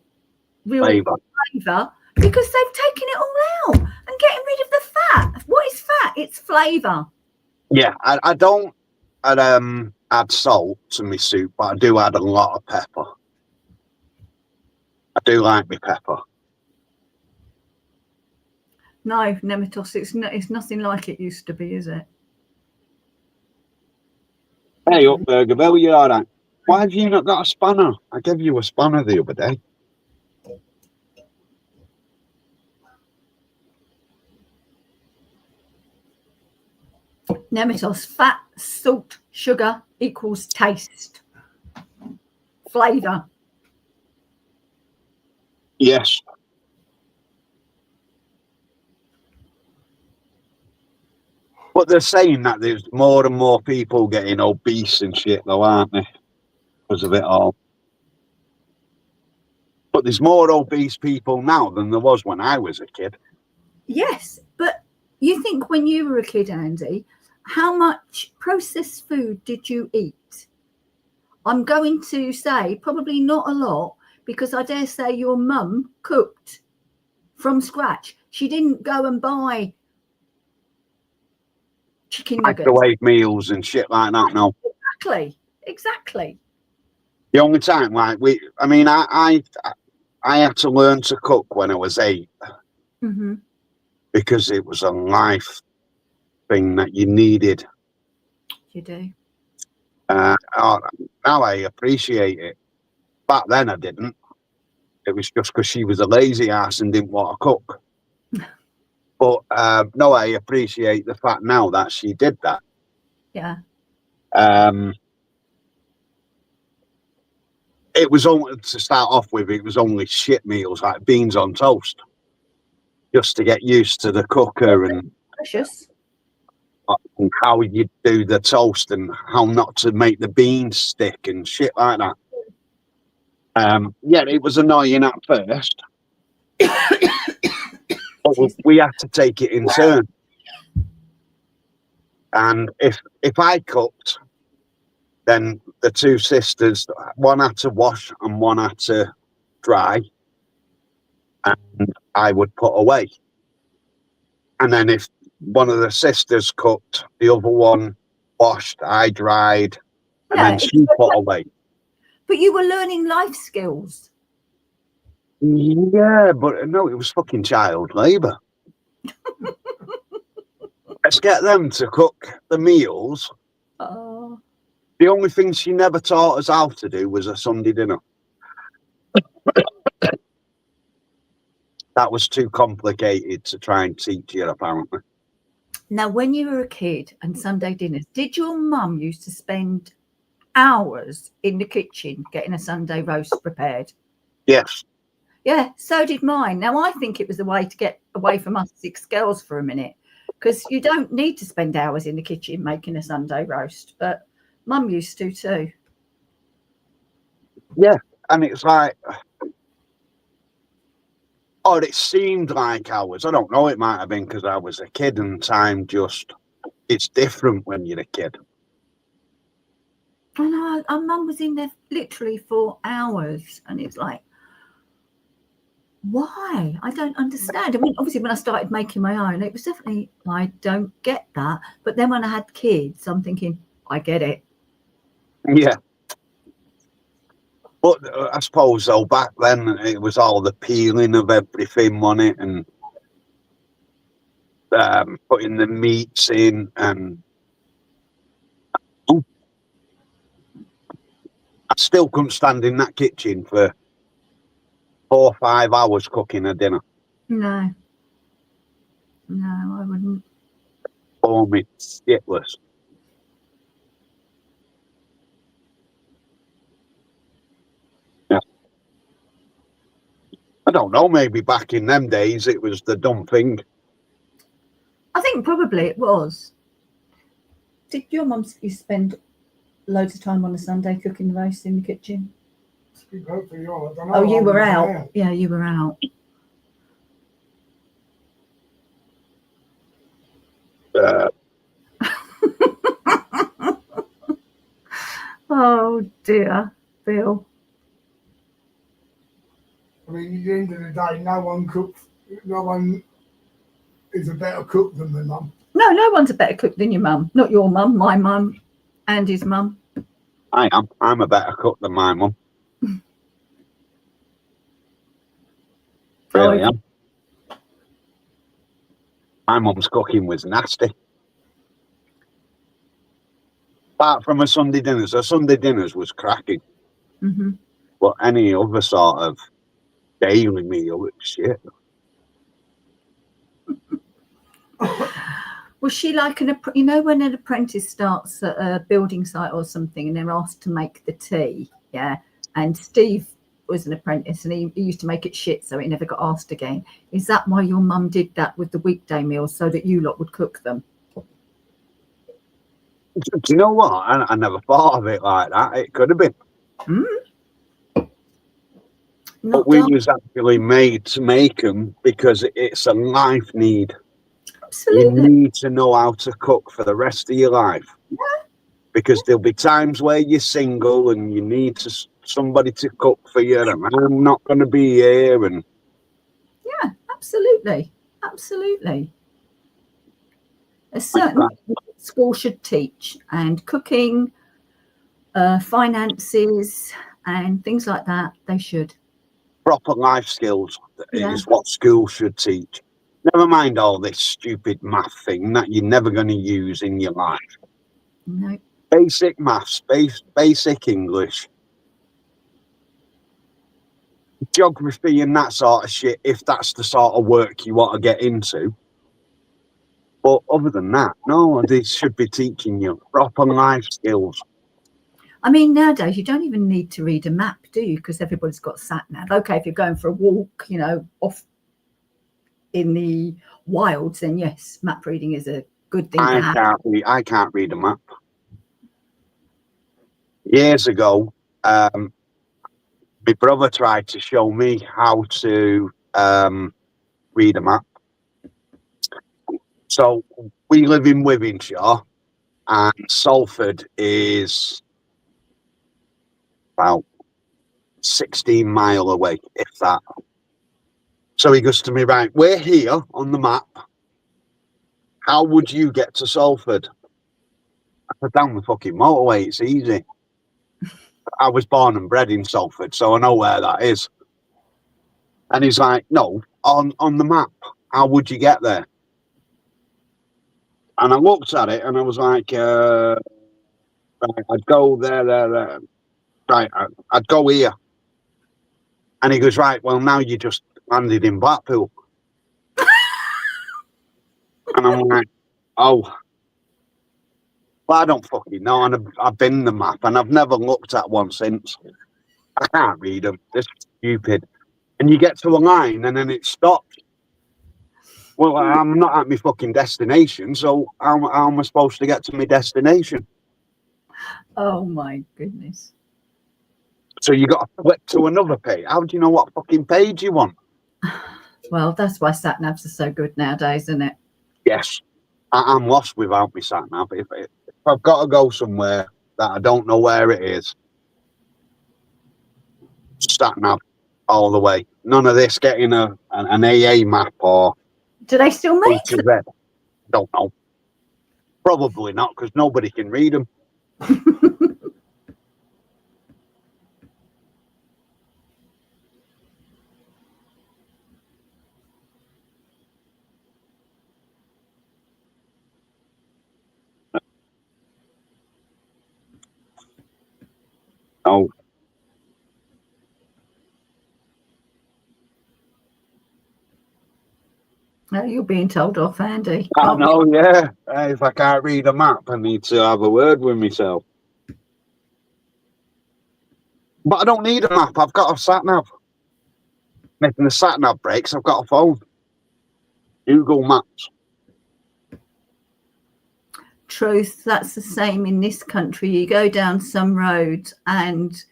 real flavour, because they've taken it all out and getting rid of the fat. What is fat? It's flavour. Yeah, I don't add salt to my soup, but I do add a lot of pepper. I do like my pepper. No, Nematos, it's nothing like it used to be, is it? Hey up, Burgerville, you all right? Why have you not got a spanner? I gave you a spanner the other day. Nematos, fat, salt, sugar equals taste, flavour. Yes. But they're saying that there's more and more people getting obese and shit, though, aren't they? Because of it all. But there's more obese people now than there was when I was a kid. Yes, but you think when you were a kid, Andy, how much processed food did you eat? I'm going to say probably not a lot, because I dare say your mum cooked from scratch. She didn't go and buy chicken nuggets. Microwave meals and shit like that, no. Exactly. The only time, like, I had to learn to cook when I was 8. Mm-hmm. Because it was a life thing that you needed. You do. Now I appreciate it. Back then I didn't. It was just because she was a lazy ass and didn't want to cook. But no, I appreciate the fact now that she did that. Yeah. It was only, to start off with, it was only shit meals like beans on toast, just to get used to the cooker and Precious. how you do the toast and how not to make the beans stick and shit like that. Yeah, it was annoying at first, but we had to take it in turn. And if I cooked, then the two sisters, one had to wash and one had to dry, and I would put away. And then if one of the sisters cooked, the other one washed, I dried, and Yeah, then she put away. but you were learning life skills. Yeah, but no, it was fucking child labour. Let's get them to cook the meals. Oh, The only thing she never taught us how to do was a Sunday dinner. That was too complicated to try and teach you, apparently. now, when you were a kid and Sunday dinners, did your mum used to spend hours in the kitchen getting a Sunday roast prepared? Yes. Yeah, so did mine. Now, I think it was the way to get away from us 6 girls for a minute, because you don't need to spend hours in the kitchen making a Sunday roast, but mum used to too. Yeah, and it's like, or it seemed like hours. I don't know, it might have been because I was a kid and time just, it's different when you're a kid. And our mum was in there literally for hours, and it's like, why? I don't understand. I mean, obviously, when I started making my own, it was definitely, I don't get that. But then when I had kids, I'm thinking, I get it. Yeah. But I suppose, though, back then, it was all the peeling of everything on it and putting the meats in. And I still couldn't stand in that kitchen for 4 or 5 hours cooking a dinner. No, I wouldn't. Oh, me shitless. Yeah. I don't know, maybe back in them days it was the dumb thing. I think probably it was. Did your mum spend loads of time on a Sunday cooking the roast in the kitchen? Speak up for you. I don't know. Oh, you I were wasn't out. there. Yeah, you were out. Oh dear, Bill. I mean, at the end of the day, no one is a better cook than my mum. No one's a better cook than your mum. Not your mum, my mum, and his mum. I am. I'm a better cook than my mum. Really am. My mum's cooking was nasty. Apart from her Sunday dinners was cracking. Mm-hmm. But any other sort of daily meal, it's shit. Was she like when an apprentice starts at a building site or something and they're asked to make the tea, yeah? And Steve was an apprentice and he used to make it shit, so he never got asked again. Is that why your mum did that with the weekday meals, so that you lot would cook them? Do you know what? I never thought of it like that. It could have been. But we was actually made to make them because it's a life need. Absolutely. You need to know how to cook for the rest of your life. Yeah. Because there'll be times where you're single and you need somebody to cook for you, and I'm not going to be here. And yeah, absolutely. A certain school should teach, and cooking, finances, and things like that. They should. Proper life skills is what school should teach. Never mind all this stupid math thing that you're never going to use in your life. No. Basic maths, basic English, geography and that sort of shit, if that's the sort of work you want to get into. But other than that, no, they should be teaching you proper life skills. I mean, nowadays you don't even need to read a map, do you? Because everybody's got sat nav. Okay, if you're going for a walk, off in the wilds, then yes, map reading is a good thing to have. I can't read a map. Years ago, my brother tried to show me how to read a map. So we live in Wivenshaw, and Salford is about 16 mile away, if that. So he goes to me, right, we're here on the map. How would you get to Salford? I said, down the fucking motorway, it's easy. I was born and bred in Salford, so I know where that is. And he's like, no, on the map, how would you get there? And I looked at it and I was like, right, I'd go there. Right, I'd go here. And he goes, right, well, now you just landed in Blackpool. And I'm like, oh, well, I don't fucking know. And I've been in the map and I've never looked at one since. I can't read them. They're stupid. And you get to a line and then it stops. Well, I'm not at my fucking destination, so how am I supposed to get to my destination? Oh my goodness. So you got to flip to another page. How do you know what fucking page you want? Well, that's why sat navs are so good nowadays, isn't it? Yes, I'm lost without my sat nav. If I've got to go somewhere that I don't know where it is, sat nav all the way. None of this getting an AA map or Do they still make them? HZ. Don't know. Probably not, because nobody can read them. Oh, No, you're being told off, Andy. I know, yeah. If I can't read a map, I need to have a word with myself. But I don't need a map. I've got a sat nav. Making the sat nav breaks, I've got a phone. Google Maps. Truth, that's the same in this country. You go down some roads and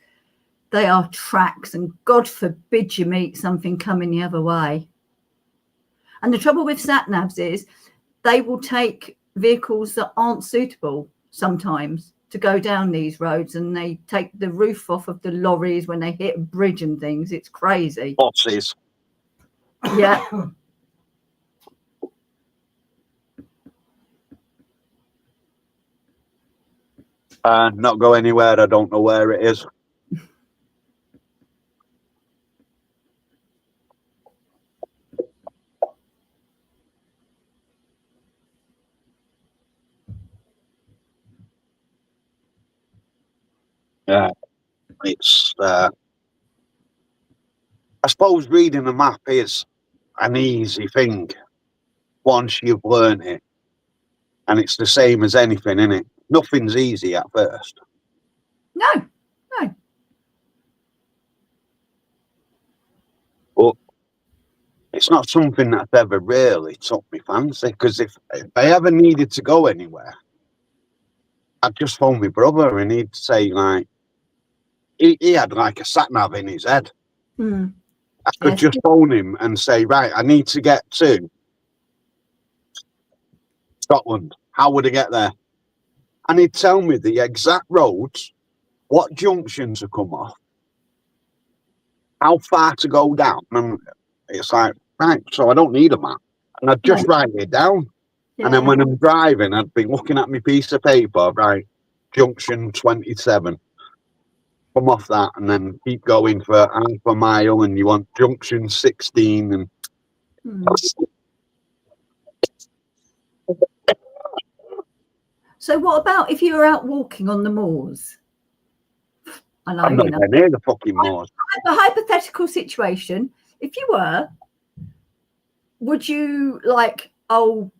they are tracks, and God forbid you meet something coming the other way. And the trouble with sat navs is they will take vehicles that aren't suitable sometimes to go down these roads, and they take the roof off of the lorries when they hit a bridge and things. It's crazy. Bosses. Yeah. Not go anywhere. I don't know where it is. Yeah, it's. I suppose reading a map is an easy thing once you've learned it, and it's the same as anything, isn't it? Nothing's easy at first. No. But it's not something that's ever really took me fancy, because if I ever needed to go anywhere, I'd just phone my brother and he'd say, like, he had like a sat nav in his head. Mm. I could just phone him and say, right, I need to get to Scotland. How would I get there? And he'd tell me the exact roads, what junctions to come off, how far to go down. And it's like, right, so I don't need a map. And I'd just write it down. Yeah. And then when I'm driving, I'd be looking at my piece of paper, right, junction 27. Come off that and then keep going for half a mile, and you want junction 16. And So what about if you were out walking on the moors? I know, I'm not near the fucking moors. A hypothetical situation, if you were, would you like, oh,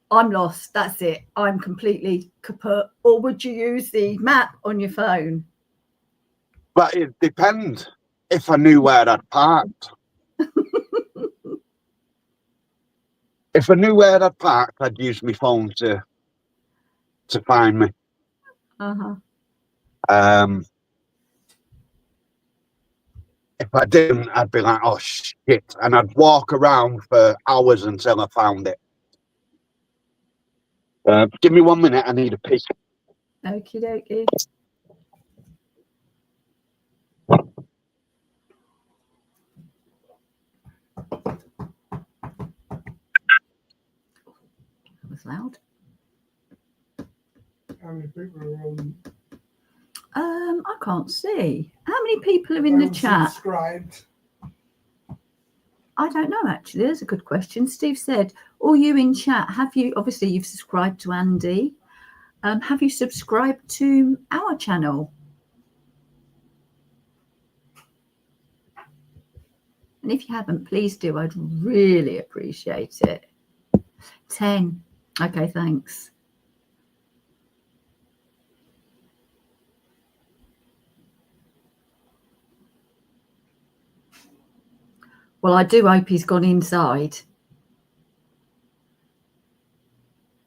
I'm lost, that's it, I'm completely kaput, or would you use the map on your phone? But it depends if I knew where I'd parked. If I knew where I'd parked, I'd use my phone to find me. If I didn't, I'd be like, oh shit, and I'd walk around for hours until I found it. Give me 1 minute, I need a pee. Okie dokie. was loud. How many people are on? I can't see. How many people are in the chat? Subscribed. I don't know, actually. There's a good question. Steve said, all you in chat, have you, obviously you've subscribed to Andy. Have you subscribed to our channel? And if you haven't, please do. I'd really appreciate it. 10. Okay, thanks. Well, I do hope he's gone inside.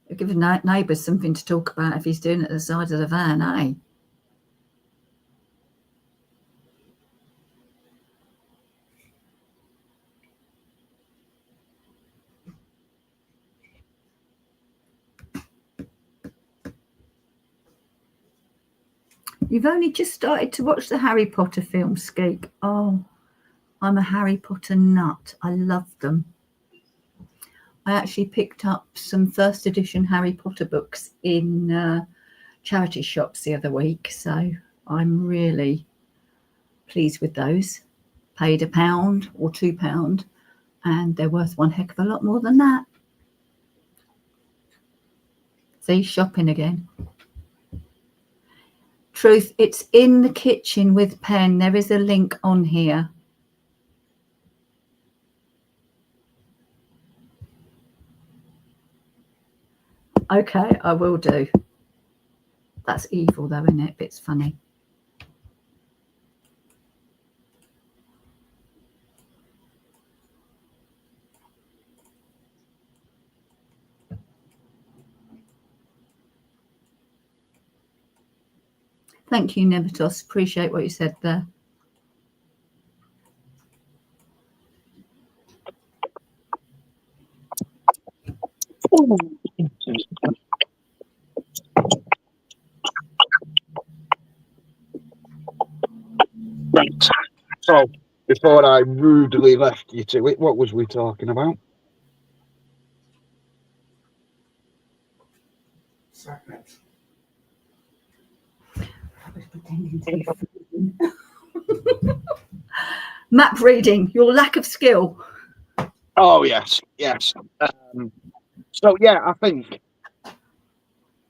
It'll give the neighbours something to talk about if he's doing it at the side of the van, eh? You've only just started to watch the Harry Potter film, Skeek. Oh, I'm a Harry Potter nut. I love them. I actually picked up some first edition Harry Potter books in charity shops the other week, so I'm really pleased with those. Paid £1 or £2, and they're worth one heck of a lot more than that. See, shopping again. Truth, it's in the kitchen with Penn. There is a link on here. Okay, I will do. That's evil though, isn't it? But it's funny. Thank you, Nemetos. Appreciate what you said there. Right. So, before I rudely left you to it, what was we talking about? Sacnet. Map reading, your lack of skill. Oh, yes, yes. So, yeah, I think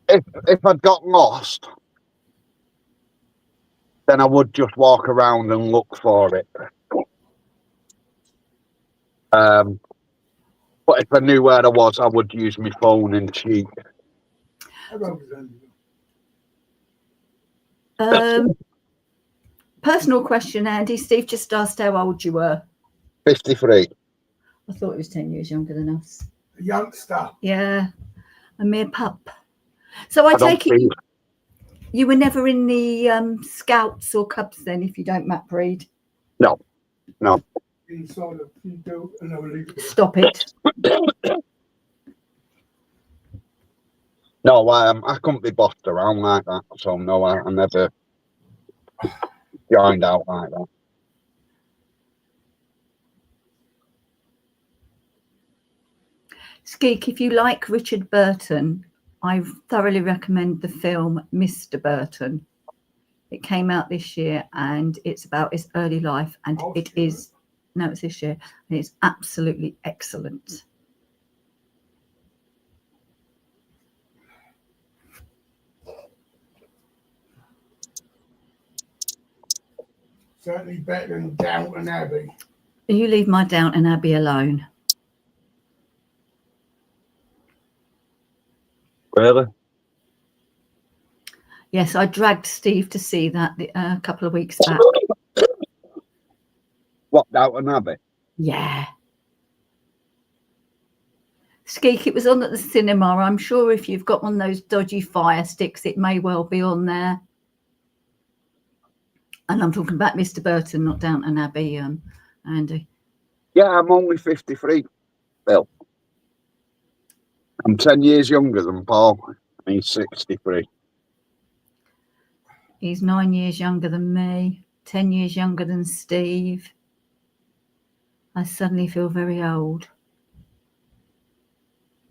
if I'd got lost, then I would just walk around and look for it. But if I knew where I was, I would use my phone and cheat. Personal question, Andy. Steve just asked how old you were. 53. I thought he was 10 years younger than us. A youngster. Yeah, a mere pup. So I take it you were never in the Scouts or Cubs then, if you don't map read? No, no. Inside of you do, and I'll leave it. Stop it. No, I couldn't be bossed around like that. So, no, I never joined out like that. Skeek, if you like Richard Burton, I thoroughly recommend the film Mr. Burton. It came out this year and it's about his early life, and it's this year, and it's absolutely excellent. Certainly better than Downton Abbey. You leave my Downton Abbey alone. Really? Yes, I dragged Steve to see that a couple of weeks back. What, Downton Abbey? Yeah. Skeek, it was on at the cinema. I'm sure if you've got one of those dodgy fire sticks, it may well be on there. And I'm talking about Mr. Burton, not Downton Abbey, Andy. Yeah, I'm only 53, Bill. I'm 10 years younger than Paul. He's 63. He's 9 years younger than me, 10 years younger than Steve. I suddenly feel very old.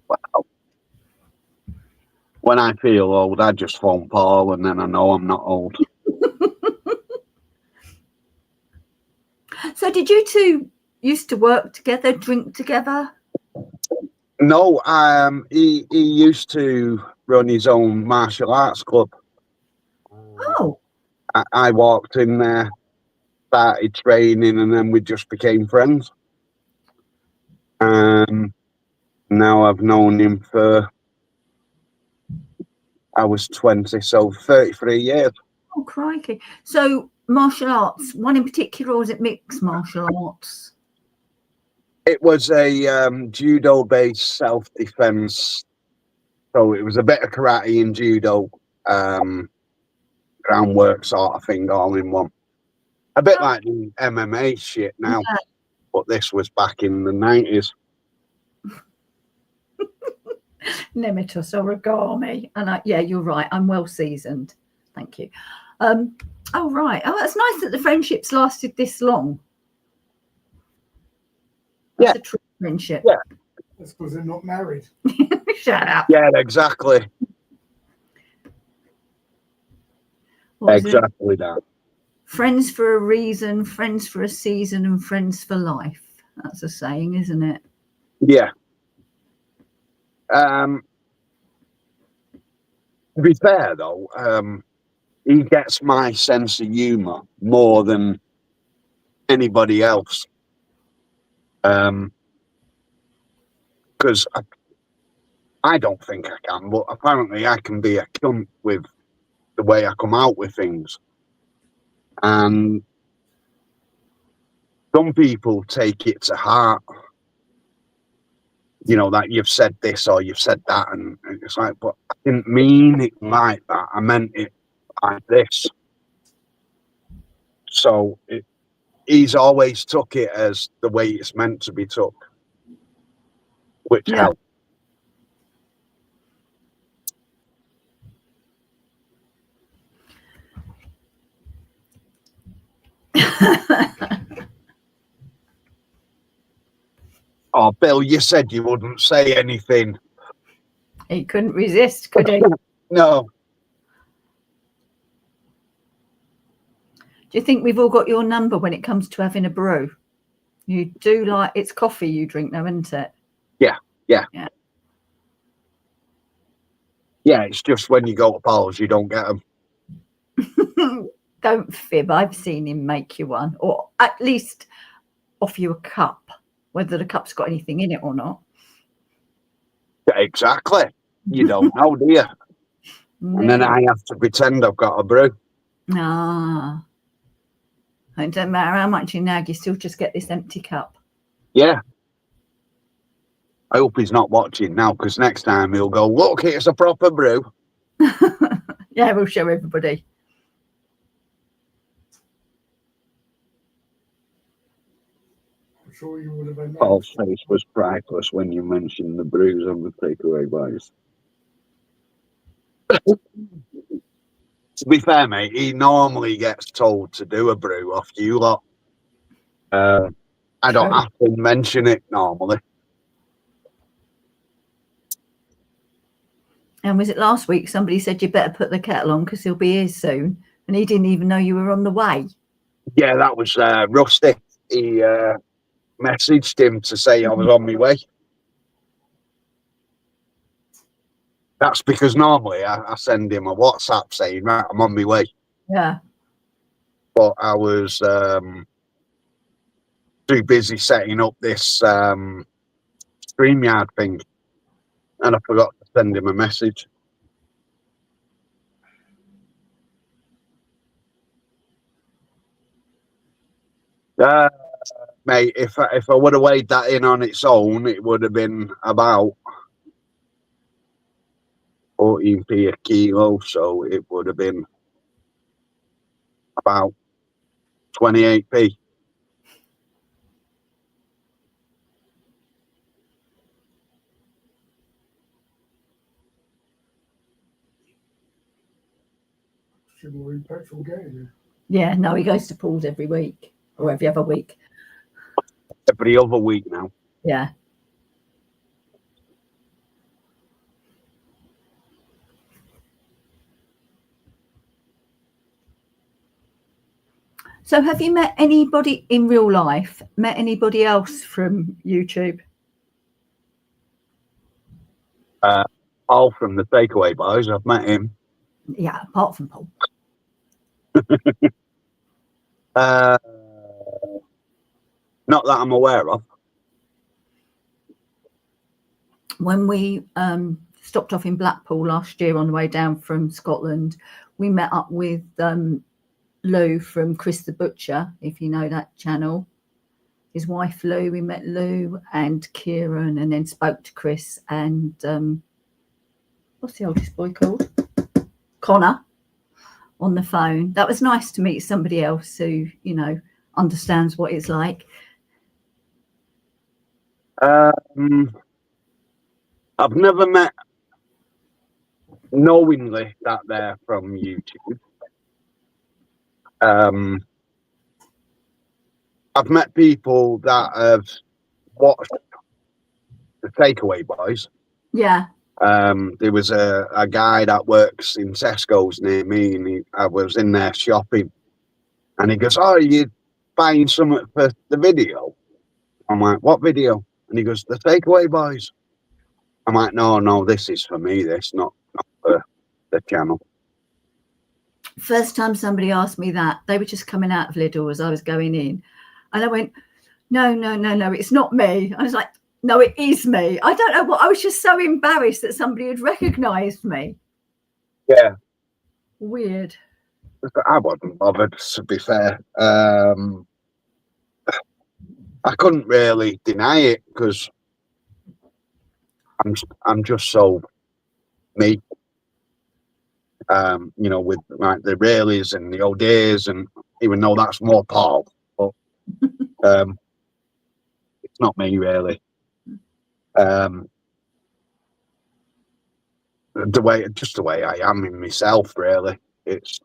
Wow. When I feel old, I just phone Paul, and then I know I'm not old. So did you two used to work together, drink together? No, he used to run his own martial arts club. Oh, I walked in there, started training, and then we just became friends. Now I've known him for, I was 20, so 33 years. oh, crikey. So martial arts, one in particular, or was it mixed martial arts? It was a judo-based self-defense. So it was a bit of karate and judo, groundwork sort of thing, all in one. A bit like the MMA shit now, Yeah. but this was back in the 90s. Nemetos origami. And yeah, you're right. I'm well seasoned. Thank you. Oh, right. Oh, that's nice that the friendships lasted this long. That's a true friendship. Yeah. That's because they're not married. Shut up. Yeah, exactly. What is it? Exactly that. Friends for a reason, friends for a season, and friends for life. That's a saying, isn't it? Yeah. To be fair, though, he gets my sense of humour more than anybody else. Because I don't think I can, but apparently I can be a cunt with the way I come out with things. And some people take it to heart, you know, that you've said this or you've said that. And it's like, but I didn't mean it like that. I meant it like this. So he's always took it as the way it's meant to be took, which helps. Oh, Bill, you said you wouldn't say anything. He couldn't resist, could he? No. Do you think we've all got your number when it comes to having a brew? You do like, it's coffee you drink now, isn't it? Yeah. Yeah, it's just when you go to Paul's, you don't get them. Don't fib. I've seen him make you one, or at least offer you a cup, whether the cup's got anything in it or not. Exactly. You don't know, do you? No. And then I have to pretend I've got a brew. Ah. It doesn't matter how much you nag, you still just get this empty cup. Yeah. I hope he's not watching now, because next time he'll go, look, it's a proper brew. Yeah, we'll show everybody. I'm sure you would have been. Paul's face was priceless when you mentioned the brews on the takeaway buys. To be fair, mate, he normally gets told to do a brew off you lot. I don't have to mention it normally. And was it last week somebody said you better put the kettle on because he'll be here soon, and he didn't even know you were on the way? Yeah, that was Rusty. He messaged him to say I was on my way. That's because normally I send him a WhatsApp saying, right, I'm on my way. Yeah. But I was too busy setting up this StreamYard thing, and I forgot to send him a message. Mate, if I would have weighed that in on its own, it would have been about 14p a kilo, so it would have been about 28p. Sugar and petrol getting there. Yeah, no, he goes to Paul's every week or every other week. Every other week now. Yeah. So have you met anybody in real life? Met anybody else from YouTube? Paul from the Takeaway Boys, I've met him. Yeah, apart from Paul. Not that I'm aware of. When we stopped off in Blackpool last year on the way down from Scotland, we met up with Lou from Chris the Butcher, if you know that channel. His wife Lou, we met Lou and Kieran, and then spoke to Chris and what's the oldest boy called? Connor, on the phone. That was nice to meet somebody else who, you know, understands what it's like. I've never met knowingly that they're from YouTube. I've met people that have watched the Takeaway Boys. Yeah. There was a guy that works in Tesco's near me, and I was in there shopping, and he goes, "Oh, are you buying something for the video?" I'm like, "What video?" And he goes, "The Takeaway Boys." I'm like, no, this is for me, this, not for the channel. First time somebody asked me that, they were just coming out of Lidl as I was going in. And I went, no, it's not me. I was like, no, it is me. I don't know what, I was just so embarrassed that somebody had recognised me. Yeah. Weird. I wasn't bothered, to be fair. I couldn't really deny it because I'm just so me. You know, with like the Rayleys and the O'Days, and even though that's more Paul, but it's not me really. The way I am in myself, really. It's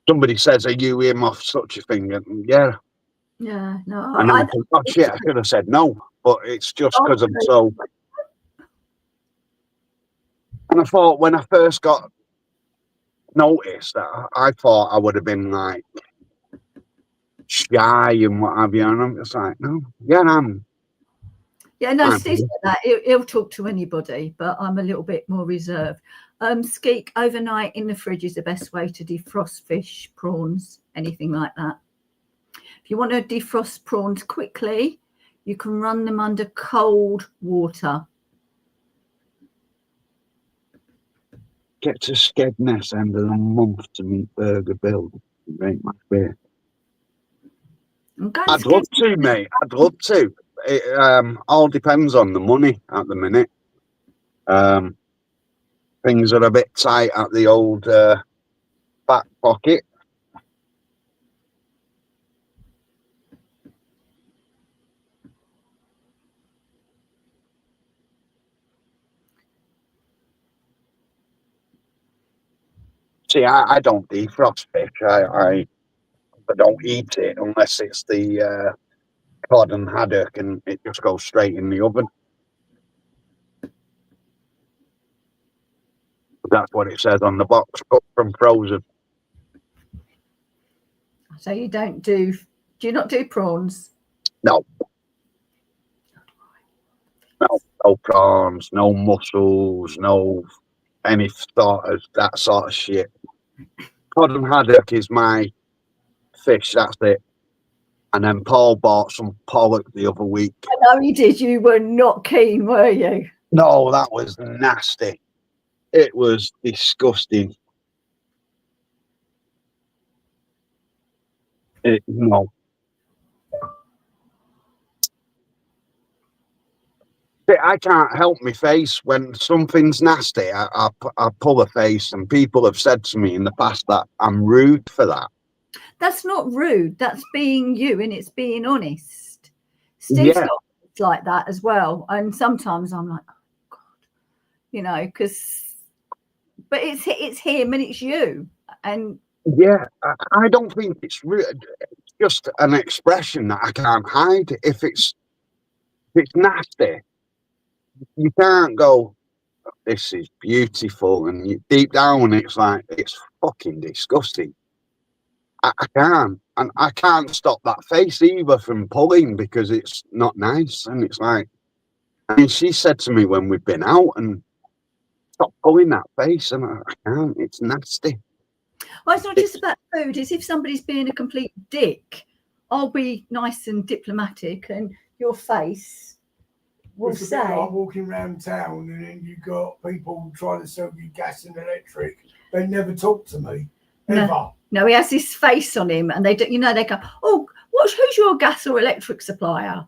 somebody says, "Are you him off such a thing?" And yeah, no. and I think, oh shit, I could have said no, but it's just because I'm so. And I thought when I first got noticed that, I thought I would have been like shy and what have you, and I'm just like, no, yeah, I'm. Yeah, no, Steve's like that. He'll talk to anybody, but I'm a little bit more reserved. Skeek, overnight in the fridge is the best way to defrost fish, prawns, anything like that. If you want to defrost prawns quickly, you can run them under cold water. Get to Skegness end of the month to meet Burger Bill. Drink my beer. I'd love to, mate. I'd love to. It all depends on the money at the minute. Things are a bit tight at the old back pocket. See, I don't defrost fish. I don't eat it unless it's the cod and haddock, and it just goes straight in the oven. That's what it says on the box, cooked from frozen. So you don't do you not do prawns? No. No prawns, no mussels, no any sort of that sort of shit. Cod and haddock is my fish, that's it. And then Paul bought some pollock the other week. I know he did. You were not keen, were you? No, that was nasty. It was disgusting. No. I can't help my face when something's nasty. I pull a face, and people have said to me in the past that I'm rude for that. That's not rude. That's being you, and it's being honest. Steve's got like that as well, and sometimes I'm like, oh God, you know, but it's him and it's you, and yeah, I don't think it's rude. It's just an expression that I can't hide. If it's nasty, you can't go, this is beautiful, and deep down it's like, it's fucking disgusting. I can't. And I can't stop that face either from pulling because it's not nice. And it's like, I mean, she said to me when we've been out, and stop pulling that face. And I can't. It's nasty. Well, it's not just about food. It's if somebody's being a complete dick, I'll be nice and diplomatic, and your face will It's a bit say, like walking around town and then you've got people trying to sell you gas and electric. They never talk to me, ever. no, he has this face on him, and they do, they go, oh, who's your gas or electric supplier?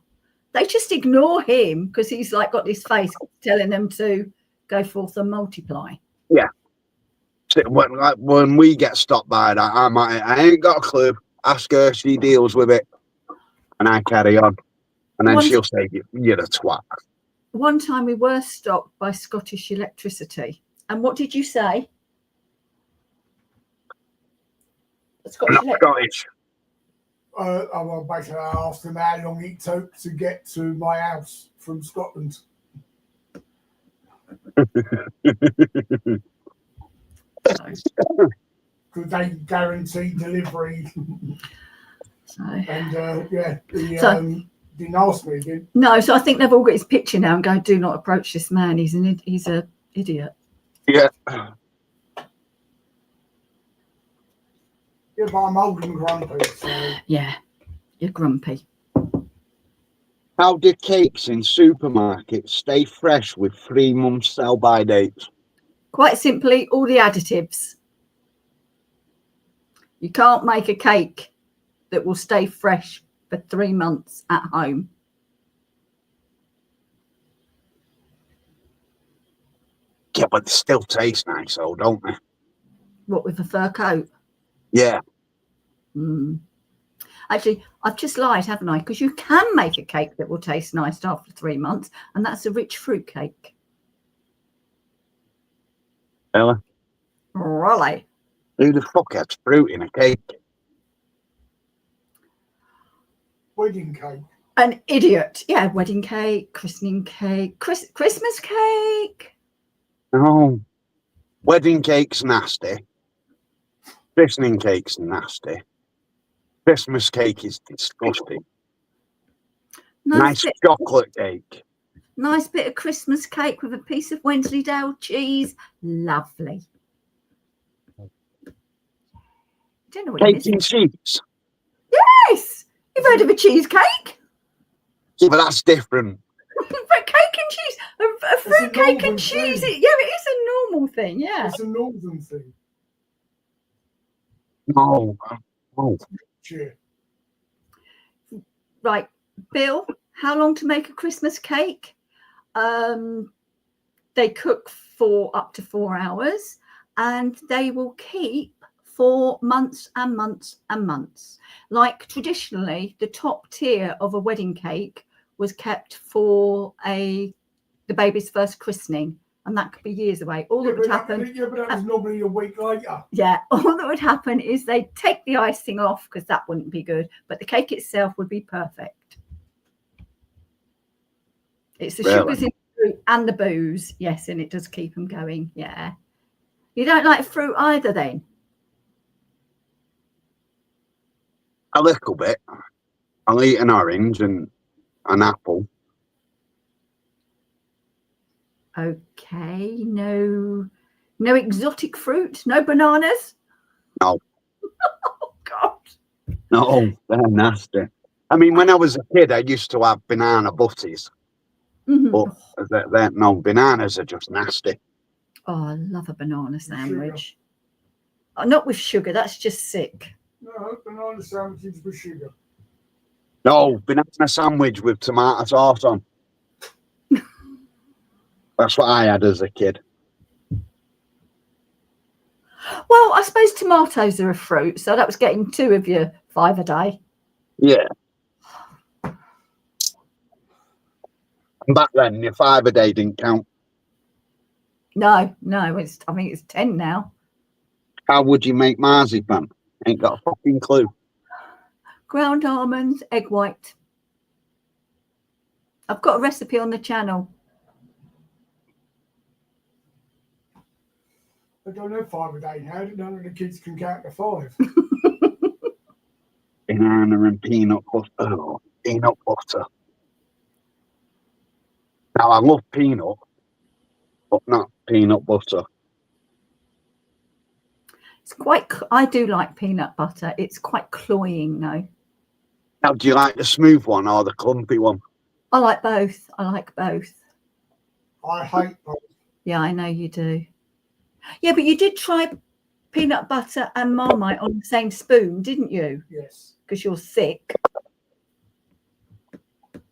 They just ignore him because he's like got this face telling them to go forth and multiply. Yeah. When we get stopped by that, I ain't got a clue. Ask her, she deals with it, and I carry on. And then she'll say, you're a twat. One time we were stopped by Scottish Electricity. And what did you say? Scottish. Well, basically, I asked them how long it took to get to my house from Scotland. Because they guarantee delivery. And didn't ask me again. No, so I think they've all got his picture now and go, do not approach this man. He's an idiot. Yeah. Yeah, but I'm old and grumpy. So. Yeah, you're grumpy. How do cakes in supermarkets stay fresh with 3 months sell-by dates? Quite simply, all the additives. You can't make a cake that will stay fresh for 3 months at home. Yeah, but they still taste nice, though, don't they? What, with a fur coat? Yeah. Actually, I've just lied, haven't I? Because you can make a cake that will taste nice after 3 months, and that's a rich fruit cake. Ella? Really? Who the fuck has fruit in a cake? Wedding cake. An idiot. Yeah, wedding cake, christening cake, Christmas cake. No. Wedding cake's nasty. Christening cake's nasty. Christmas cake is disgusting. Nice chocolate cake. Nice bit of Christmas cake with a piece of Wensleydale cheese. Lovely. Don't know what Cake and cheese. Yes. You've heard of a cheesecake? Yeah, but that's different. But cake and cheese, a fruit cake and cheese. It is a normal thing. Yeah. It's a northern thing. No. Cheer. Right, Bill, how long to make a Christmas cake? They cook for up to 4 hours, and they will keep for months and months and months. Like traditionally, the top tier of a wedding cake was kept for the baby's first christening, and that could be years away. All that would happen. But that was normally a week later. Yeah, all that would happen is they'd take the icing off because that wouldn't be good, but the cake itself would be perfect. It's the sugars in the fruit and the booze, yes, and it does keep them going. Yeah. You don't like fruit either, then? A little bit. I'll eat an orange and an apple. Okay, no exotic fruit, no bananas? No. Oh, God. No, they're nasty. I mean, when I was a kid, I used to have banana butties. But no, bananas are just nasty. Oh, I love a banana sandwich. Oh, not with sugar, that's just sick. No, banana sandwiches with sugar. No, banana sandwich with tomato sauce on. That's what I had as a kid. Well, I suppose tomatoes are a fruit, so that was getting 2 of your 5 a day. Yeah. And back then, your 5 a day didn't count. No, I think it's 10 now. How would you make marzipan? Ain't got a fucking clue. Ground almonds, egg white. I've got a recipe on the channel. I don't know 5 a day now. None of the kids can count to 5. banana and peanut butter. Oh, peanut butter. Now, I love peanut, but not peanut butter. It's quite. I do like peanut butter. It's quite cloying, though. Now, do you like the smooth one or the clumpy one? I like both. I like both. I hate both. Yeah, I know you do. Yeah, but you did try peanut butter and Marmite on the same spoon, didn't you? Yes. Because you're sick.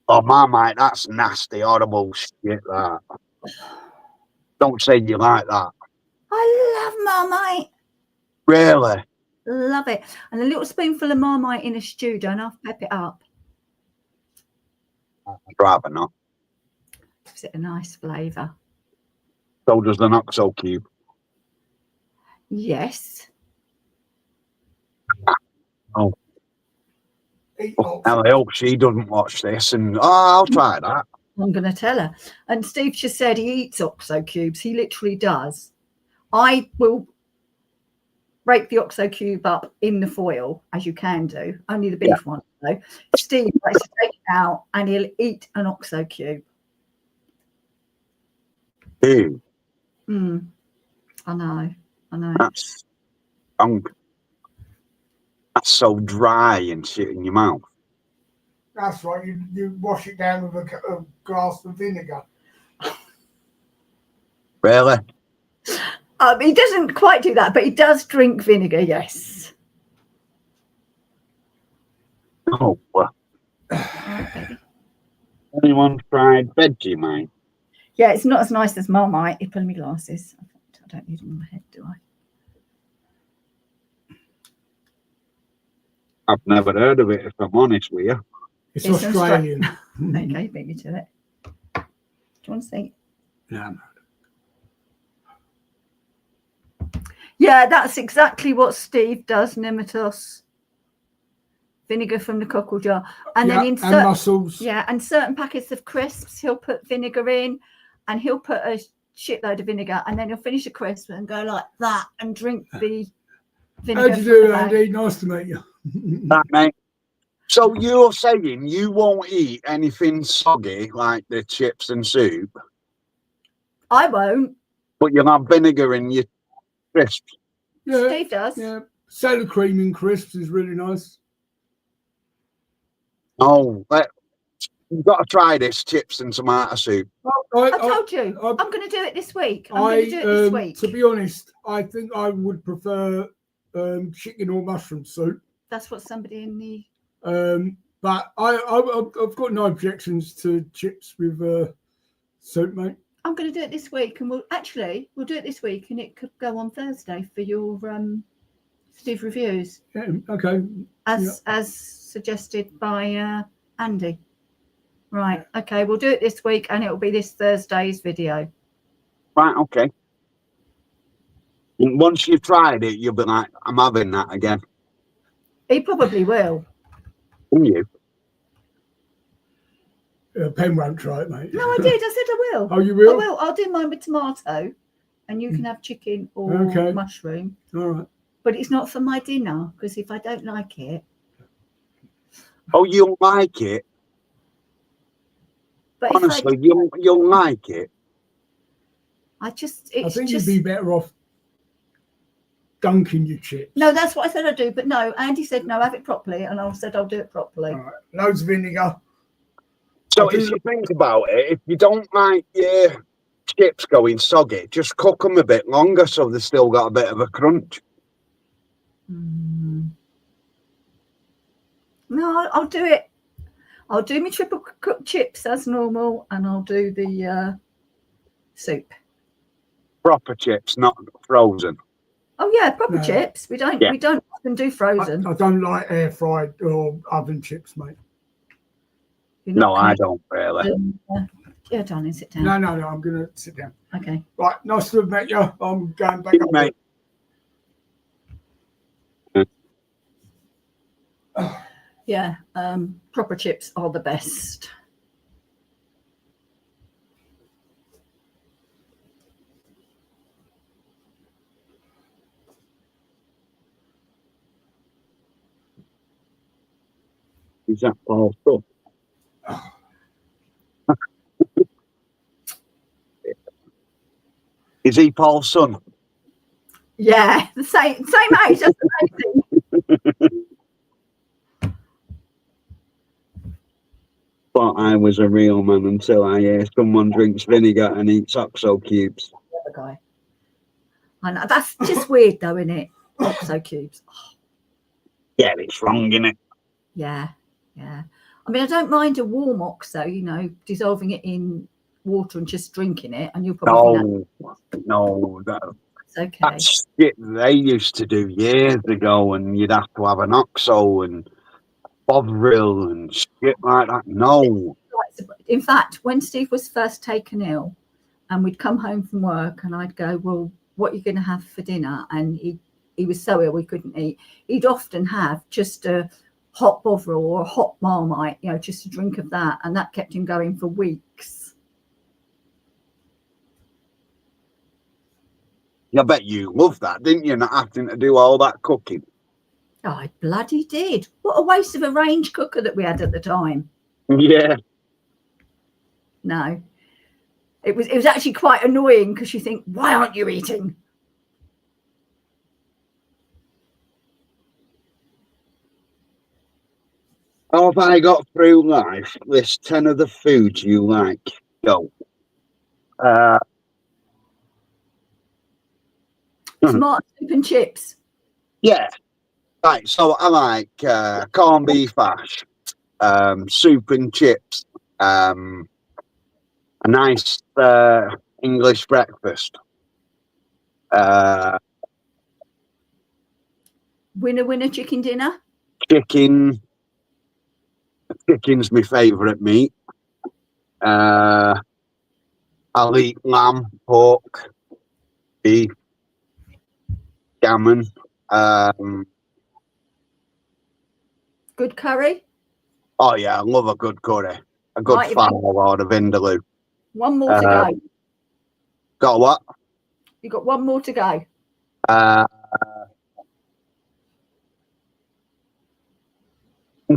Oh, Marmite, that's nasty, horrible shit, that. Don't say you like that. I love Marmite. Really? Love it. And a little spoonful of Marmite in a stew, don't half pep it up. I'd rather not. Gives it a nice flavour. So does an OXO cube. Yes. Oh. Eat Well, lots. I hope she doesn't watch this, and I'll try that. I'm going to tell her. And Steve just said he eats OXO cubes. He literally does. I will break the OXO cube up in the foil, as you can do. Only the beef one, though. Steve likes to take it out and he'll eat an OXO cube. Ew, I know. that's that's so dry and shit in your mouth. That's right. You wash it down with a glass of vinegar. Really? He doesn't quite do that, but he does drink vinegar, yes. Oh, well. Right, baby. Anyone tried Vegemite? Yeah, it's not as nice as Marmite. You put in my glasses. I don't need them on my head, do I? I've never heard of it, if I'm honest with you. It's Australian. Okay, beat me to it. Do you want to see? No. Yeah, that's exactly what Steve does, Nematos. Vinegar from the cockle jar. And then and mussels. Yeah, and certain packets of crisps, he'll put vinegar in and he'll put a shitload of vinegar and then he'll finish a crisp and go like that and drink the vinegar. How do you do, Andy? Nice to meet you. That, mate. So you're saying you won't eat anything soggy like the chips and soup, I won't. but you'll have vinegar in your crisps? Yeah, Steve does. yeah. Sour cream in crisps is really nice. Oh, you've got to try this chips and tomato soup. I told you. I'm going to do it this week. I'm going to do it this week. To be honest, I think I would prefer chicken or mushroom soup. That's what somebody in the... But I've got no objections to chips with soup, mate. I'm going to do it this week, and we'll do it this week, and it could go on Thursday for your Steve reviews. Yeah, okay. As suggested by Andy. Right. Okay, we'll do it this week, and it'll be this Thursday's video. Right, okay. And once you've tried it, you'll be like, I'm having that again. He probably will. Will you? Penn won't try it, mate. No, I did. I said I will. Oh, you will? I will. I'll do mine with tomato, and you can have chicken or mushroom. All right. But it's not for my dinner, because if I don't like it... Oh, you'll like it? But honestly, you'll like it. I think you'd be better off dunking your chips. No, that's what I said I'd do. But no, Andy said no, have it properly, and I said I'll do it properly. All right. Loads of vinegar. So if you think about it, if you don't like your chips going soggy, just cook them a bit longer so they've still got a bit of a crunch. No, I'll do it. I'll do my triple cooked chips as normal, and I'll do the soup. Proper chips, not frozen. Oh yeah, proper chips. We don't often do frozen. I don't like air fried or oven chips, mate. No, I don't really. Yeah, darling, sit down. No, I'm gonna sit down. Okay. Right, nice to have met you. I'm going back up. Mate. Yeah, proper chips are the best. Is that Paul's son? Is he Paul's son? Yeah, the same age. That's amazing. Thought I was a real man until I hear someone drinks vinegar and eats OXO cubes. The guy. I know, that's just weird though, isn't it? OXO cubes. Yeah, it's wrong, isn't it? Yeah. I mean, I don't mind a warm OXO, dissolving it in water and just drinking it, and you'll probably No, that's okay. that's shit they used to do years ago, and you'd have to have an OXO and Bovril and shit like that. No. In fact, when Steve was first taken ill, and we'd come home from work, and I'd go, "Well, what are you going to have for dinner?" And he was so ill he couldn't eat. He'd often have just a hot Bovril or a hot Marmite, just a drink of that, and that kept him going for weeks. I bet you loved that, didn't you? Not having to do all that cooking. I bloody did. What a waste of a range cooker that we had at the time. Yeah. No, it was actually quite annoying because you think, why aren't you eating? How have I got through life? List 10 of the foods you like. Go. Smart soup and chips. Yeah. Right, so I like corned beef hash, soup and chips, a nice English breakfast. Winner chicken dinner. Chicken. Chicken's my favourite meat. I'll eat lamb, pork, beef, gammon. Good curry. Oh yeah, I love a good curry. A good Right, fowl or a vindaloo. One more to go. Got what? You got one more to go. And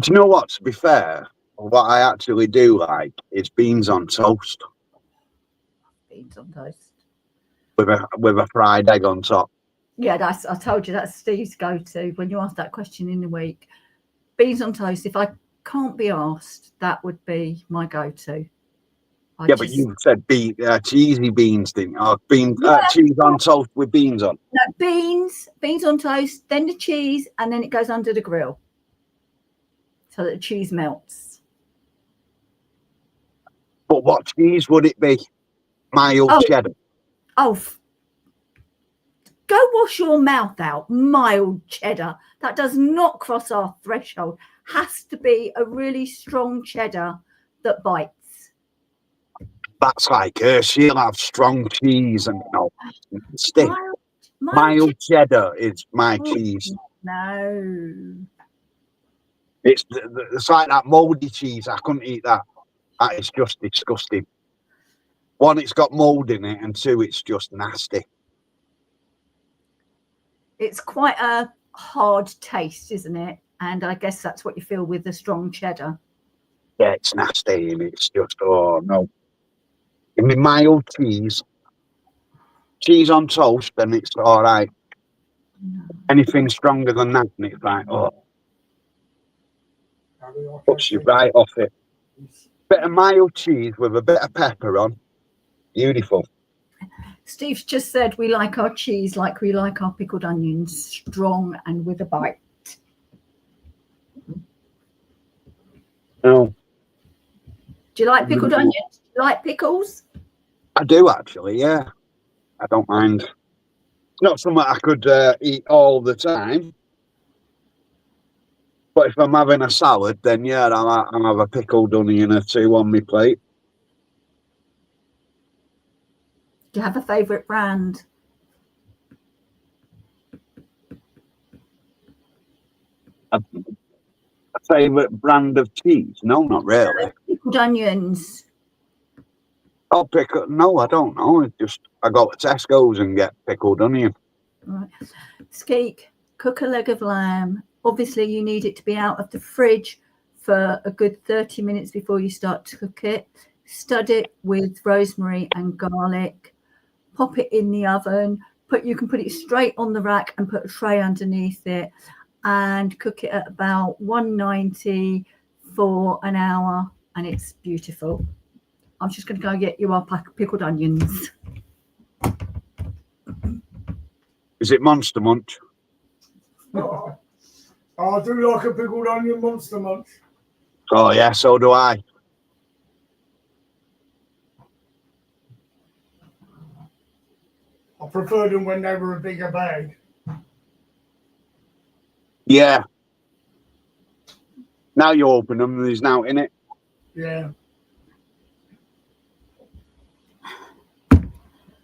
do you know what? To be fair, what I actually do like is beans on toast Beans on toast. with a fried egg on top. Yeah, I told you that's Steve's go-to when you ask that question in the week. Beans on toast. If I can't be asked, that would be my go-to. But you said cheesy beans, didn't you? Or cheese on toast with beans on. No, beans on toast, then the cheese, and then it goes under the grill so that the cheese melts. But what cheese would it be? Mild cheddar. Oh, go wash your mouth out. Mild cheddar. That does not cross our threshold. Has to be a really strong cheddar that bites. That's like her. She'll have strong cheese and stick. Mild cheddar is my cheese. No. It's like that mouldy cheese. I couldn't eat that. That is just disgusting. One, it's got mould in it, and two, it's just nasty. It's quite a hard taste, isn't it? And I guess that's what you feel with the strong cheddar. Yeah, it's nasty, and it's just, oh no. Give me mild cheese on toast, then it's all right. No. Anything stronger than that, and it's like, oh, puts you right off it. Bit of mild cheese with a bit of pepper on. Beautiful. Steve's just said we like our cheese like we like our pickled onions, strong and with a bite. No. Do you like pickled onions? Do you like pickles? I do actually, yeah. I don't mind. It's not something I could eat all the time. But if I'm having a salad, then yeah, I'll have a pickled onion or two on my plate. Do you have a favourite brand? A favourite brand of cheese? No, not really. Pickled onions. I'll no, I don't know. I go to Tesco's and get pickled onion. Right. Skeek, cook a leg of lamb. Obviously, you need it to be out of the fridge for a good 30 minutes before you start to cook it. Stud it with rosemary and garlic. Pop it in the oven. You can put it straight on the rack and put a tray underneath it, and cook it at about 190 for an hour, and it's beautiful. I'm just going to go get you our pack of pickled onions. Is it Monster Munch? Oh, I do like a pickled onion monster munch. Oh yeah, so do I. I preferred them when they were a bigger bag. Yeah. Now you open them, there's now in it. Yeah.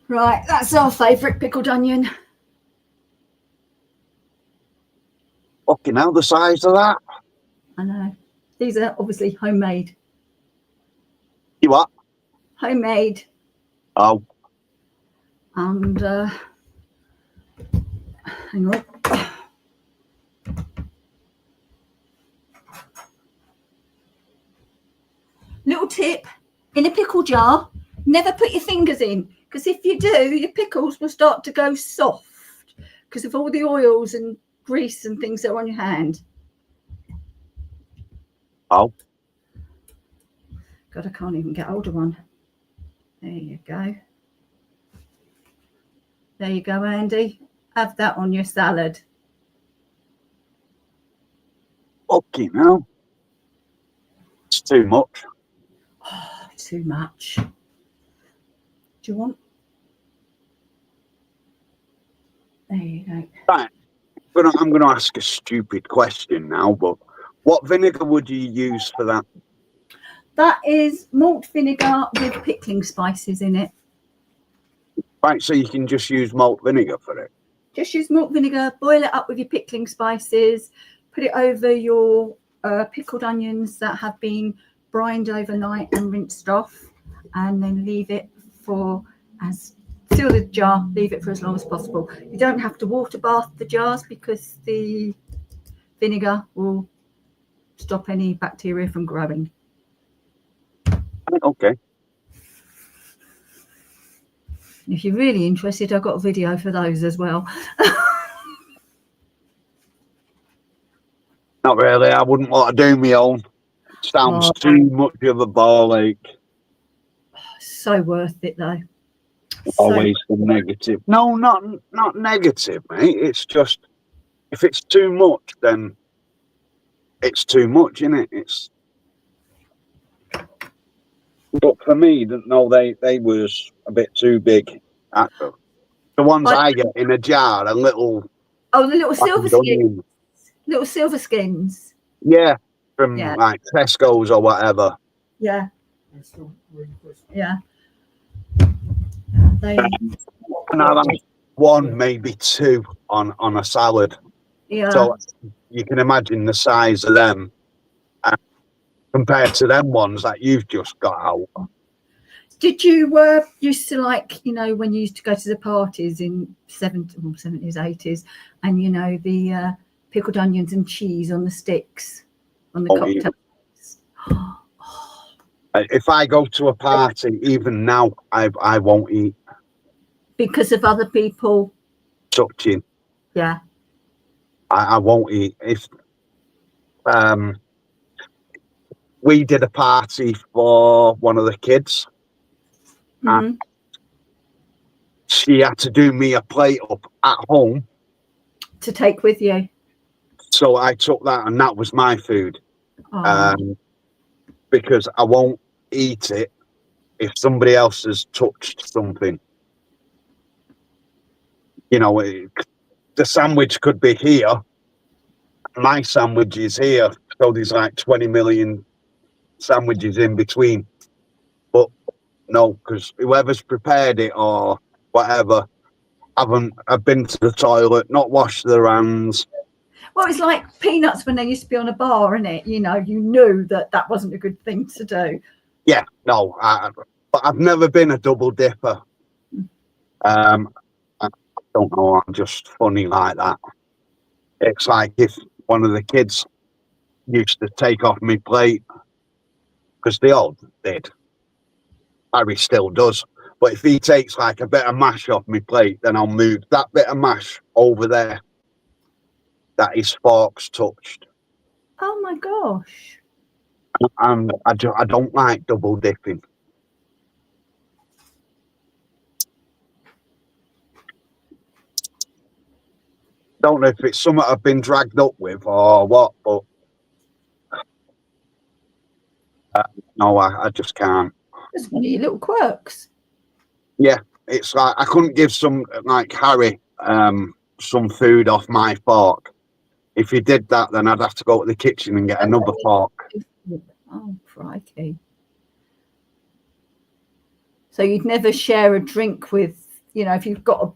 Right, that's our favourite pickled onion. Fucking hell, the size of that. I know. These are obviously homemade. You what? Homemade. Oh. And hang on. Little tip, in a pickle jar, never put your fingers in, because if you do, your pickles will start to go soft because of all the oils and grease and things that are on your hand. Oh. God, I can't even get hold of one. There you go. There you go, Andy. Have that on your salad. Fucking hell. It's too much. Oh, too much. Do you want? There you go. Right. I'm going to ask a stupid question now, but what vinegar would you use for that? That is malt vinegar with pickling spices in it. Right, so you can just use malt vinegar for it. Just use malt vinegar, boil it up with your pickling spices, put it over your pickled onions that have been brined overnight and rinsed off, and then leave it for seal the jar, leave it for as long as possible. You don't have to water bath the jars because the vinegar will stop any bacteria from growing. Okay. If you're really interested, I've got a video for those as well. Not really. I wouldn't want to do my own. It sounds too much of a ball ache. So worth it though. Always the negative. No, not negative, mate. It's just if it's too much, then it's too much, isn't it? It's. But for me, no, they was a bit too big. Actually. The ones I get in a jar, a little. Oh, the little silver skins. Little silver skins. Yeah, from like Tesco's or whatever. Yeah. Yeah. And I like one, maybe two on a salad. Yeah. So you can imagine the size of them compared to them ones that you've just got out. Did you used to when you used to go to the parties in 70s, 80s, and the pickled onions and cheese on the sticks on the cocktails? Yeah. If I go to a party, even now, I won't eat. Because of other people touching. Yeah. I won't eat. If we did a party for one of the kids, and she had to do me a plate up at home to take with you. So I took that, and that was my food. Because I won't eat it if somebody else has touched something. The sandwich could be here. My sandwich is here. So there's like 20 million sandwiches in between. But no, because whoever's prepared it or whatever, I've been to the toilet, not washed their hands. Well, it's like peanuts when they used to be on a bar, isn't it? You knew that wasn't a good thing to do. Yeah, no, but I've never been a double dipper. I don't know, I'm just funny like that. It's like if one of the kids used to take off my plate because they all did. Harry still does. But if he takes like a bit of mash off my plate, then I'll move that bit of mash over there that his fork's touched. Oh my gosh. And I don't like double dipping. Don't know if it's something I've been dragged up with or what, but no, I just can't. That's one of your little quirks. Yeah, it's like I couldn't give some like Harry some food off my fork. If he did that, then I'd have to go to the kitchen and get another fork. Oh, crikey. So you'd never share a drink with, you know, if you've got a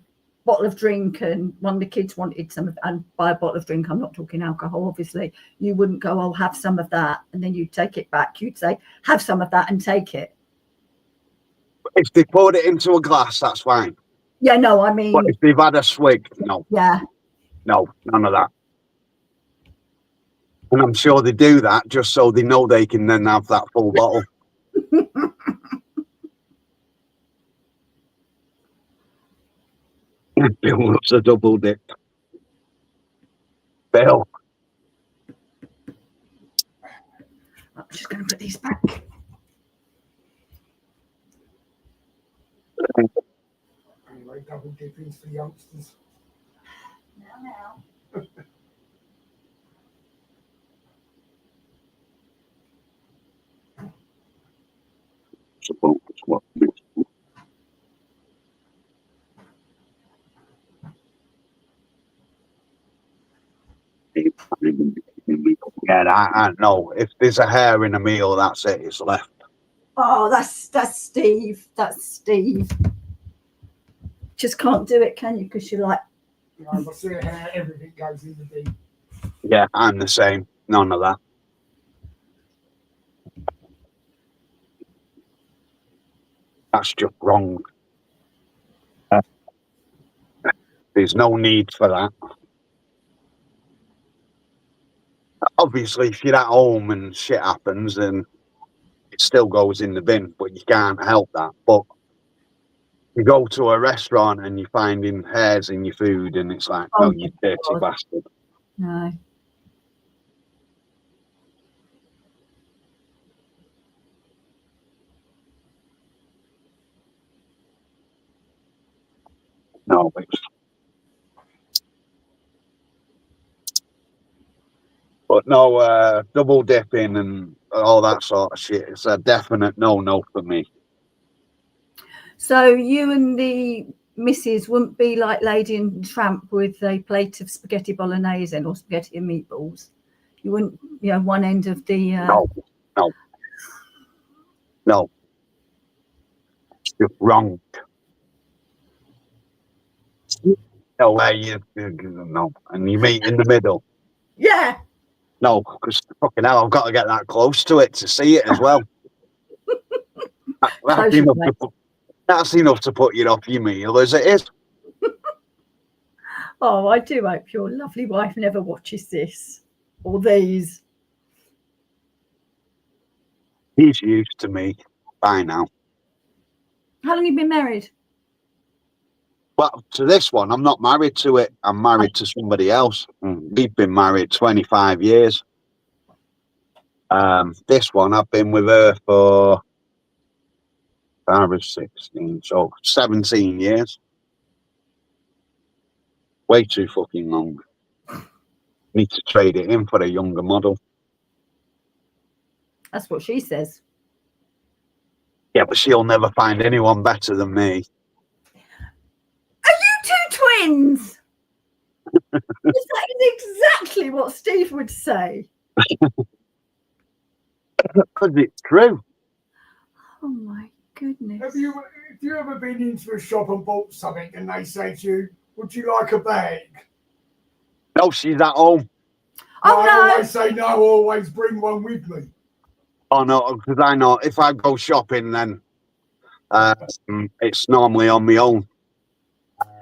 bottle of drink and one of the kids wanted some of, and by a bottle of drink, I'm not talking alcohol, obviously, you wouldn't go, I'll have some of that, and then you'd take it back. You'd say, have some of that and take it. If they poured it into a glass, that's fine. Yeah, no, I mean, But if they've had a swig, no. Yeah. No, none of that. And I'm sure they do that just so they know they can then have that full bottle. Bill loves a double dip. Bill. I'm just going to put these back. Anyway, double dipping's for youngsters. Now. Yeah, I know. If there's a hair in a meal, that's it. It's left. Oh, that's Steve. That's Steve. Just can't do it, can you? Because you're like, You know, if I see a hair, everything goes in the bin. Yeah, I'm the same. None of that. That's just wrong. There's no need for that. Obviously, if you're at home and shit happens, then it still goes in the bin, but you can't help that. But you go to a restaurant and you're finding hairs in your food, and it's like, Oh no, my you dirty God. bastard. no. No, it's... But no, double dipping and all that sort of shit. It's a definite no for me. So you and the missus wouldn't be like Lady and Tramp with a plate of spaghetti bolognese or spaghetti and meatballs. You wouldn't, you know, one end of the. No. It's just wrong. No way no. And you meet in the middle. Yeah. No, because fucking hell, I've got to get that close to it to see it as well. That's enough to put you off your meal as it is. Oh, I do hope your lovely wife never watches this or these. He's used to me by now. How long have you been married? Well, to this one, I'm not married to it. I'm married to somebody else. We've been married 25 years. This one, I've been with her for 16, so 17 years. Way too fucking long. Need to trade it in for a younger model. That's what she says. Yeah, but she'll never find anyone better than me. Are you two twins? That is exactly what Steve would say. Because it's true. Oh my goodness. Have you ever been into a shop and bought something and they say to you, would you like a bag? No, she's at home. Oh, I no. always say no, always bring one with me. Oh, no, because I know if I go shopping, then it's normally on my own.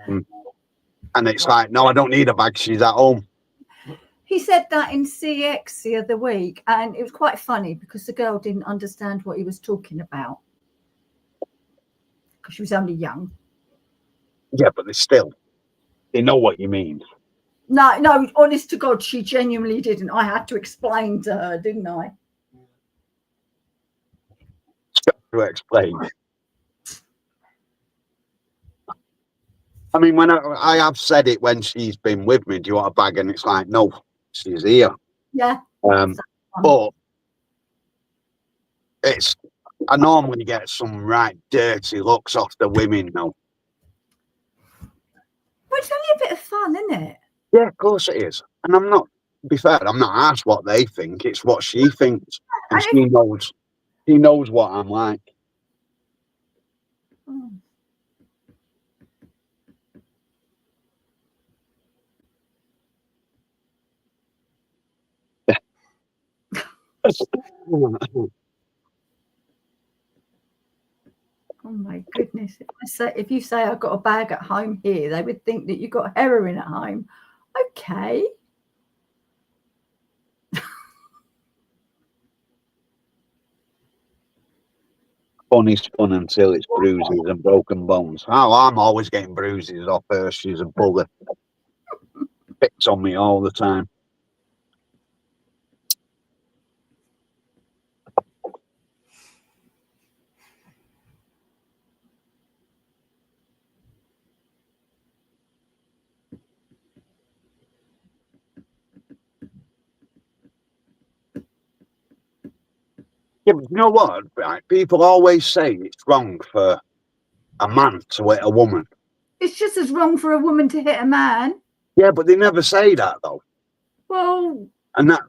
And it's like, no, I don't need a bag. She's at home. He said that in CX the other week, and it was quite funny because the girl didn't understand what he was talking about because she was only young. Yeah, but they know what you mean. No, honest to God, she genuinely didn't. I had to explain to her, didn't I? To explain. I mean, when I have said it when she's been with me, do you want a bag? And it's like, no, she's here. Yeah. But I normally get some right dirty looks off the women now. Well, it's only a bit of fun, isn't it? Yeah, of course it is. And I'm not, to be fair, I'm not asked what they think. It's what she thinks. And she knows what I'm like. Oh. Oh my goodness. If you say I've got a bag at home here, they would think that you've got heroin at home. Okay. Fun is fun until it's bruises and broken bones. Oh, I'm always getting bruises off her. She's a bugger. Picks on me all the time. Yeah, but you know what? Right? People always say it's wrong for a man to hit a woman. It's just as wrong for a woman to hit a man. Yeah, but they never say that though. Well, and I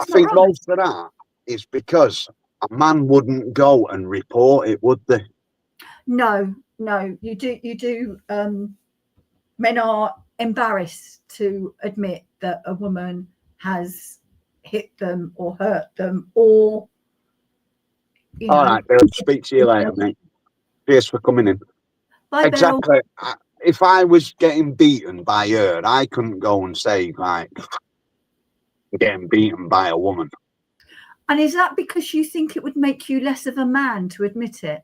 think right. most of that is because a man wouldn't go and report it, would they? No, you do. Men are embarrassed to admit that a woman has hit them or hurt them, or All right, Bill, speak to you later, mate. Cheers for coming in. Bye, exactly. If I was getting beaten by her, I couldn't go and say, like, getting beaten by a woman. And is that because you think it would make you less of a man to admit it?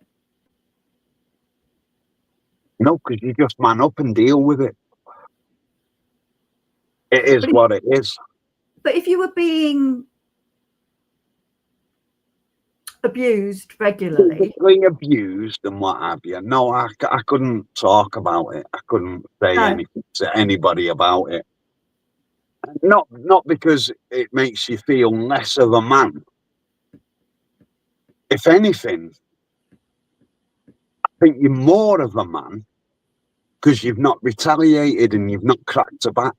No, because you just man up and deal with it. It is what it is. But if you were being abused regularly, abused and what have you, no, I couldn't talk about it. I couldn't say anything to anybody about it. Not because it makes you feel less of a man. If anything, I think you're more of a man because you've not retaliated and you've not cracked her back.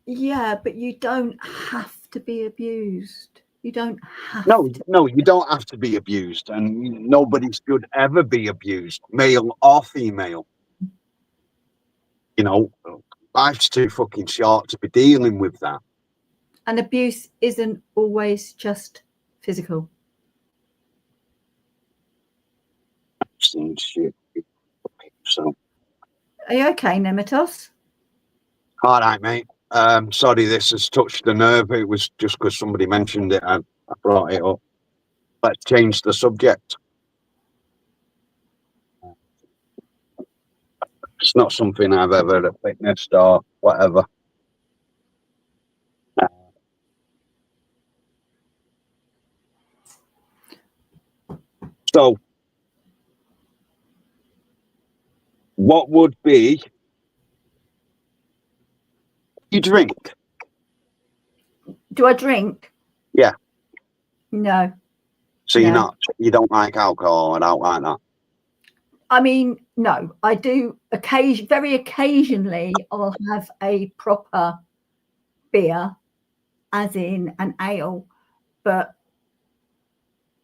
Yeah, but you don't have to be abused. You don't have to. No, you don't have to be abused, and nobody should ever be abused, male or female. You know, life's too fucking short to be dealing with that. And abuse isn't always just physical. Shit. So, are you okay, Nematos? All right, mate. Sorry, this has touched the nerve. It was just because somebody mentioned it. I brought it up. Let's change the subject. It's not something I've ever witnessed or whatever. So, what would be you drink? Do I drink? Yeah. No. So no. you don't like alcohol and out like that? I mean, no, I do very occasionally I'll have a proper beer, as in an ale, but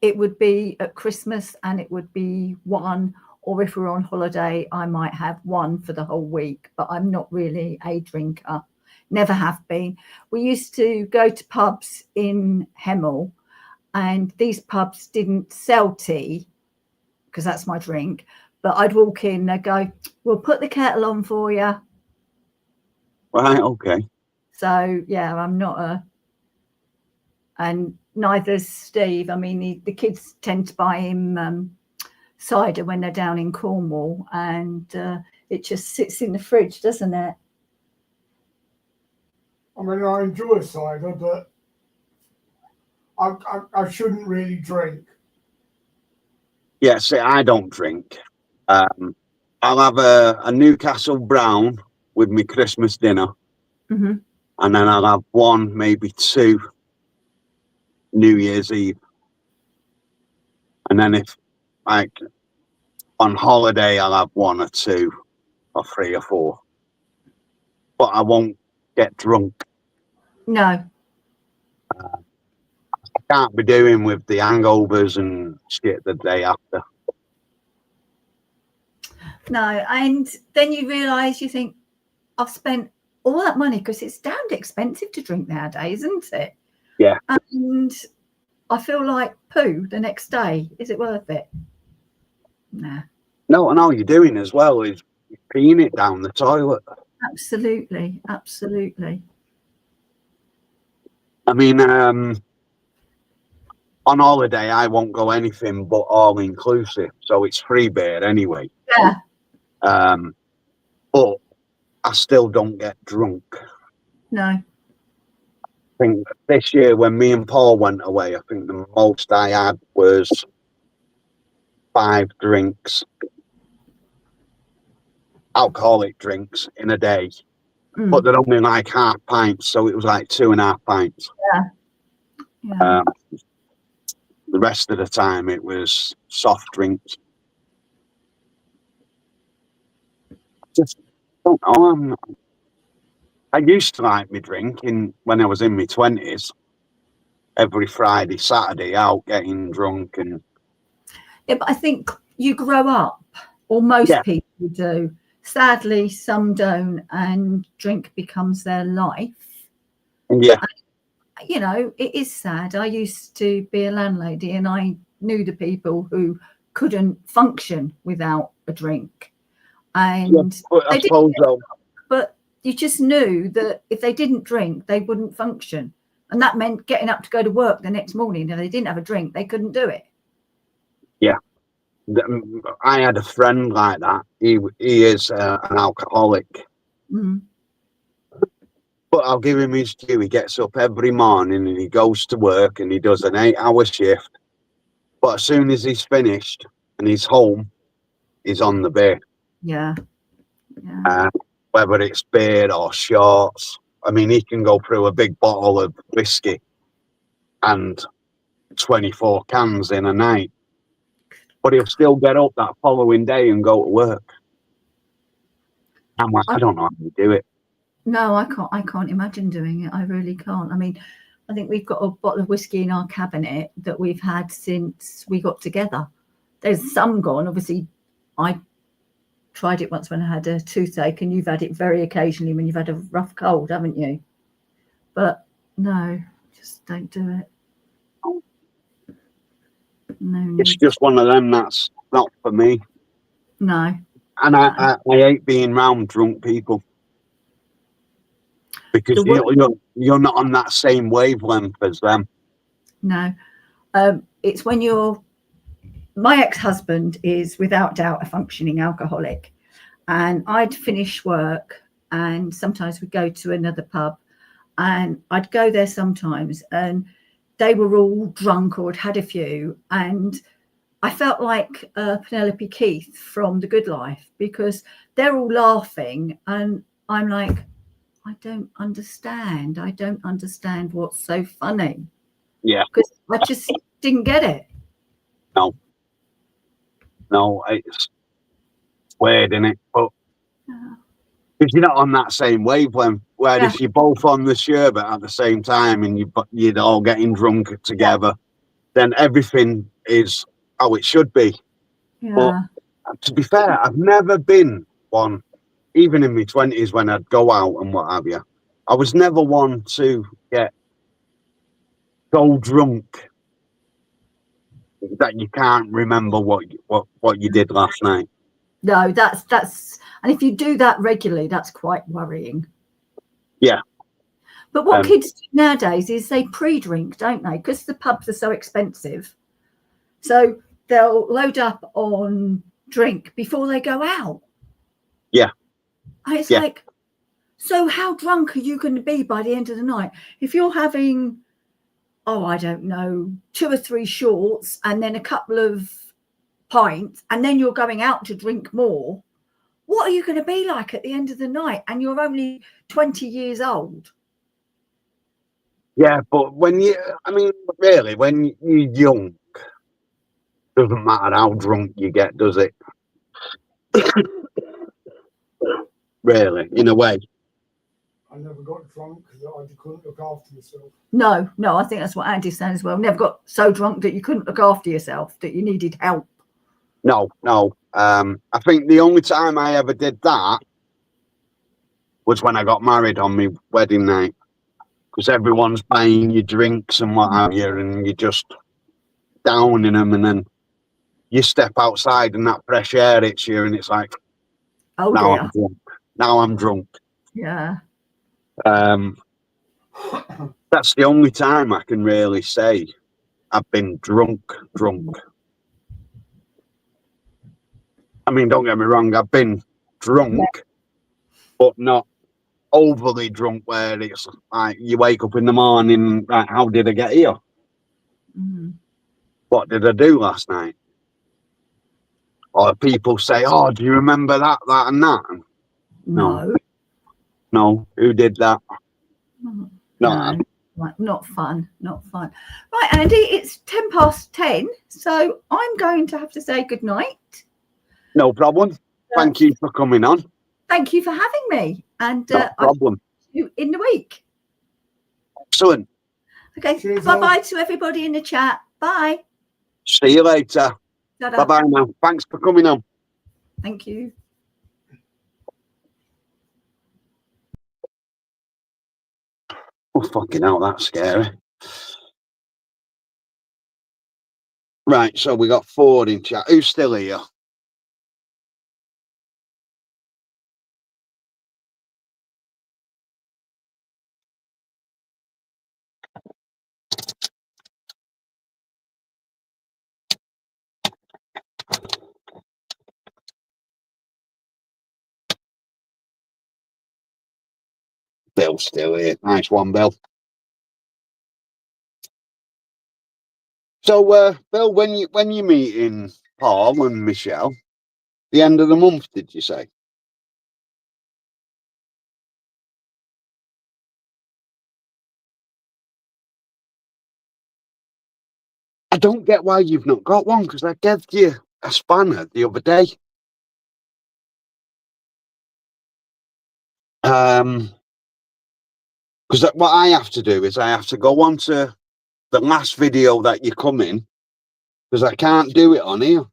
it would be at Christmas and it would be one, or if we're on holiday, I might have one for the whole week, but I'm not really a drinker. Never have been. We used to go to pubs in Hemel, and these pubs didn't sell tea because that's my drink, But I'd walk in, they'd go, "We'll put the kettle on for you." Right, okay. So yeah, I'm not and neither's Steve. I mean, the kids tend to buy him cider when they're down in Cornwall, and it just sits in the fridge, doesn't it? I mean, I enjoy cider, but I shouldn't really drink. Yeah, see, I don't drink. I'll have a Newcastle Brown with my Christmas dinner, Mm-hmm. and then I'll have one, maybe two, New Year's Eve. And then if, like, on holiday, I'll have one or two or three or four. But I won't get drunk. No. Can't be doing with the hangovers and shit the day after. No, and then you realise, you think, I've spent all that money, because it's damned expensive to drink nowadays, isn't it? Yeah. And I feel like poo the next day. Is it worth it? Nah. No, and all you're doing as well is peeing it down the toilet. Absolutely, absolutely. I mean, on holiday, I won't go anything but all inclusive, so it's free beer anyway. Yeah. But I still don't get drunk. No. I think this year when me and Paul went away, I think the most I had was 5 drinks, alcoholic drinks in a day. Mm. But they're only like half pints, so it was like 2.5 pints. Yeah. The rest of the time it was soft drinks. Just don't know. I used to like me drinking when I was in my 20s. Every Friday, Saturday out getting drunk and Yeah, but I think you grow up, or most Yeah. people do. Sadly, some don't, and drink becomes their life. yeah, You know, it is sad. I used to be a landlady, and I knew the people who couldn't function without a drink. And but I they did, suppose but you just knew that if they didn't drink, they wouldn't function. And that meant getting up to go to work the next morning. If they didn't have a drink, they couldn't do it. I had a friend like that. He is an alcoholic, Mm. but I'll give him his due. He gets up every morning and he goes to work and he does an 8-hour shift. But as soon as he's finished and he's home, he's on the beer. Yeah. Yeah. Whether it's beer or shorts. I mean, he can go through a big bottle of whiskey and 24 cans in a night. But he'll still get up that following day and go to work. I'm like, I don't know how you do it. No, I can't imagine doing it. I really can't. I mean, I think we've got a bottle of whiskey in our cabinet that we've had since we got together. There's some gone. Obviously, I tried it once when I had a toothache, and you've had it very occasionally when you've had a rough cold, haven't you? But no, just don't do it. No It's need. just one of them that's not for me. No. And I hate being around drunk people. Because you're not on that same wavelength as them. No. It's when my ex-husband is without doubt a functioning alcoholic, and I'd finish work and sometimes we'd go to another pub, and I'd go there sometimes and they were all drunk or had had a few, and I felt like Penelope Keith from The Good Life, because they're all laughing and I'm like, I don't understand what's so funny. Yeah. Because I just didn't get it. No, it's weird, isn't it? But because you're not on that same wavelength. Whereas if you're both on the sherbet at the same time and you're all getting drunk together, then everything is how it should be. Yeah. But to be fair, I've never been one, even in my 20s when I'd go out and what have you. I was never one to get so drunk that you can't remember what you did last night. No, that's, and if you do that regularly, that's quite worrying. Yeah. But what kids do nowadays is they pre-drink, don't they? Because the pubs are so expensive. So they'll load up on drink before they go out. Yeah. And it's Yeah. like, so how drunk are you going to be by the end of the night? If you're having, I don't know, 2 or 3 shorts and then a couple of pints, and then you're going out to drink more, what are you going to be like at the end of the night? And you're only 20 years old. Yeah, but when really, when you're young, doesn't matter how drunk you get, does it? Really, in a way. I never got drunk because I couldn't look after myself. No, I think that's what Andy's saying as well. Never got so drunk that you couldn't look after yourself, that you needed help. No. I think the only time I ever did that was when I got married on my wedding night, because everyone's buying you drinks and what have you, and you're just downing them, and then you step outside and that fresh air hits you, and it's like, Oh now dear. I'm drunk. Now I'm drunk. Yeah. That's the only time I can really say I've been drunk. I mean, don't get me wrong, I've been drunk, but not overly drunk where it's like you wake up in the morning, like, how did I get here? What did I do last night? Or people say, oh, do you remember that, and that? No, who did that? No. Right, not fun. Right, Andy, it's 10:10, so I'm going to have to say good night. No problem. Thank you for coming on. Thank you for having me, and No problem. I'll see you in the week. Excellent. Okay, Cheers, bye to everybody in the chat. Bye. See you later. Ta-da. Bye now. Thanks for coming on. Thank you. Oh, fucking hell, that's scary. Right, so we got 4 in chat. Who's still here? Bill's still here. Nice one, Bill. So, Bill, when you meeting Paul and Michelle, the end of the month, did you say? I don't get why you've not got one, because I gave you a spanner the other day. Because what I have to do is I have to go on to the last video that you come in, because I can't do it on here.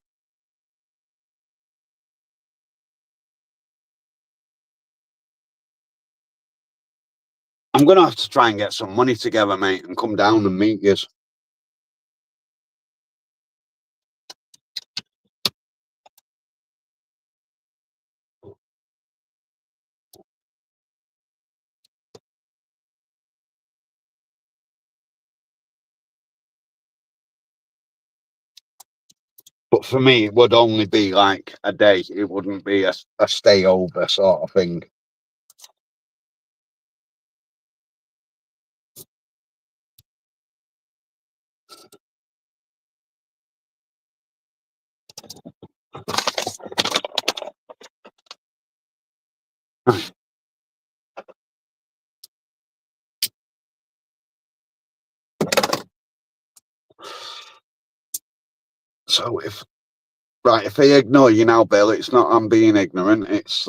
I'm going to have to try and get some money together, mate, and come down and meet you. But for me, it would only be like a day. It wouldn't be a stay over sort of thing. So if I ignore you now, Bill, it's not I'm being ignorant. It's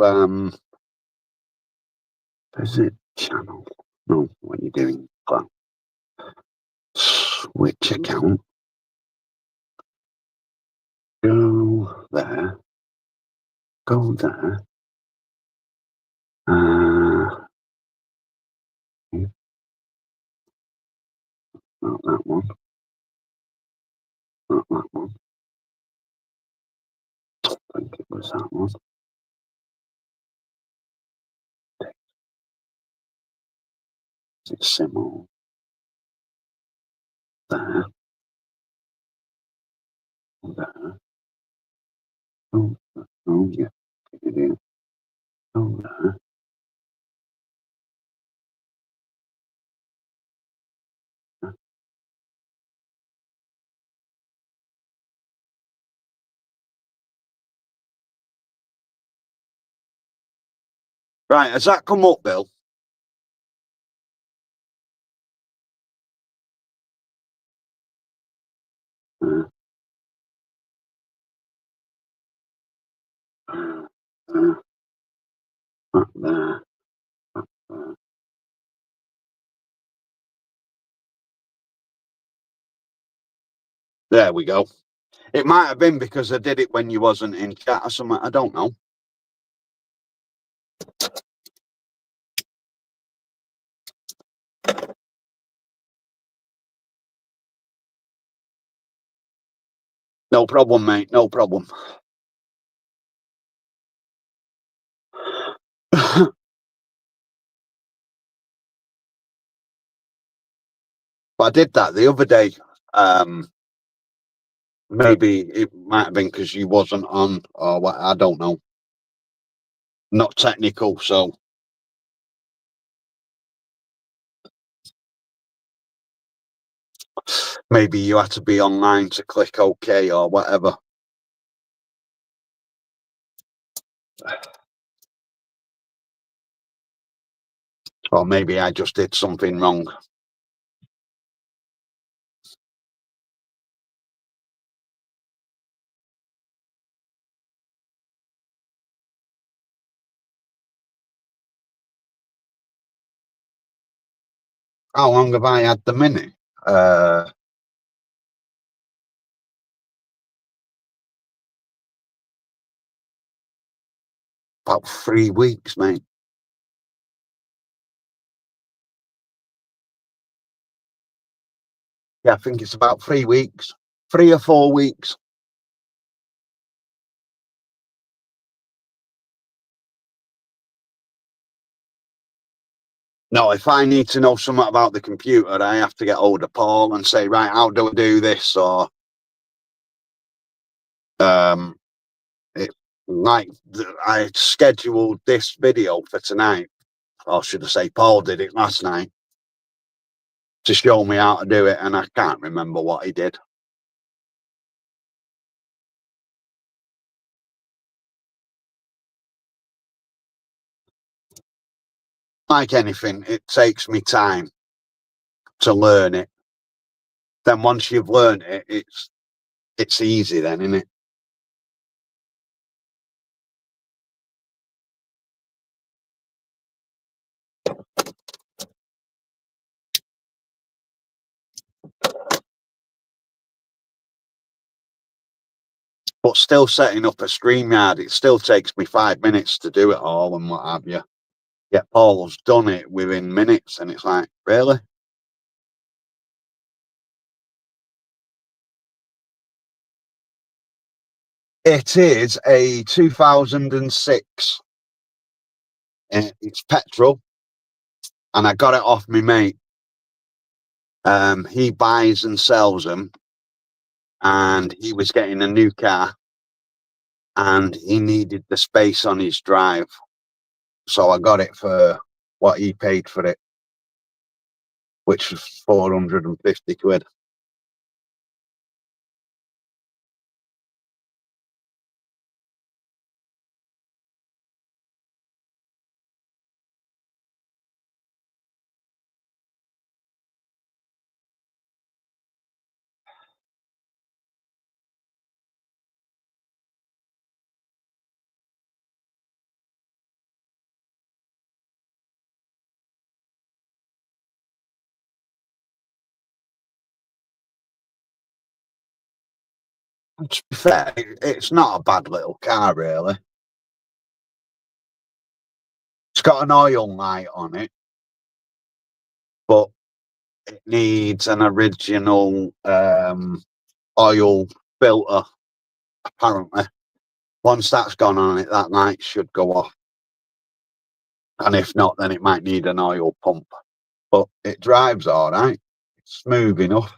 visit channel. No, what are you doing? Well, switch account. Go there. Go there. Not that one. Not that one. I think it was that one. It's similar. There. There. Oh, yeah. Oh, there. Right, has that come up, Bill? There. There. There we go. It might have been because I did it when you wasn't in chat or something. I don't know. No problem, mate. No problem. But I did that the other day. Maybe it might have been because you wasn't on or what. I don't know. Not technical, so. Maybe you had to be online to click OK or whatever. Or maybe I just did something wrong. How long have I had the Mini? About 3 weeks, mate. Yeah, I think it's about 3 weeks. 3 or 4 weeks. No, if I need to know something about the computer, I have to get hold of Paul and say, right, how do I do this? Or it, like I scheduled this video for tonight, or should I say Paul did it last night to show me how to do it, and I can't remember what he did. Like anything, it takes me time to learn it. Then once you've learned it, it's easy then, isn't it? But still setting up a StreamYard, it still takes me 5 minutes to do it all and what have you. Yet Paul's done it within minutes, and it's like, really? It is a 2006. It's petrol, and I got it off my mate. He buys and sells them, and he was getting a new car, and he needed the space on his drive, so I got it for what he paid for it, which was 450 quid. To be fair, it's not a bad little car, really. It's got an oil light on it, but it needs an original oil filter, apparently. Once that's gone on it, that light should go off. And if not, then it might need an oil pump. But it drives all right. It's smooth enough.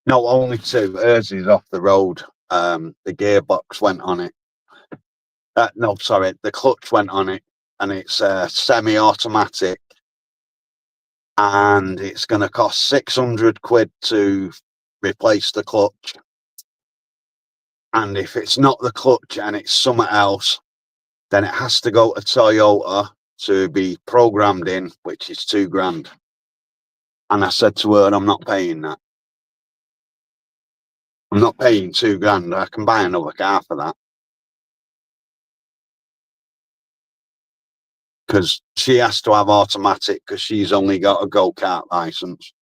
No, only two. Hers is off the road. The gearbox went on it. No, sorry, the clutch went on it, and it's semi-automatic. And it's going to cost 600 quid to replace the clutch. And if it's not the clutch and it's something else, then it has to go to Toyota to be programmed in, which is £2,000. And I said to her, I'm not paying that. I'm not paying £2,000. I can buy another car for that. Because she has to have automatic because she's only got a go-kart license.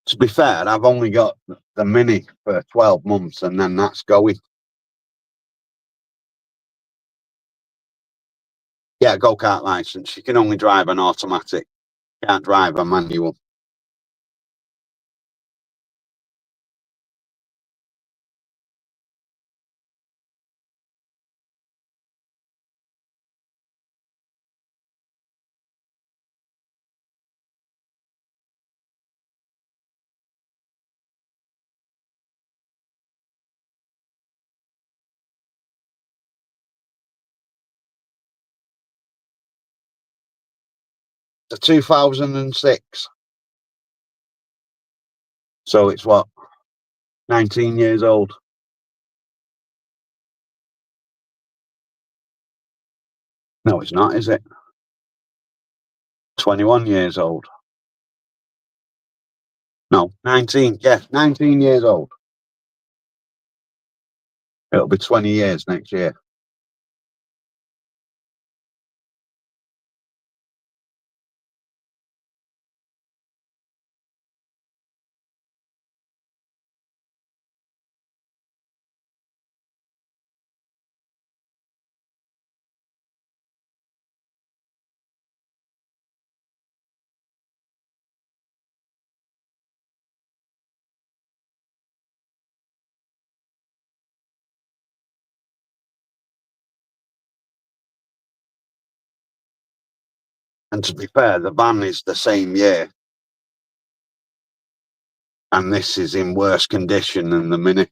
To be fair, I've only got the Mini for 12 months and then that's going. Yeah, go-kart license. You can only drive an automatic. Can't drive a manual. It's a 2006. So it's what? 19 years old. No, it's not, is it? 21 years old. No, 19. Yeah, 19 years old. It'll be 20 years next year. And to be fair, the van is the same year. And this is in worse condition than the Mini.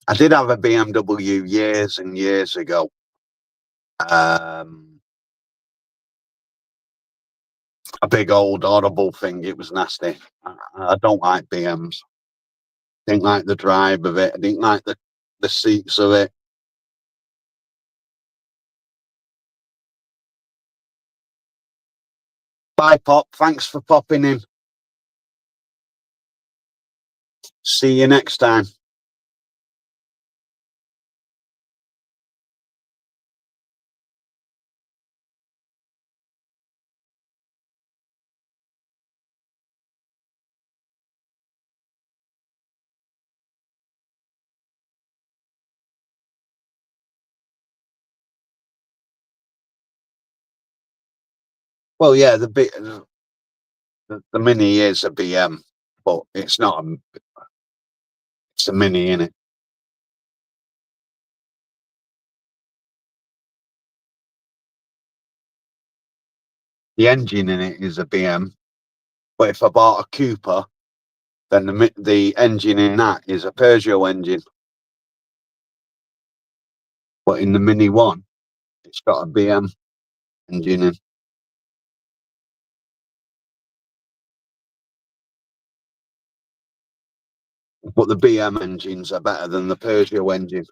I did have a BMW years and years ago. A big old horrible thing. It was nasty. I don't like BMs. Didn't like the drive of it. I didn't like the seats of it. Bye, Pop. Thanks for popping in. See you next time. Well, yeah, the Mini is a BM, but it's not it's a Mini, innit? The engine in it is a BM, but if I bought a Cooper, then the engine in that is a Peugeot engine. But in the Mini one, it's got a BM engine in. But the BM engines are better than the Peugeot engine.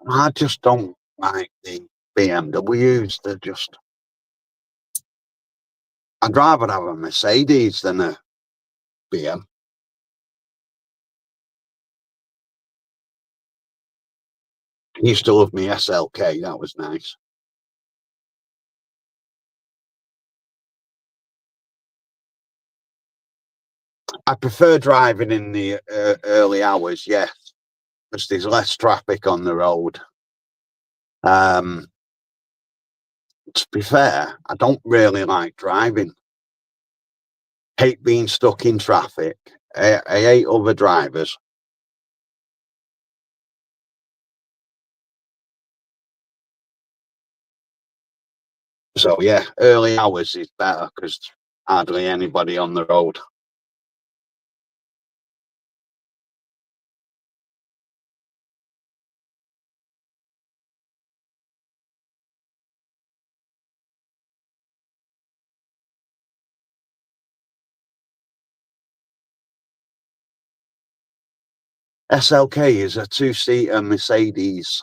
I just don't like the BMWs. They're just. I'd rather have a Mercedes than a BM. I used to love me SLK. That was nice. I prefer driving in the early hours, yes, because there's less traffic on the road. To be fair, I don't really like driving. Hate being stuck in traffic. I hate other drivers. So yeah, early hours is better because hardly anybody on the road. SLK is a two-seater Mercedes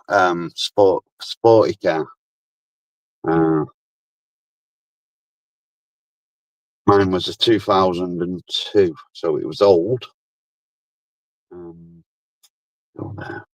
sporty car. Mine was a 2002, so it was old. Go there.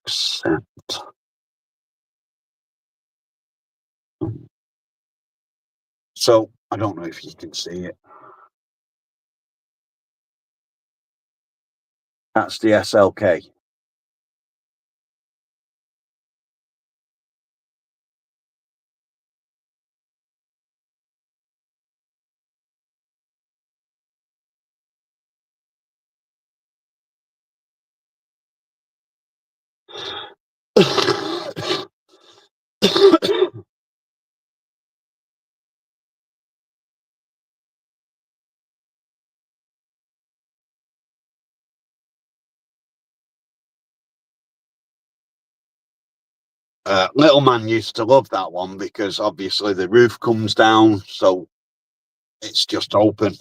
Accept. So I don't know if you can see it. That's the SLK. Little man used to love that one because obviously the roof comes down, so it's just open.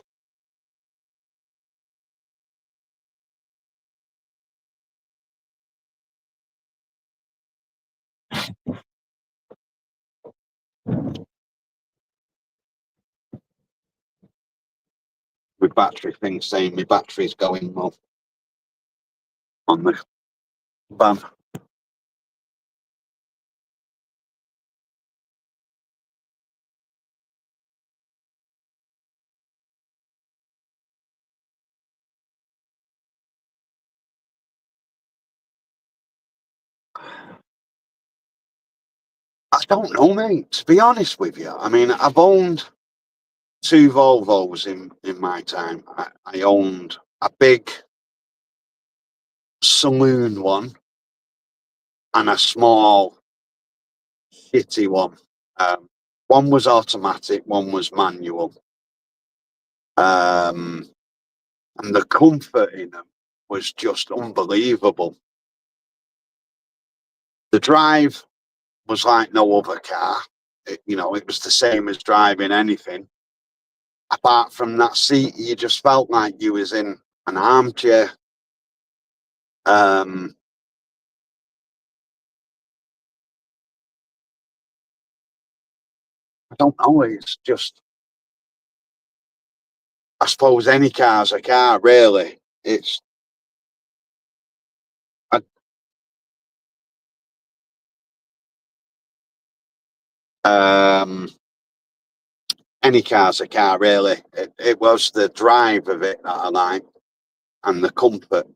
With battery things saying my battery's going low on the van. I don't know, mate. To be honest with you, I mean, I've owned two Volvos in my time. I owned a big saloon one and a small shitty one. One was automatic, one was manual. And the comfort in them was just unbelievable. The drive was like no other car. It was the same as driving anything. Apart from that seat, you just felt like you was in an armchair. I don't know. It's just, I suppose any car's a car, really. It's, any car's a car, really. It was the drive of it that I liked and the comfort.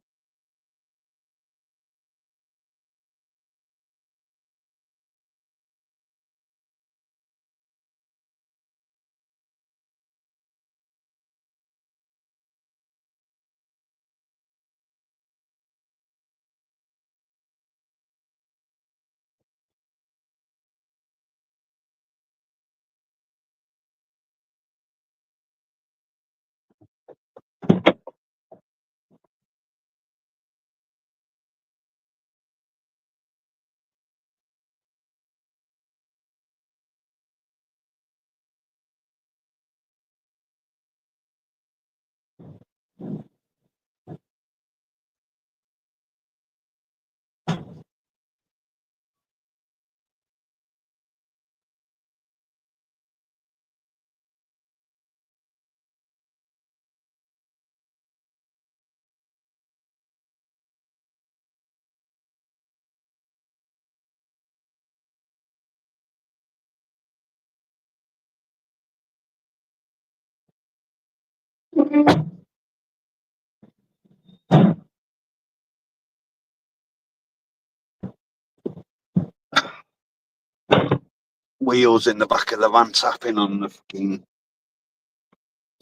Wheels in the back of the van tapping on the fucking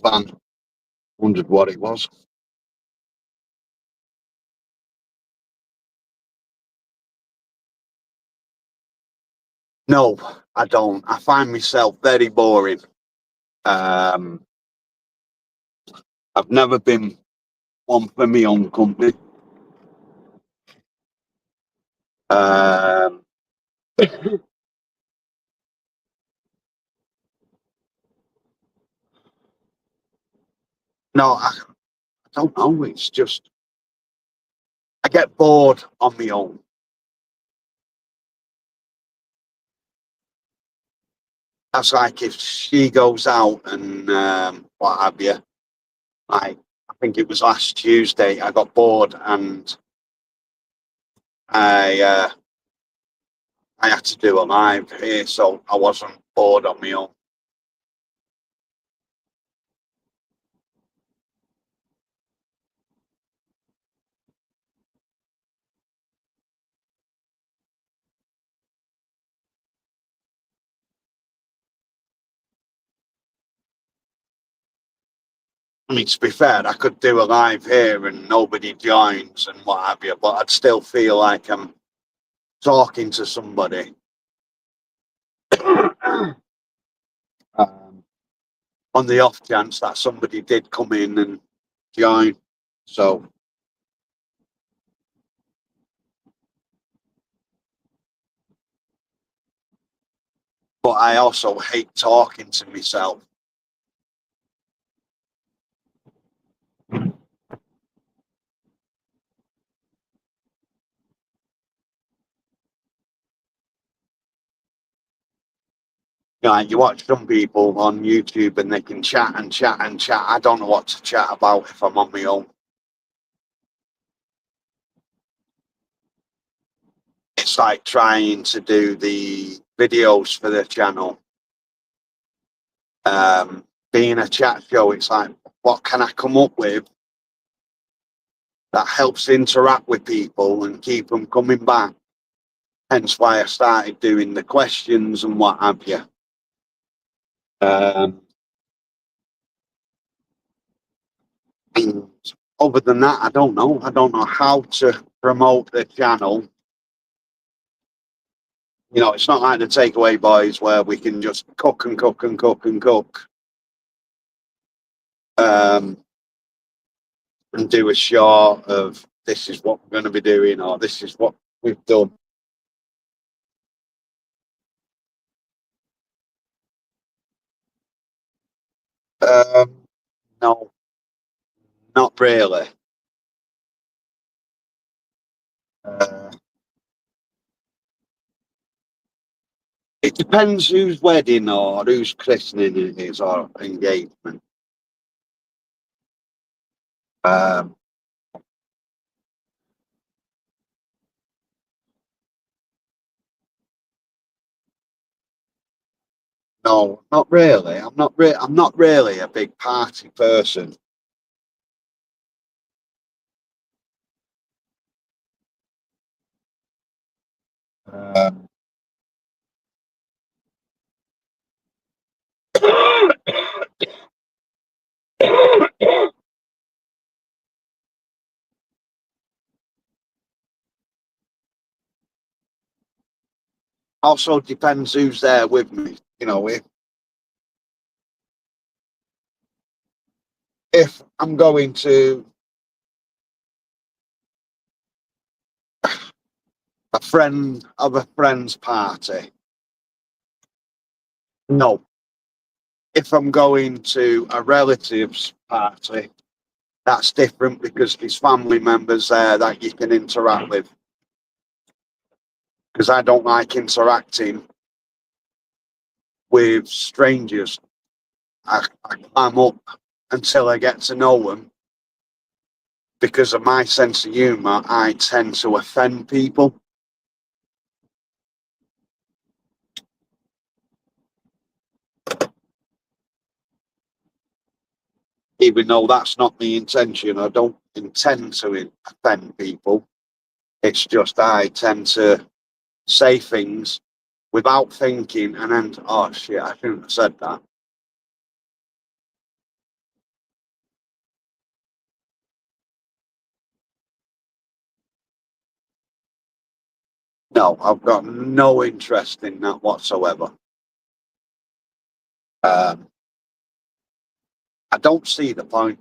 van. Wondered what it was. No, I don't. I find myself very boring. I've never been one for my own company. No, I don't know. It's just I get bored on my own. That's like if she goes out and what have you. Like I think it was last Tuesday. I got bored and I had to do a live here, so I wasn't bored on my own. I mean, to be fair, I could do a live here and nobody joins and what have you, but I'd still feel like I'm talking to somebody. On the off chance that somebody did come in and join. So, but I also hate talking to myself. You know, you watch some people on YouTube and they can chat and chat and chat. I don't know what to chat about if I'm on my own. It's like trying to do the videos for the channel. Being a chat show, it's like, what can I come up with that helps interact with people and keep them coming back? Hence why I started doing the questions and what have you. And other than that, I don't know. I don't know how to promote the channel. You know, it's not like the Takeaway Boys where we can just cook and cook and cook and cook. And do a short of this is what we're going to be doing or this is what we've done. No, not really. It depends whose wedding or whose christening it is or engagement. No, not really. I'm not really a big party person. Also depends who's there with me. You know, if I'm going to a friend of a friend's party, no. If I'm going to a relative's party, that's different because there's family members there that you can interact with. Because I don't like interacting with strangers. I climb up until I get to know them. Because of my sense of humour, I tend to offend people. even though that's not the intention. I don't intend to offend people. It's just I tend to say things without thinking and then, oh shit, I shouldn't have said that. No, I've got no interest in that whatsoever. I don't see the point,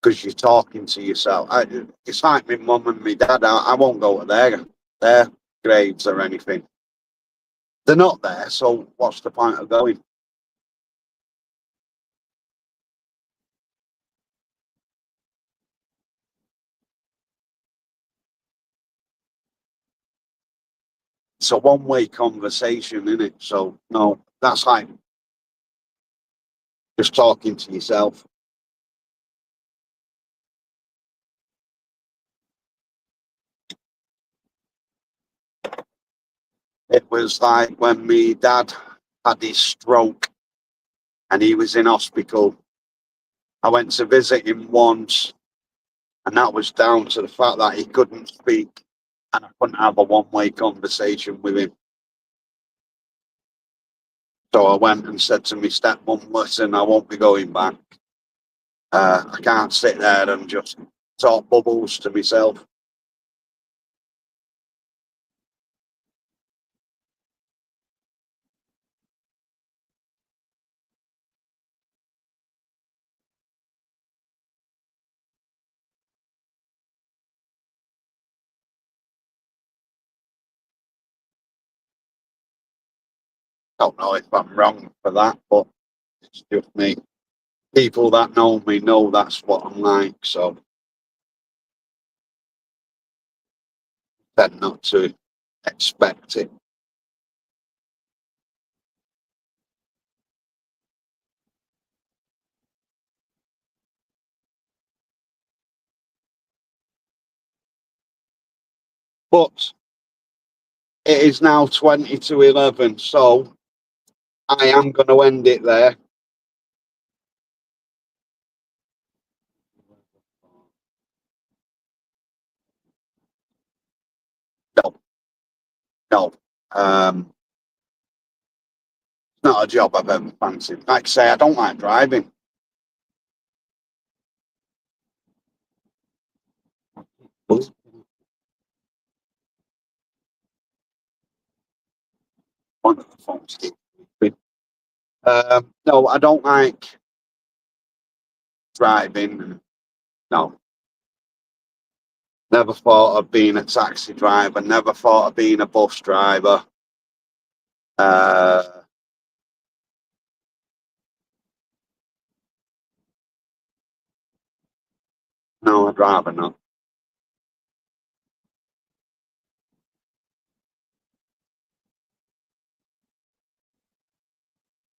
because you're talking to yourself. It's like my mum and my dad. I won't go to their graves or anything. They're not there, so what's the point of going? It's a one-way conversation, isn't it? So no, that's like just talking to yourself. It was like when my dad had his stroke and he was in hospital. I went to visit him once, and that was down to the fact that he couldn't speak and I couldn't have a one-way conversation with him. So I went and said to my stepmom, listen, I won't be going back. I can't sit there and just talk bubbles to myself. Don't know if I'm wrong for that, but it's just me. People that know me know that's what I'm like, so I tend not to expect it. But it is now 20 to 11, so I am going to end it there. No. It's not a job I've ever fancied. Like I say, I don't like driving. One of the phones keeps beeping. No, I don't like driving. No. Never thought of being a taxi driver. Never thought of being a bus driver. No, I'd rather not.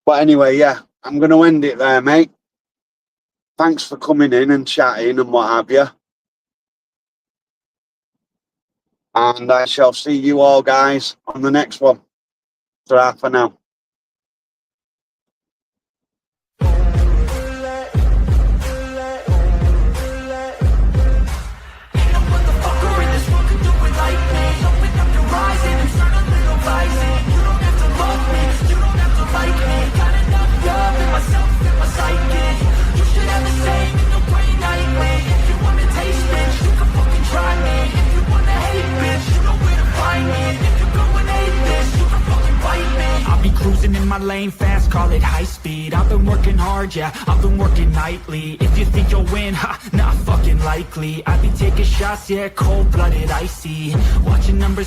But anyway, yeah, I'm going to end it there, mate. Thanks for coming in and chatting and what have you. And I shall see you all guys on the next one. Ta-ra for now. Cruising in my lane fast, call it high speed. I've been working hard, yeah, I've been working nightly. If you think you'll win, ha, not fucking likely. I be taking shots, yeah, cold-blooded, icy. Watching numbers